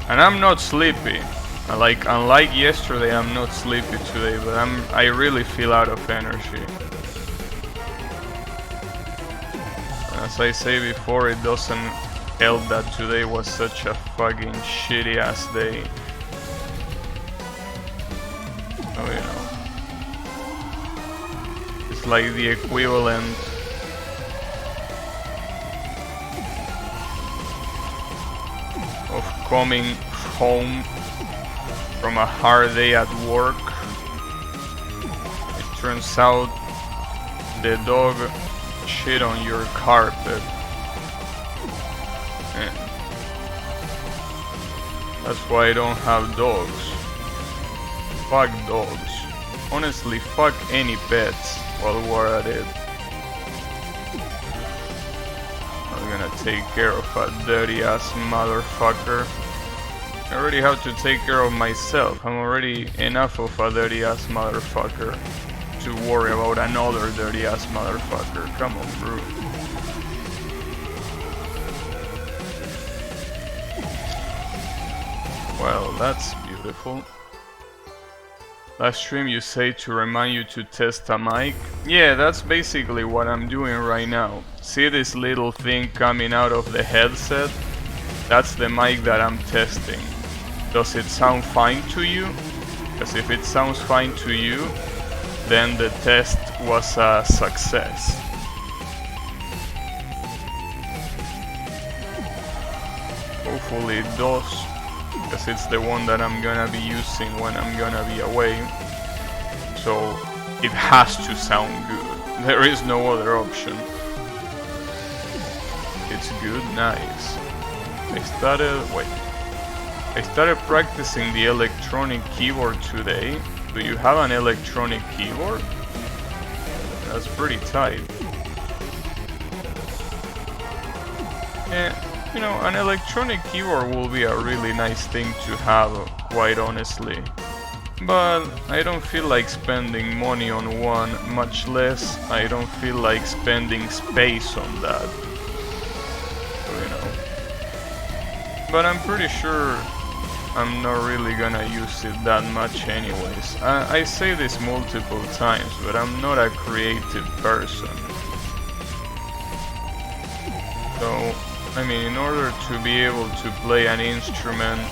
And I'm not sleepy. Like, unlike yesterday, I'm not sleepy today, but I really feel out of energy. As I say before, it doesn't help that today was such a fucking shitty ass day. Oh, you know. It's like the equivalent of coming home from a hard day at work. It turns out the dog shit on your carpet. And that's why I don't have dogs. Fuck dogs. Honestly, fuck any pets while we're at it. I'm gonna take care of a dirty ass motherfucker. I already have to take care of myself. I'm already enough of a dirty ass motherfucker to worry about another dirty ass motherfucker. Come on, bro. that's beautiful. Last stream you say to remind you to test a mic. Yeah, that's basically what I'm doing right now. See this little thing coming out of the headset? That's the mic that I'm testing. Does it sound fine to you? Because if it sounds fine to you, then the test was a success. Hopefully it does, because it's the one that I'm gonna be using when I'm gonna be away. So it has to sound good. There is no other option. It's good, nice. I started practicing the electronic keyboard today. Do you have an electronic keyboard? That's pretty tight. Yeah, you know, an electronic keyboard will be a really nice thing to have, quite honestly. But I don't feel like spending money on one, much less I don't feel like spending space on that. So, you know. But I'm pretty sure I'm not really gonna use it that much anyways. I say this multiple times, but I'm not a creative person. So, I mean, in order to be able to play an instrument,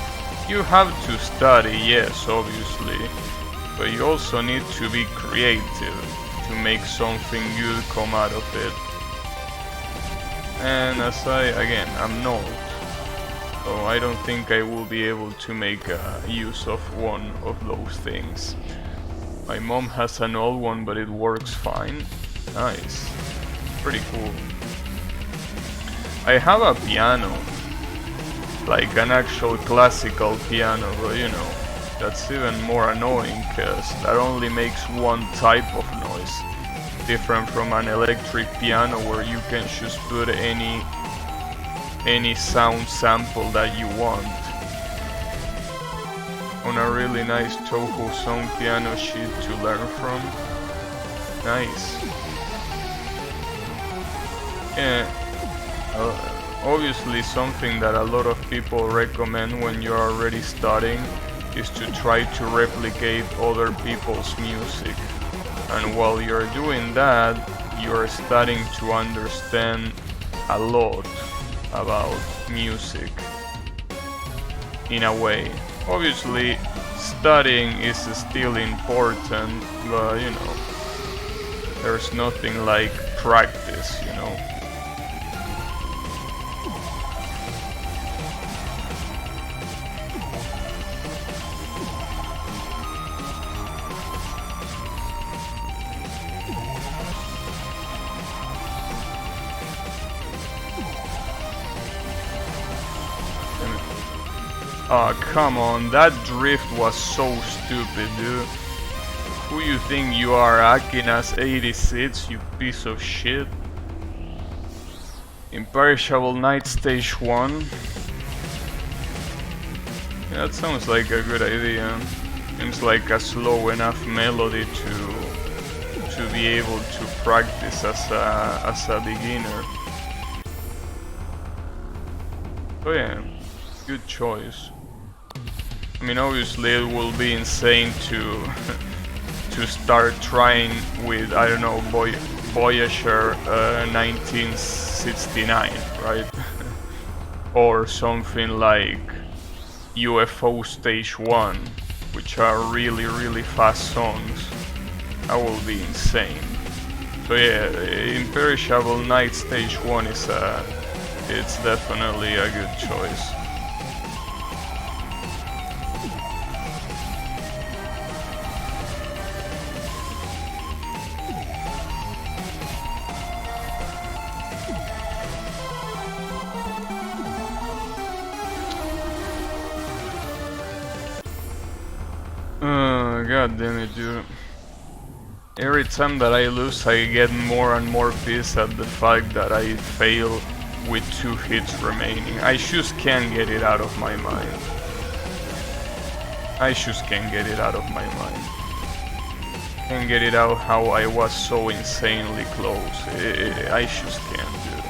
you have to study, yes, obviously, but you also need to be creative to make something good come out of it. And as I'm not. So I don't think I will be able to make use of one of those things. My mom has an old one, but it works fine. Nice. Pretty cool. I have a piano, like an actual classical piano, but you know, that's even more annoying because that only makes one type of noise, different from an electric piano where you can just put any sound sample that you want. On a really nice Toho Song piano sheet to learn from. Nice. Yeah. Obviously something that a lot of people recommend when you're already studying is to try to replicate other people's music. And while you're doing that, you're starting to understand a lot about music in a way. Obviously studying is still important, but you know, there's nothing like practice, you know. Oh, come on, that drift was so stupid, dude. Who you think you are, Akinas 86, you piece of shit? Imperishable Night Stage 1. Yeah, that sounds like a good idea. Seems like a slow enough melody to be able to practice as a beginner. So yeah, good choice. I mean, obviously it will be insane to start trying with, I don't know, Voyager 1969, right? Or something like UFO Stage 1, which are really, really fast songs. That will be insane. So yeah, Imperishable Night Stage 1 is it's definitely a good choice. God damn it, dude. Every time that I lose, I get more and more pissed at the fact that I fail with 2 hits remaining. I just can't get it out of my mind. I just can't get it out of my mind. Can't get it out how I was so insanely close. I just can't do it.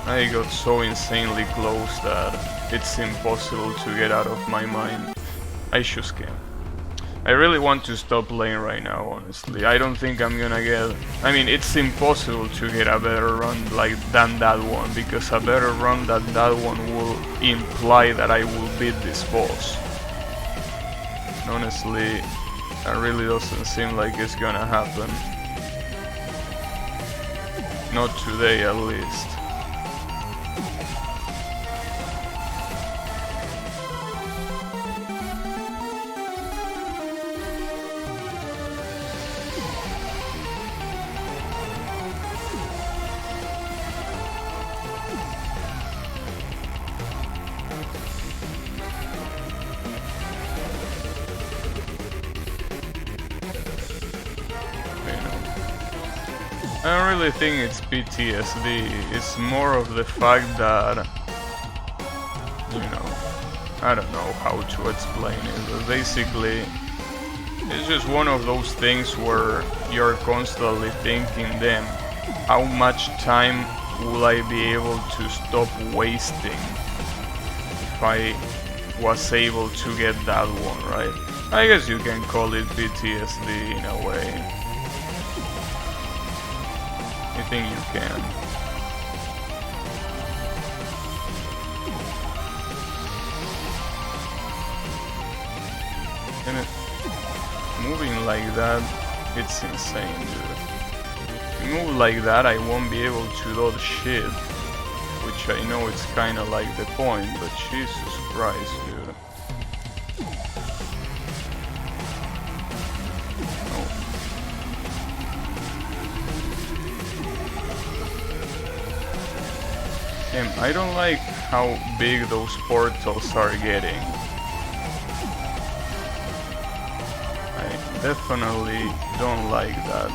I got so insanely close that it's impossible to get out of my mind. I just can't. I really want to stop playing right now, honestly. I don't think I'm gonna get... I mean, it's impossible to get a better run than that one, because a better run than that one will imply that I will beat this boss. And honestly, that really doesn't seem like it's gonna happen. Not today, at least. I don't really think it's PTSD, it's more of the fact that, you know, I don't know how to explain it, but basically, it's just one of those things where you're constantly thinking, damn, how much time will I be able to stop wasting if I was able to get that one, right? I guess you can call it PTSD in a way. I think you can. And moving like that, it's insane, dude. If you move like that, I won't be able to dodge shit. Which I know it's kinda like the point, but Jesus Christ, dude. Damn, I don't like how big those portals are getting. I definitely don't like that.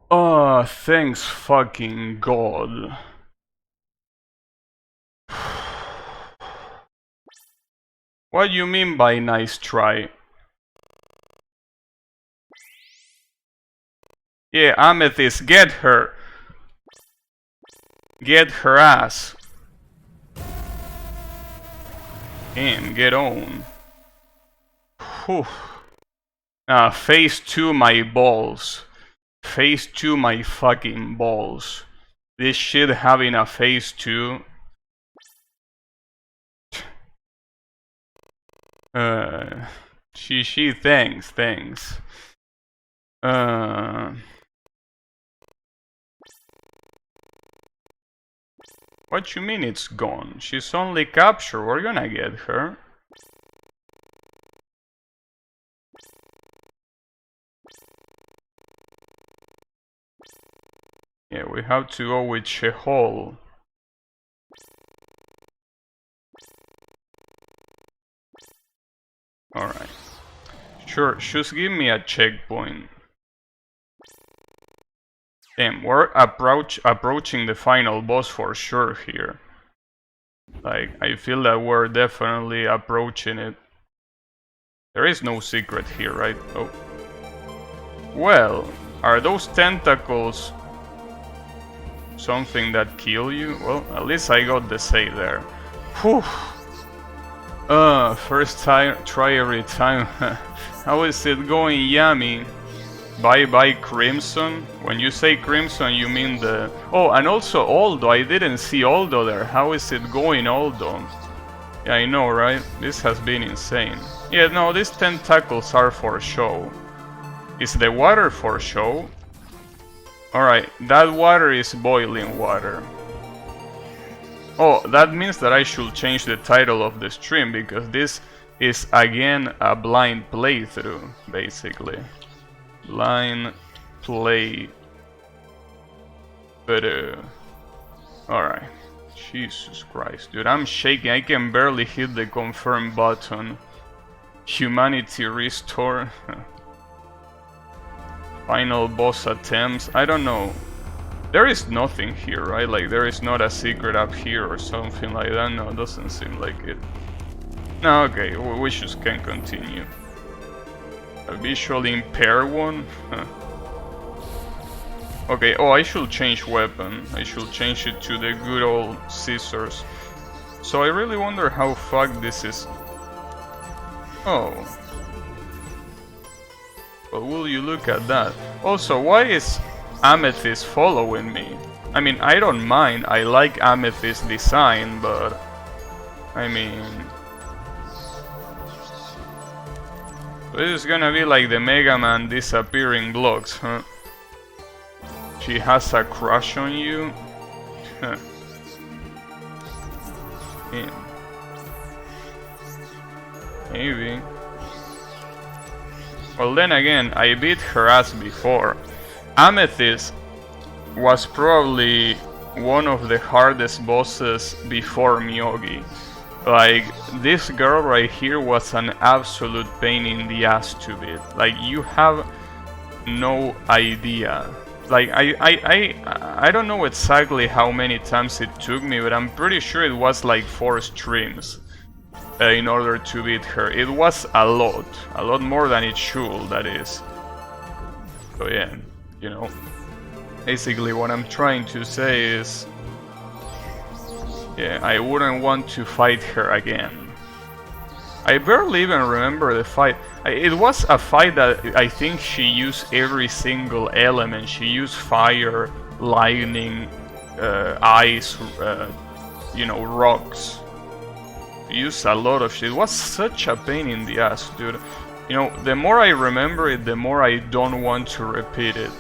Oh, thanks fucking God. What do you mean by nice try? Yeah, Amethyst, get her. Get her ass. Damn, get on. Whew. Phase 2 my balls. Phase 2 my fucking balls. This shit having a phase 2. Thanks. What you mean it's gone? She's only captured, we're gonna get her. Yeah, we have to go with Shehol. Alright. Sure, just give me a checkpoint. Damn, we're approaching the final boss for sure here. Like, I feel that we're definitely approaching it. There is no secret here, right? Oh. Well, are those tentacles something that kill you? Well, at least I got the save there. Whew. First time, try every time. How is it going, Yami? Bye Crimson. When you say Crimson, you mean the... Oh, and also Aldo. I didn't see Aldo there. How is it going, Aldo? Yeah, I know, right? This has been insane. Yeah, no, these tentacles are for show. Is the water for show? Alright, that water is boiling water. Oh, that means that I should change the title of the stream, because this is again a blind playthrough, basically. Blind play. But, alright. Jesus Christ, dude, I'm shaking. I can barely hit the confirm button. Humanity restore. Final boss attempts. I don't know. There is nothing here, right? Like, there is not a secret up here or something like that. No, it doesn't seem like it. No, okay, we just can continue. A visually impaired one? Huh. Okay, oh, I should change weapon. I should change it to the good old scissors. So I really wonder how fucked this is. Oh. But will you look at that? Also, why is Amethyst following me? I mean, I don't mind. I like Amethyst design, but... I mean... This is gonna be like the Mega Man disappearing blocks, huh? She has a crush on you? Huh. Yeah. Maybe. Well, then again, I beat her ass before. Amethyst was probably one of the hardest bosses before Miyogi. Like, this girl right here was an absolute pain in the ass to beat. Like, you have no idea. Like, I don't know exactly how many times it took me, but I'm pretty sure it was like 4 streams in order to beat her. It was a lot more than it should, that is. So yeah, you know, basically what I'm trying to say is, yeah, I wouldn't want to fight her again. I barely even remember the fight. It was a fight that I think she used every single element. She used fire, lightning, ice, you know, rocks. She used a lot of shit. It was such a pain in the ass, dude. You know, the more I remember it, the more I don't want to repeat it.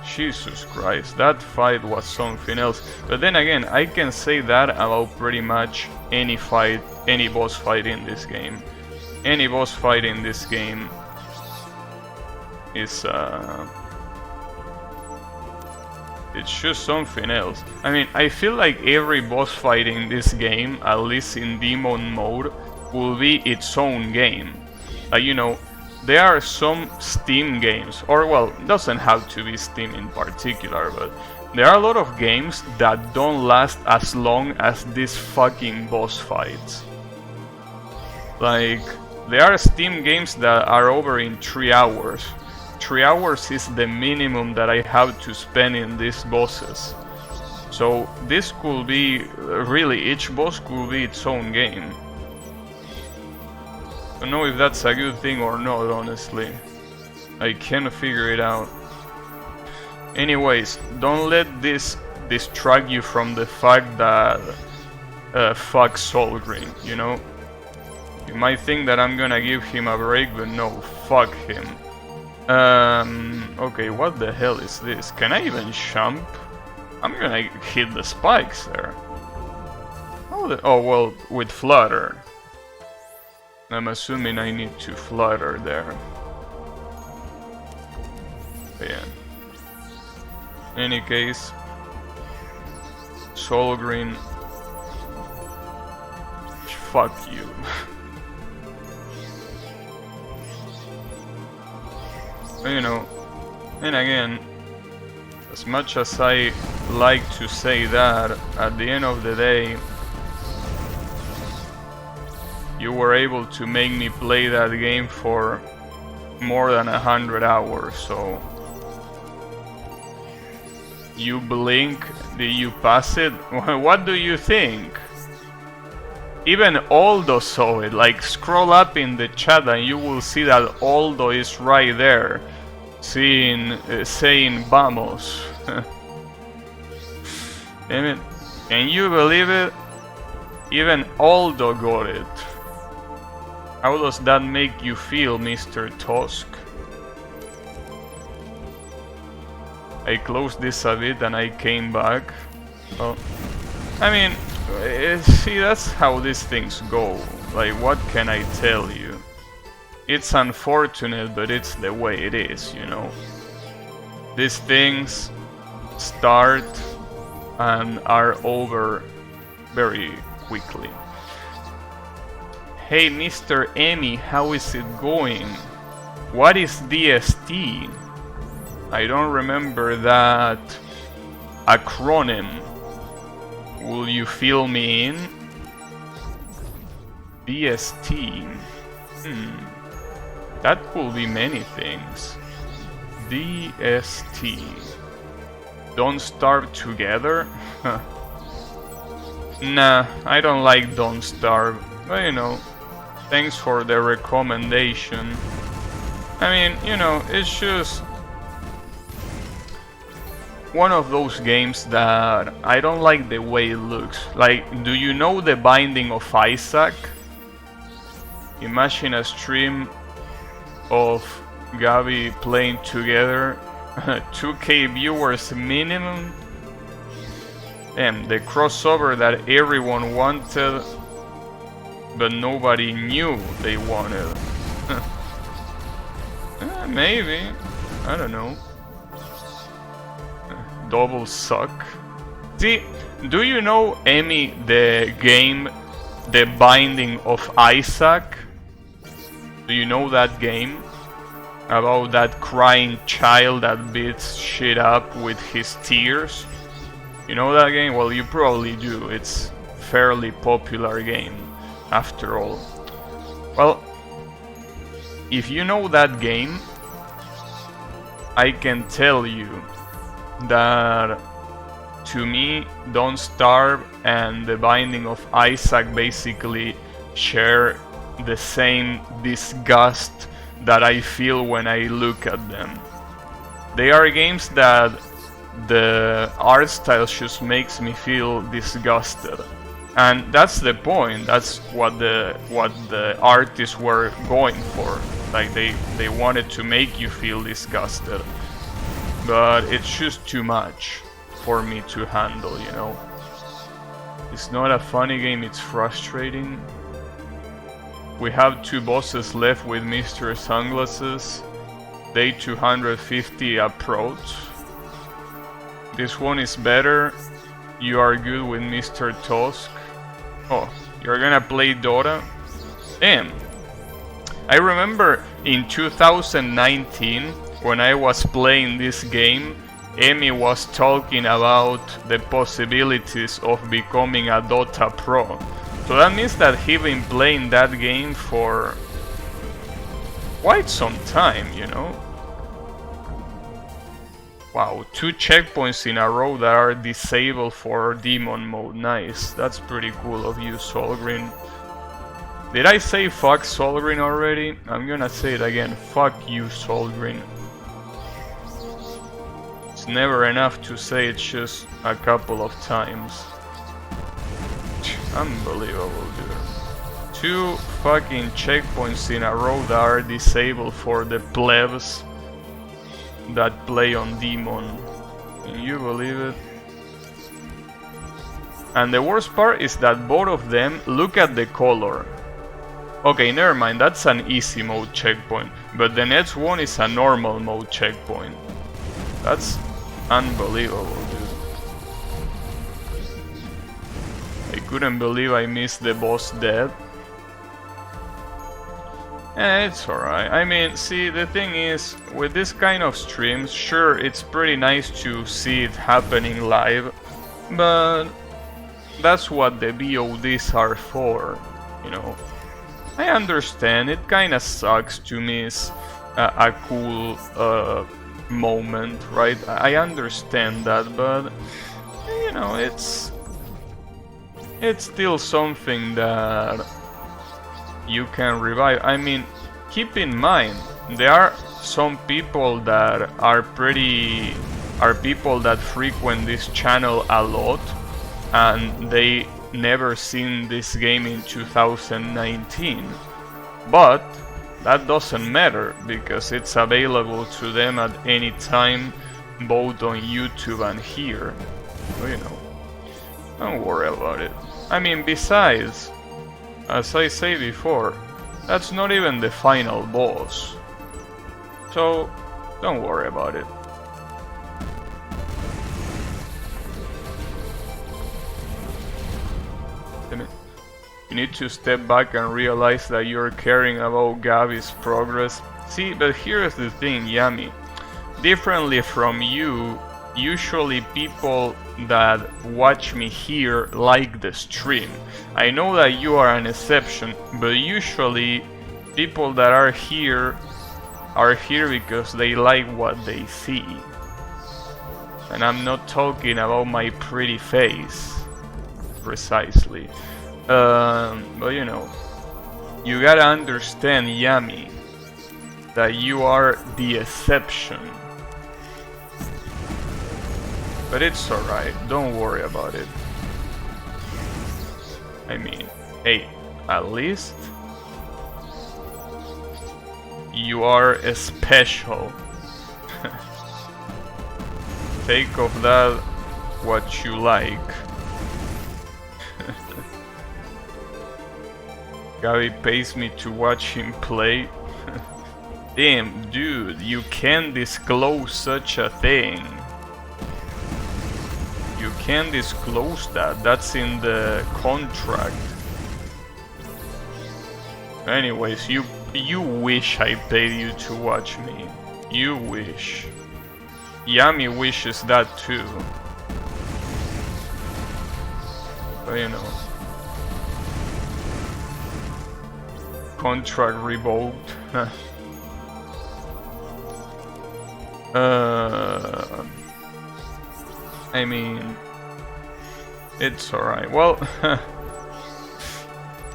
Jesus Christ, that fight was something else. But then again, I can say that about pretty much any fight, any boss fight in this game. Any boss fight in this game is it's just something else. I mean, I feel like every boss fight in this game, at least in demon mode, will be its own game. You know, there are some Steam games, or well, doesn't have to be Steam in particular, but there are a lot of games that don't last as long as these fucking boss fights. Like, there are Steam games that are over in 3 hours. 3 hours is the minimum that I have to spend in these bosses. So this could be, really, each boss could be its own game. I don't know if that's a good thing or not, honestly. I can't figure it out. Anyways, don't let this distract you from the fact that fuck Solgreen, you know? You might think that I'm gonna give him a break, but no, fuck him. Okay, what the hell is this? Can I even jump? I'm gonna hit the spikes there. Oh well, with flutter. I'm assuming I need to flutter there. But yeah. Any case, Solgreen, fuck you. You know, and again, as much as I like to say that, at the end of the day, you were able to make me play that game for more than 100 hours, so you blink, did you pass it? What do you think? Even Aldo saw it. Like, scroll up in the chat and you will see that Aldo is right there, saying "Vamos." Damn it! Can you believe it? Even Aldo got it. How does that make you feel, Mr. Tusk? I closed this a bit and I came back. Well, I mean, see, that's how these things go. Like, what can I tell you? It's unfortunate, but it's the way it is, you know? These things start and are over very quickly. Hey Mr. Emmy, how is it going? What is DST? I don't remember that acronym. Will you fill me in? DST. That could be many things. DST. Don't Starve Together? Nah, I don't like Don't Starve. But you know, thanks for the recommendation. I mean, you know, it's just one of those games that I don't like the way it looks. Like, do you know The Binding of Isaac? Imagine a stream of Gabi playing together. 2K viewers minimum. Damn, the crossover that everyone wanted, but nobody knew they wanted. Maybe. I don't know. Double suck. See, do you know, Emmy, the game The Binding of Isaac? Do you know that game? About that crying child that beats shit up with his tears? You know that game? Well, you probably do. It's a fairly popular game, after all. Well, if you know that game, I can tell you that, to me, Don't Starve and The Binding of Isaac basically share the same disgust that I feel when I look at them. They are games that the art style just makes me feel disgusted, and that's the point. That's what the artists were going for. Like they wanted to make you feel disgusted, but it's just too much for me to handle, you know. It's not a funny game, it's frustrating. We have 2 bosses left with Mr. Sunglasses. Day 250 approach. This one is better. You are good with Mr. Tusk. Oh, you're gonna play Dota? Damn. I remember in 2019, when I was playing this game, Emmy was talking about the possibilities of becoming a Dota pro. So that means that he's been playing that game for quite some time, you know? Wow, 2 checkpoints in a row that are disabled for demon mode. Nice, that's pretty cool of you, Solgreen. Did I say fuck Solgreen already? I'm gonna say it again, fuck you, Solgreen. It's never enough to say it just a couple of times. Unbelievable, dude. 2 fucking checkpoints in a row that are disabled for the plebs that play on Demon. Can you believe it? And the worst part is that both of them, look at the color. Okay, never mind, that's an easy mode checkpoint, but the next one is a normal mode checkpoint. That's unbelievable, dude. I couldn't believe I missed the boss dead. It's alright. I mean, see, the thing is, with this kind of streams, sure, it's pretty nice to see it happening live, but that's what the VODs are for, you know. I understand, it kinda sucks to miss a cool moment, right? I understand that, but, you know, it's still something that you can revive. I mean, keep in mind, there are some people that are people that frequent this channel a lot, and they never seen this game in 2019. But that doesn't matter, because it's available to them at any time, both on YouTube and here. So, you know, don't worry about it. I mean, besides, as I say before, that's not even the final boss. So, don't worry about it. You need to step back and realize that you're caring about Gabby's progress. See, but here's the thing, Yami. Differently from you, usually people that watch me here like the stream. I know that you are an exception, but usually people that are here because they like what they see. And I'm not talking about my pretty face, precisely. But you know, you gotta understand, Yami, that you are the exception. But it's alright, don't worry about it. I mean, hey, at least you are special. Take of that what you like. Gabby pays me to watch him play. Damn, dude, you can't disclose such a thing. You can't disclose that. That's in the contract. Anyways, you wish I paid you to watch me. You wish. Yami wishes that too. But you know. Contract revoked. I mean, it's alright. Well,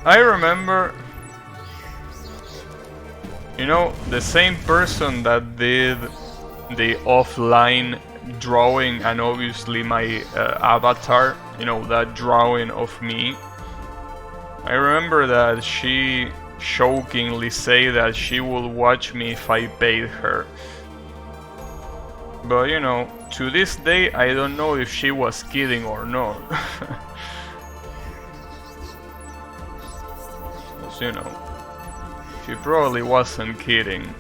I remember, you know, the same person that did the offline drawing and obviously my avatar, you know, that drawing of me. I remember that she jokingly say that she will watch me if I paid her. But you know, to this day I don't know if she was kidding or not. Because, you know, she probably wasn't kidding.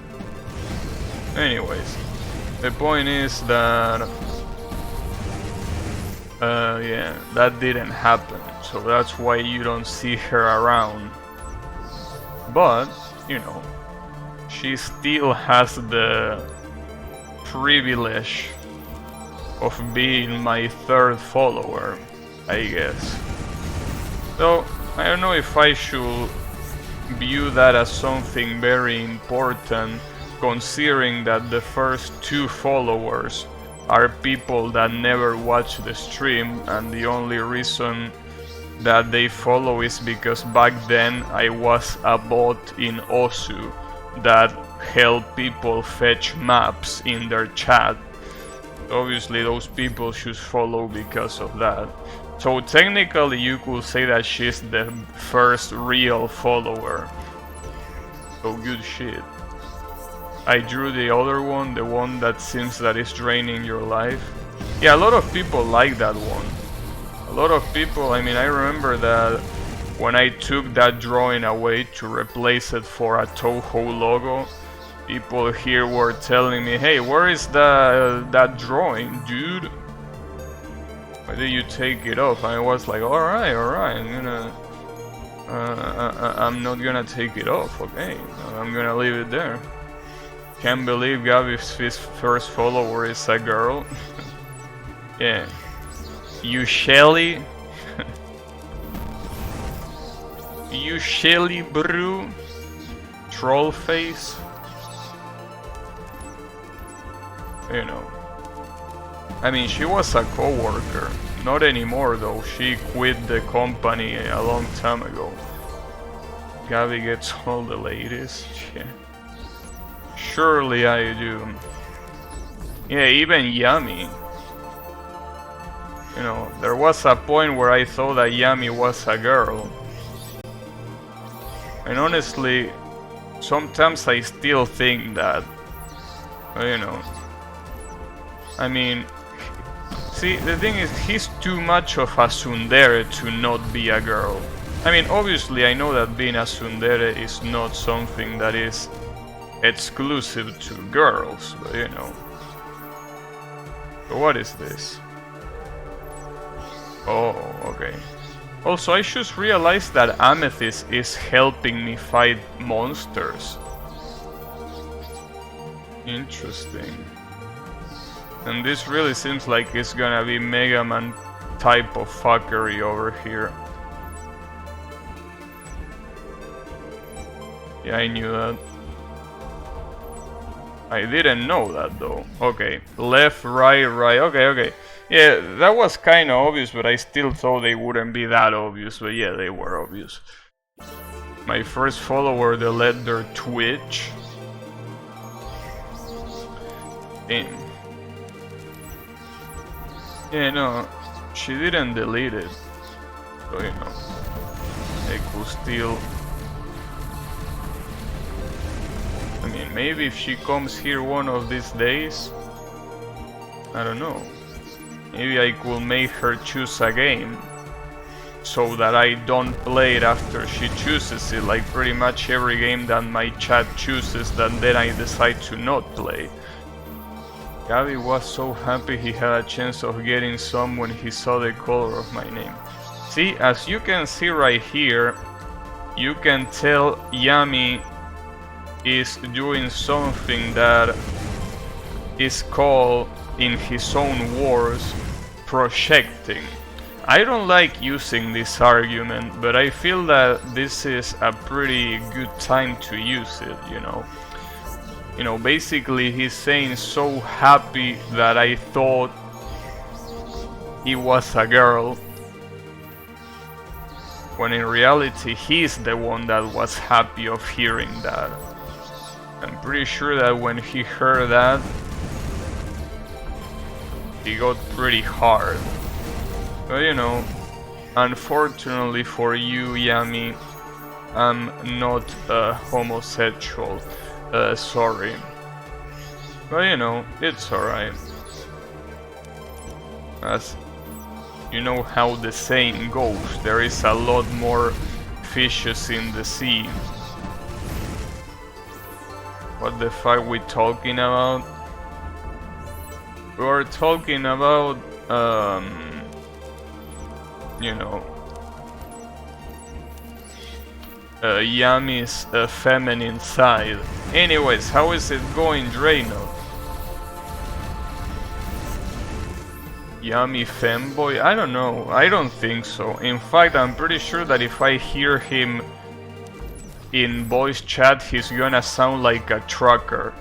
Anyways, the point is that yeah, that didn't happen, so that's why you don't see her around. But, you know, she still has the privilege of being my third follower, I guess. So, I don't know if I should view that as something very important, considering that the first 2 followers are people that never watch the stream, and the only reason that they follow is because back then I was a bot in Osu that helped people fetch maps in their chat. Obviously those people should follow because of that. So technically you could say that she's the first real follower. So good shit. I drew the other one, the one that seems that is draining your life. Yeah, a lot of people like that one. A lot of people, I mean, I remember that when I took that drawing away to replace it for a Toho logo, people here were telling me, hey, where is that drawing, dude? Why did you take it off? I was like, alright, I'm not gonna take it off, okay? I'm gonna leave it there. Can't believe Gabby's first follower is a girl. Yeah. You Shelly? You Shelly Brew? Troll face? You know. I mean, she was a co-worker. Not anymore though, she quit the company a long time ago. Gabby gets all the ladies? Yeah. Surely I do. Yeah, even Yami. You know, there was a point where I thought that Yami was a girl. And honestly, sometimes I still think that. You know. I mean, see, the thing is, he's too much of a tsundere to not be a girl. I mean, obviously I know that being a tsundere is not something that is exclusive to girls, but you know. But what is this? Oh, okay. Also, I just realized that Amethyst is helping me fight monsters. Interesting. And this really seems like it's gonna be Mega Man type of fuckery over here. Yeah, I knew that. I didn't know that though. Okay, left, right, right. Okay. Yeah, that was kinda obvious, but I still thought they wouldn't be that obvious. But yeah, they were obvious. My first follower, they let their Twitch. Damn. Yeah, no, she didn't delete it. So, you know, I could still... I mean, maybe if she comes here one of these days, I don't know. Maybe I could make her choose a game so that I don't play it after she chooses it, like pretty much every game that my chat chooses that then I decide to not play. Gabby was so happy he had a chance of getting some when he saw the color of my name. See, as you can see right here, you can tell Yami is doing something that is called, in his own words, projecting. I don't like using this argument, but I feel that this is a pretty good time to use it, you know. You know, basically he's saying so happy that I thought he was a girl, when in reality he's the one that was happy of hearing that. I'm pretty sure that when he heard that, he got pretty hard. But you know, unfortunately for you, Yami, I'm not homosexual. Sorry. But you know, it's alright. As you know how the saying goes, there is a lot more fishes in the sea. What the fuck we talking about? We're talking about, you know, Yami's feminine side. Anyways, how is it going, Drano? Yami femboy? I don't know. I don't think so. In fact, I'm pretty sure that if I hear him in voice chat, he's gonna sound like a trucker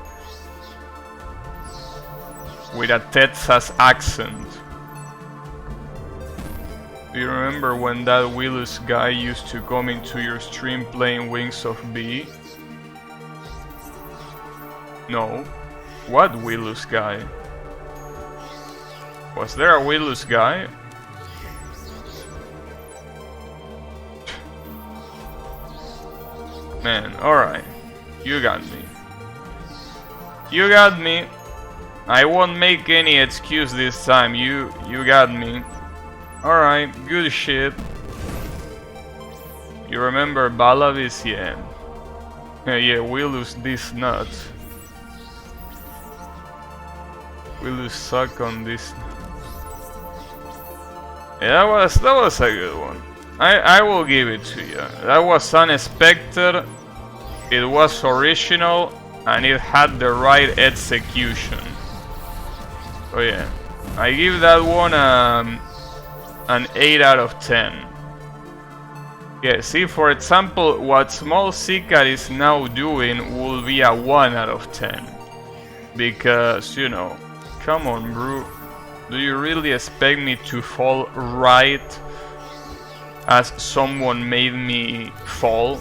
with a Texas accent. Do you remember when that Willus guy used to come into your stream playing Wings of B? No. What Willus guy? Was there a Willus guy? Man, alright. You got me. You got me. I won't make any excuse this time. You got me. Alright, good shit. You remember Balavis? Yeah. Yeah, we lose these nuts. We lose suck on this. Yeah, that was a good one. I will give it to you. That was unexpected. It was original and it had the right execution. Oh yeah, I give that one an 8 out of 10. Yeah, see, for example, what Small Seacat is now doing will be a 1 out of 10. Because, you know, come on, bro. Do you really expect me to fall right as someone made me fall?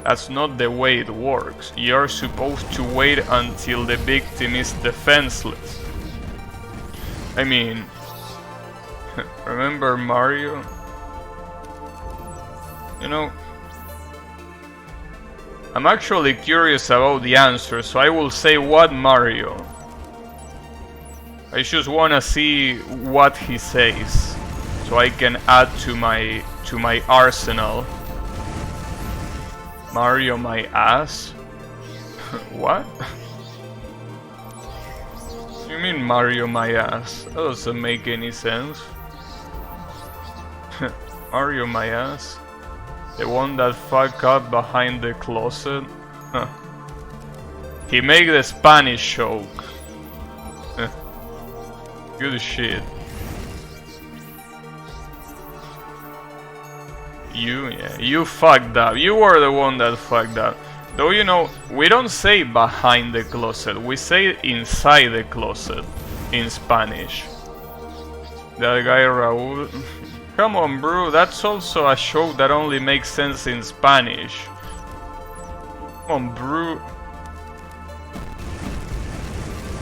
That's not the way it works. You're supposed to wait until the victim is defenseless. I mean, remember Mario? You know, I'm actually curious about the answer, so I will say what Mario. I just wanna see what he says, so I can add to my arsenal. Mario my ass? What? You mean Mario my ass? That doesn't make any sense. Mario my ass? The one that fuck up behind the closet? Huh. He make the Spanish joke. Good shit. You fucked up. You were the one that fucked up. Though, you know, we don't say behind the closet, we say inside the closet in Spanish. That guy Raul. Come on, bro, that's also a show that only makes sense in Spanish. Come on, bro.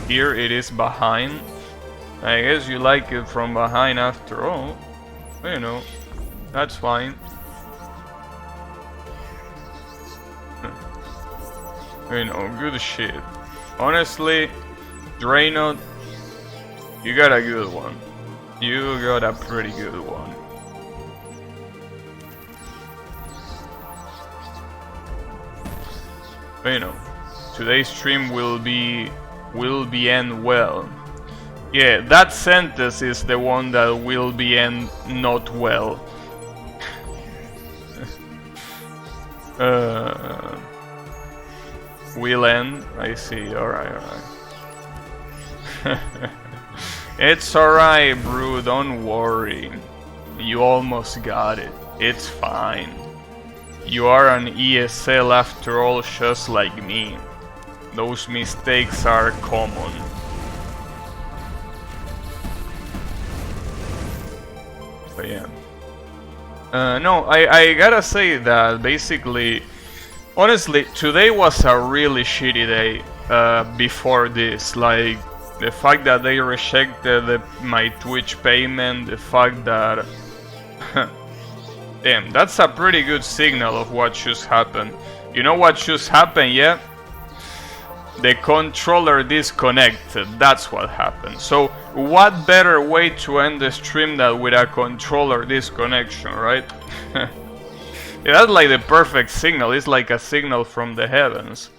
Here it is behind. I guess you like it from behind after all. You know, that's fine. You know, good shit. Honestly, Draenor, you got a good one. You got a pretty good one. But, you know, today's stream will be end well. Yeah, that sentence is the one that will be end not well. Will end. I see. Alright. It's alright, bro. Don't worry. You almost got it. It's fine. You are an ESL after all, just like me. Those mistakes are common. But yeah. No, I gotta say that basically, honestly, today was a really shitty day before this. Like, the fact that they rejected my Twitch payment, the fact that... Damn, that's a pretty good signal of what just happened. You know what just happened, yeah? The controller disconnected, that's what happened. So, what better way to end the stream than with a controller disconnection, right? Yeah, that's like the perfect signal, it's like a signal from the heavens.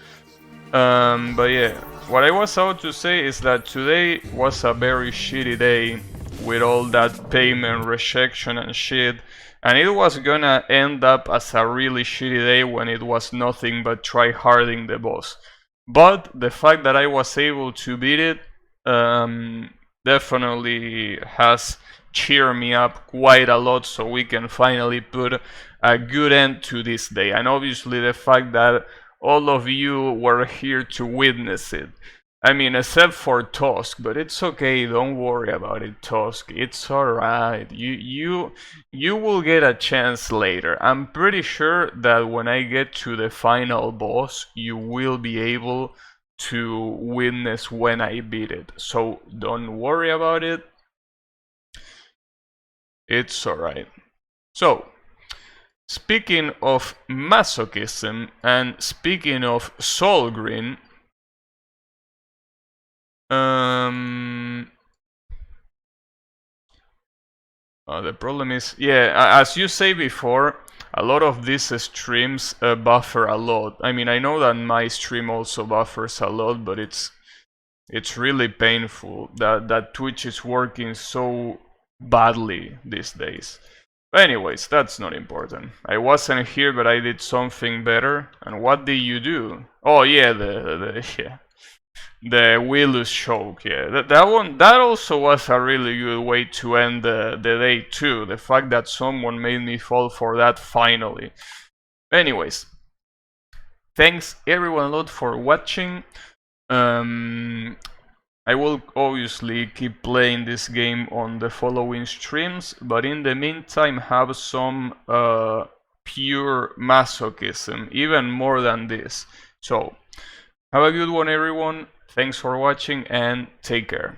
But yeah, what I was about to say is that today was a very shitty day with all that payment rejection and shit. And it was gonna end up as a really shitty day when it was nothing but tryharding the boss. But the fact that I was able to beat it definitely has cheered me up quite a lot, so we can finally put a good end to this day. And obviously the fact that all of you were here to witness it. I mean, except for Tusk, but it's okay, don't worry about it, Tusk. It's alright. You will get a chance later. I'm pretty sure that when I get to the final boss, you will be able to witness when I beat it. So don't worry about it. It's alright. So, speaking of masochism and speaking of Solgrim, the problem is, yeah, as you say before, a lot of these streams buffer a lot. I mean, I know that my stream also buffers a lot, but it's really painful that Twitch is working so badly these days. But anyways, that's not important. I wasn't here, but I did something better. And what did you do? Oh yeah, the Willus choke, yeah. That also was a really good way to end the day too. The fact that someone made me fall for that finally. Anyways, thanks everyone a lot for watching. I will obviously keep playing this game on the following streams, but in the meantime have some pure masochism, even more than this. So, have a good one everyone, thanks for watching and take care.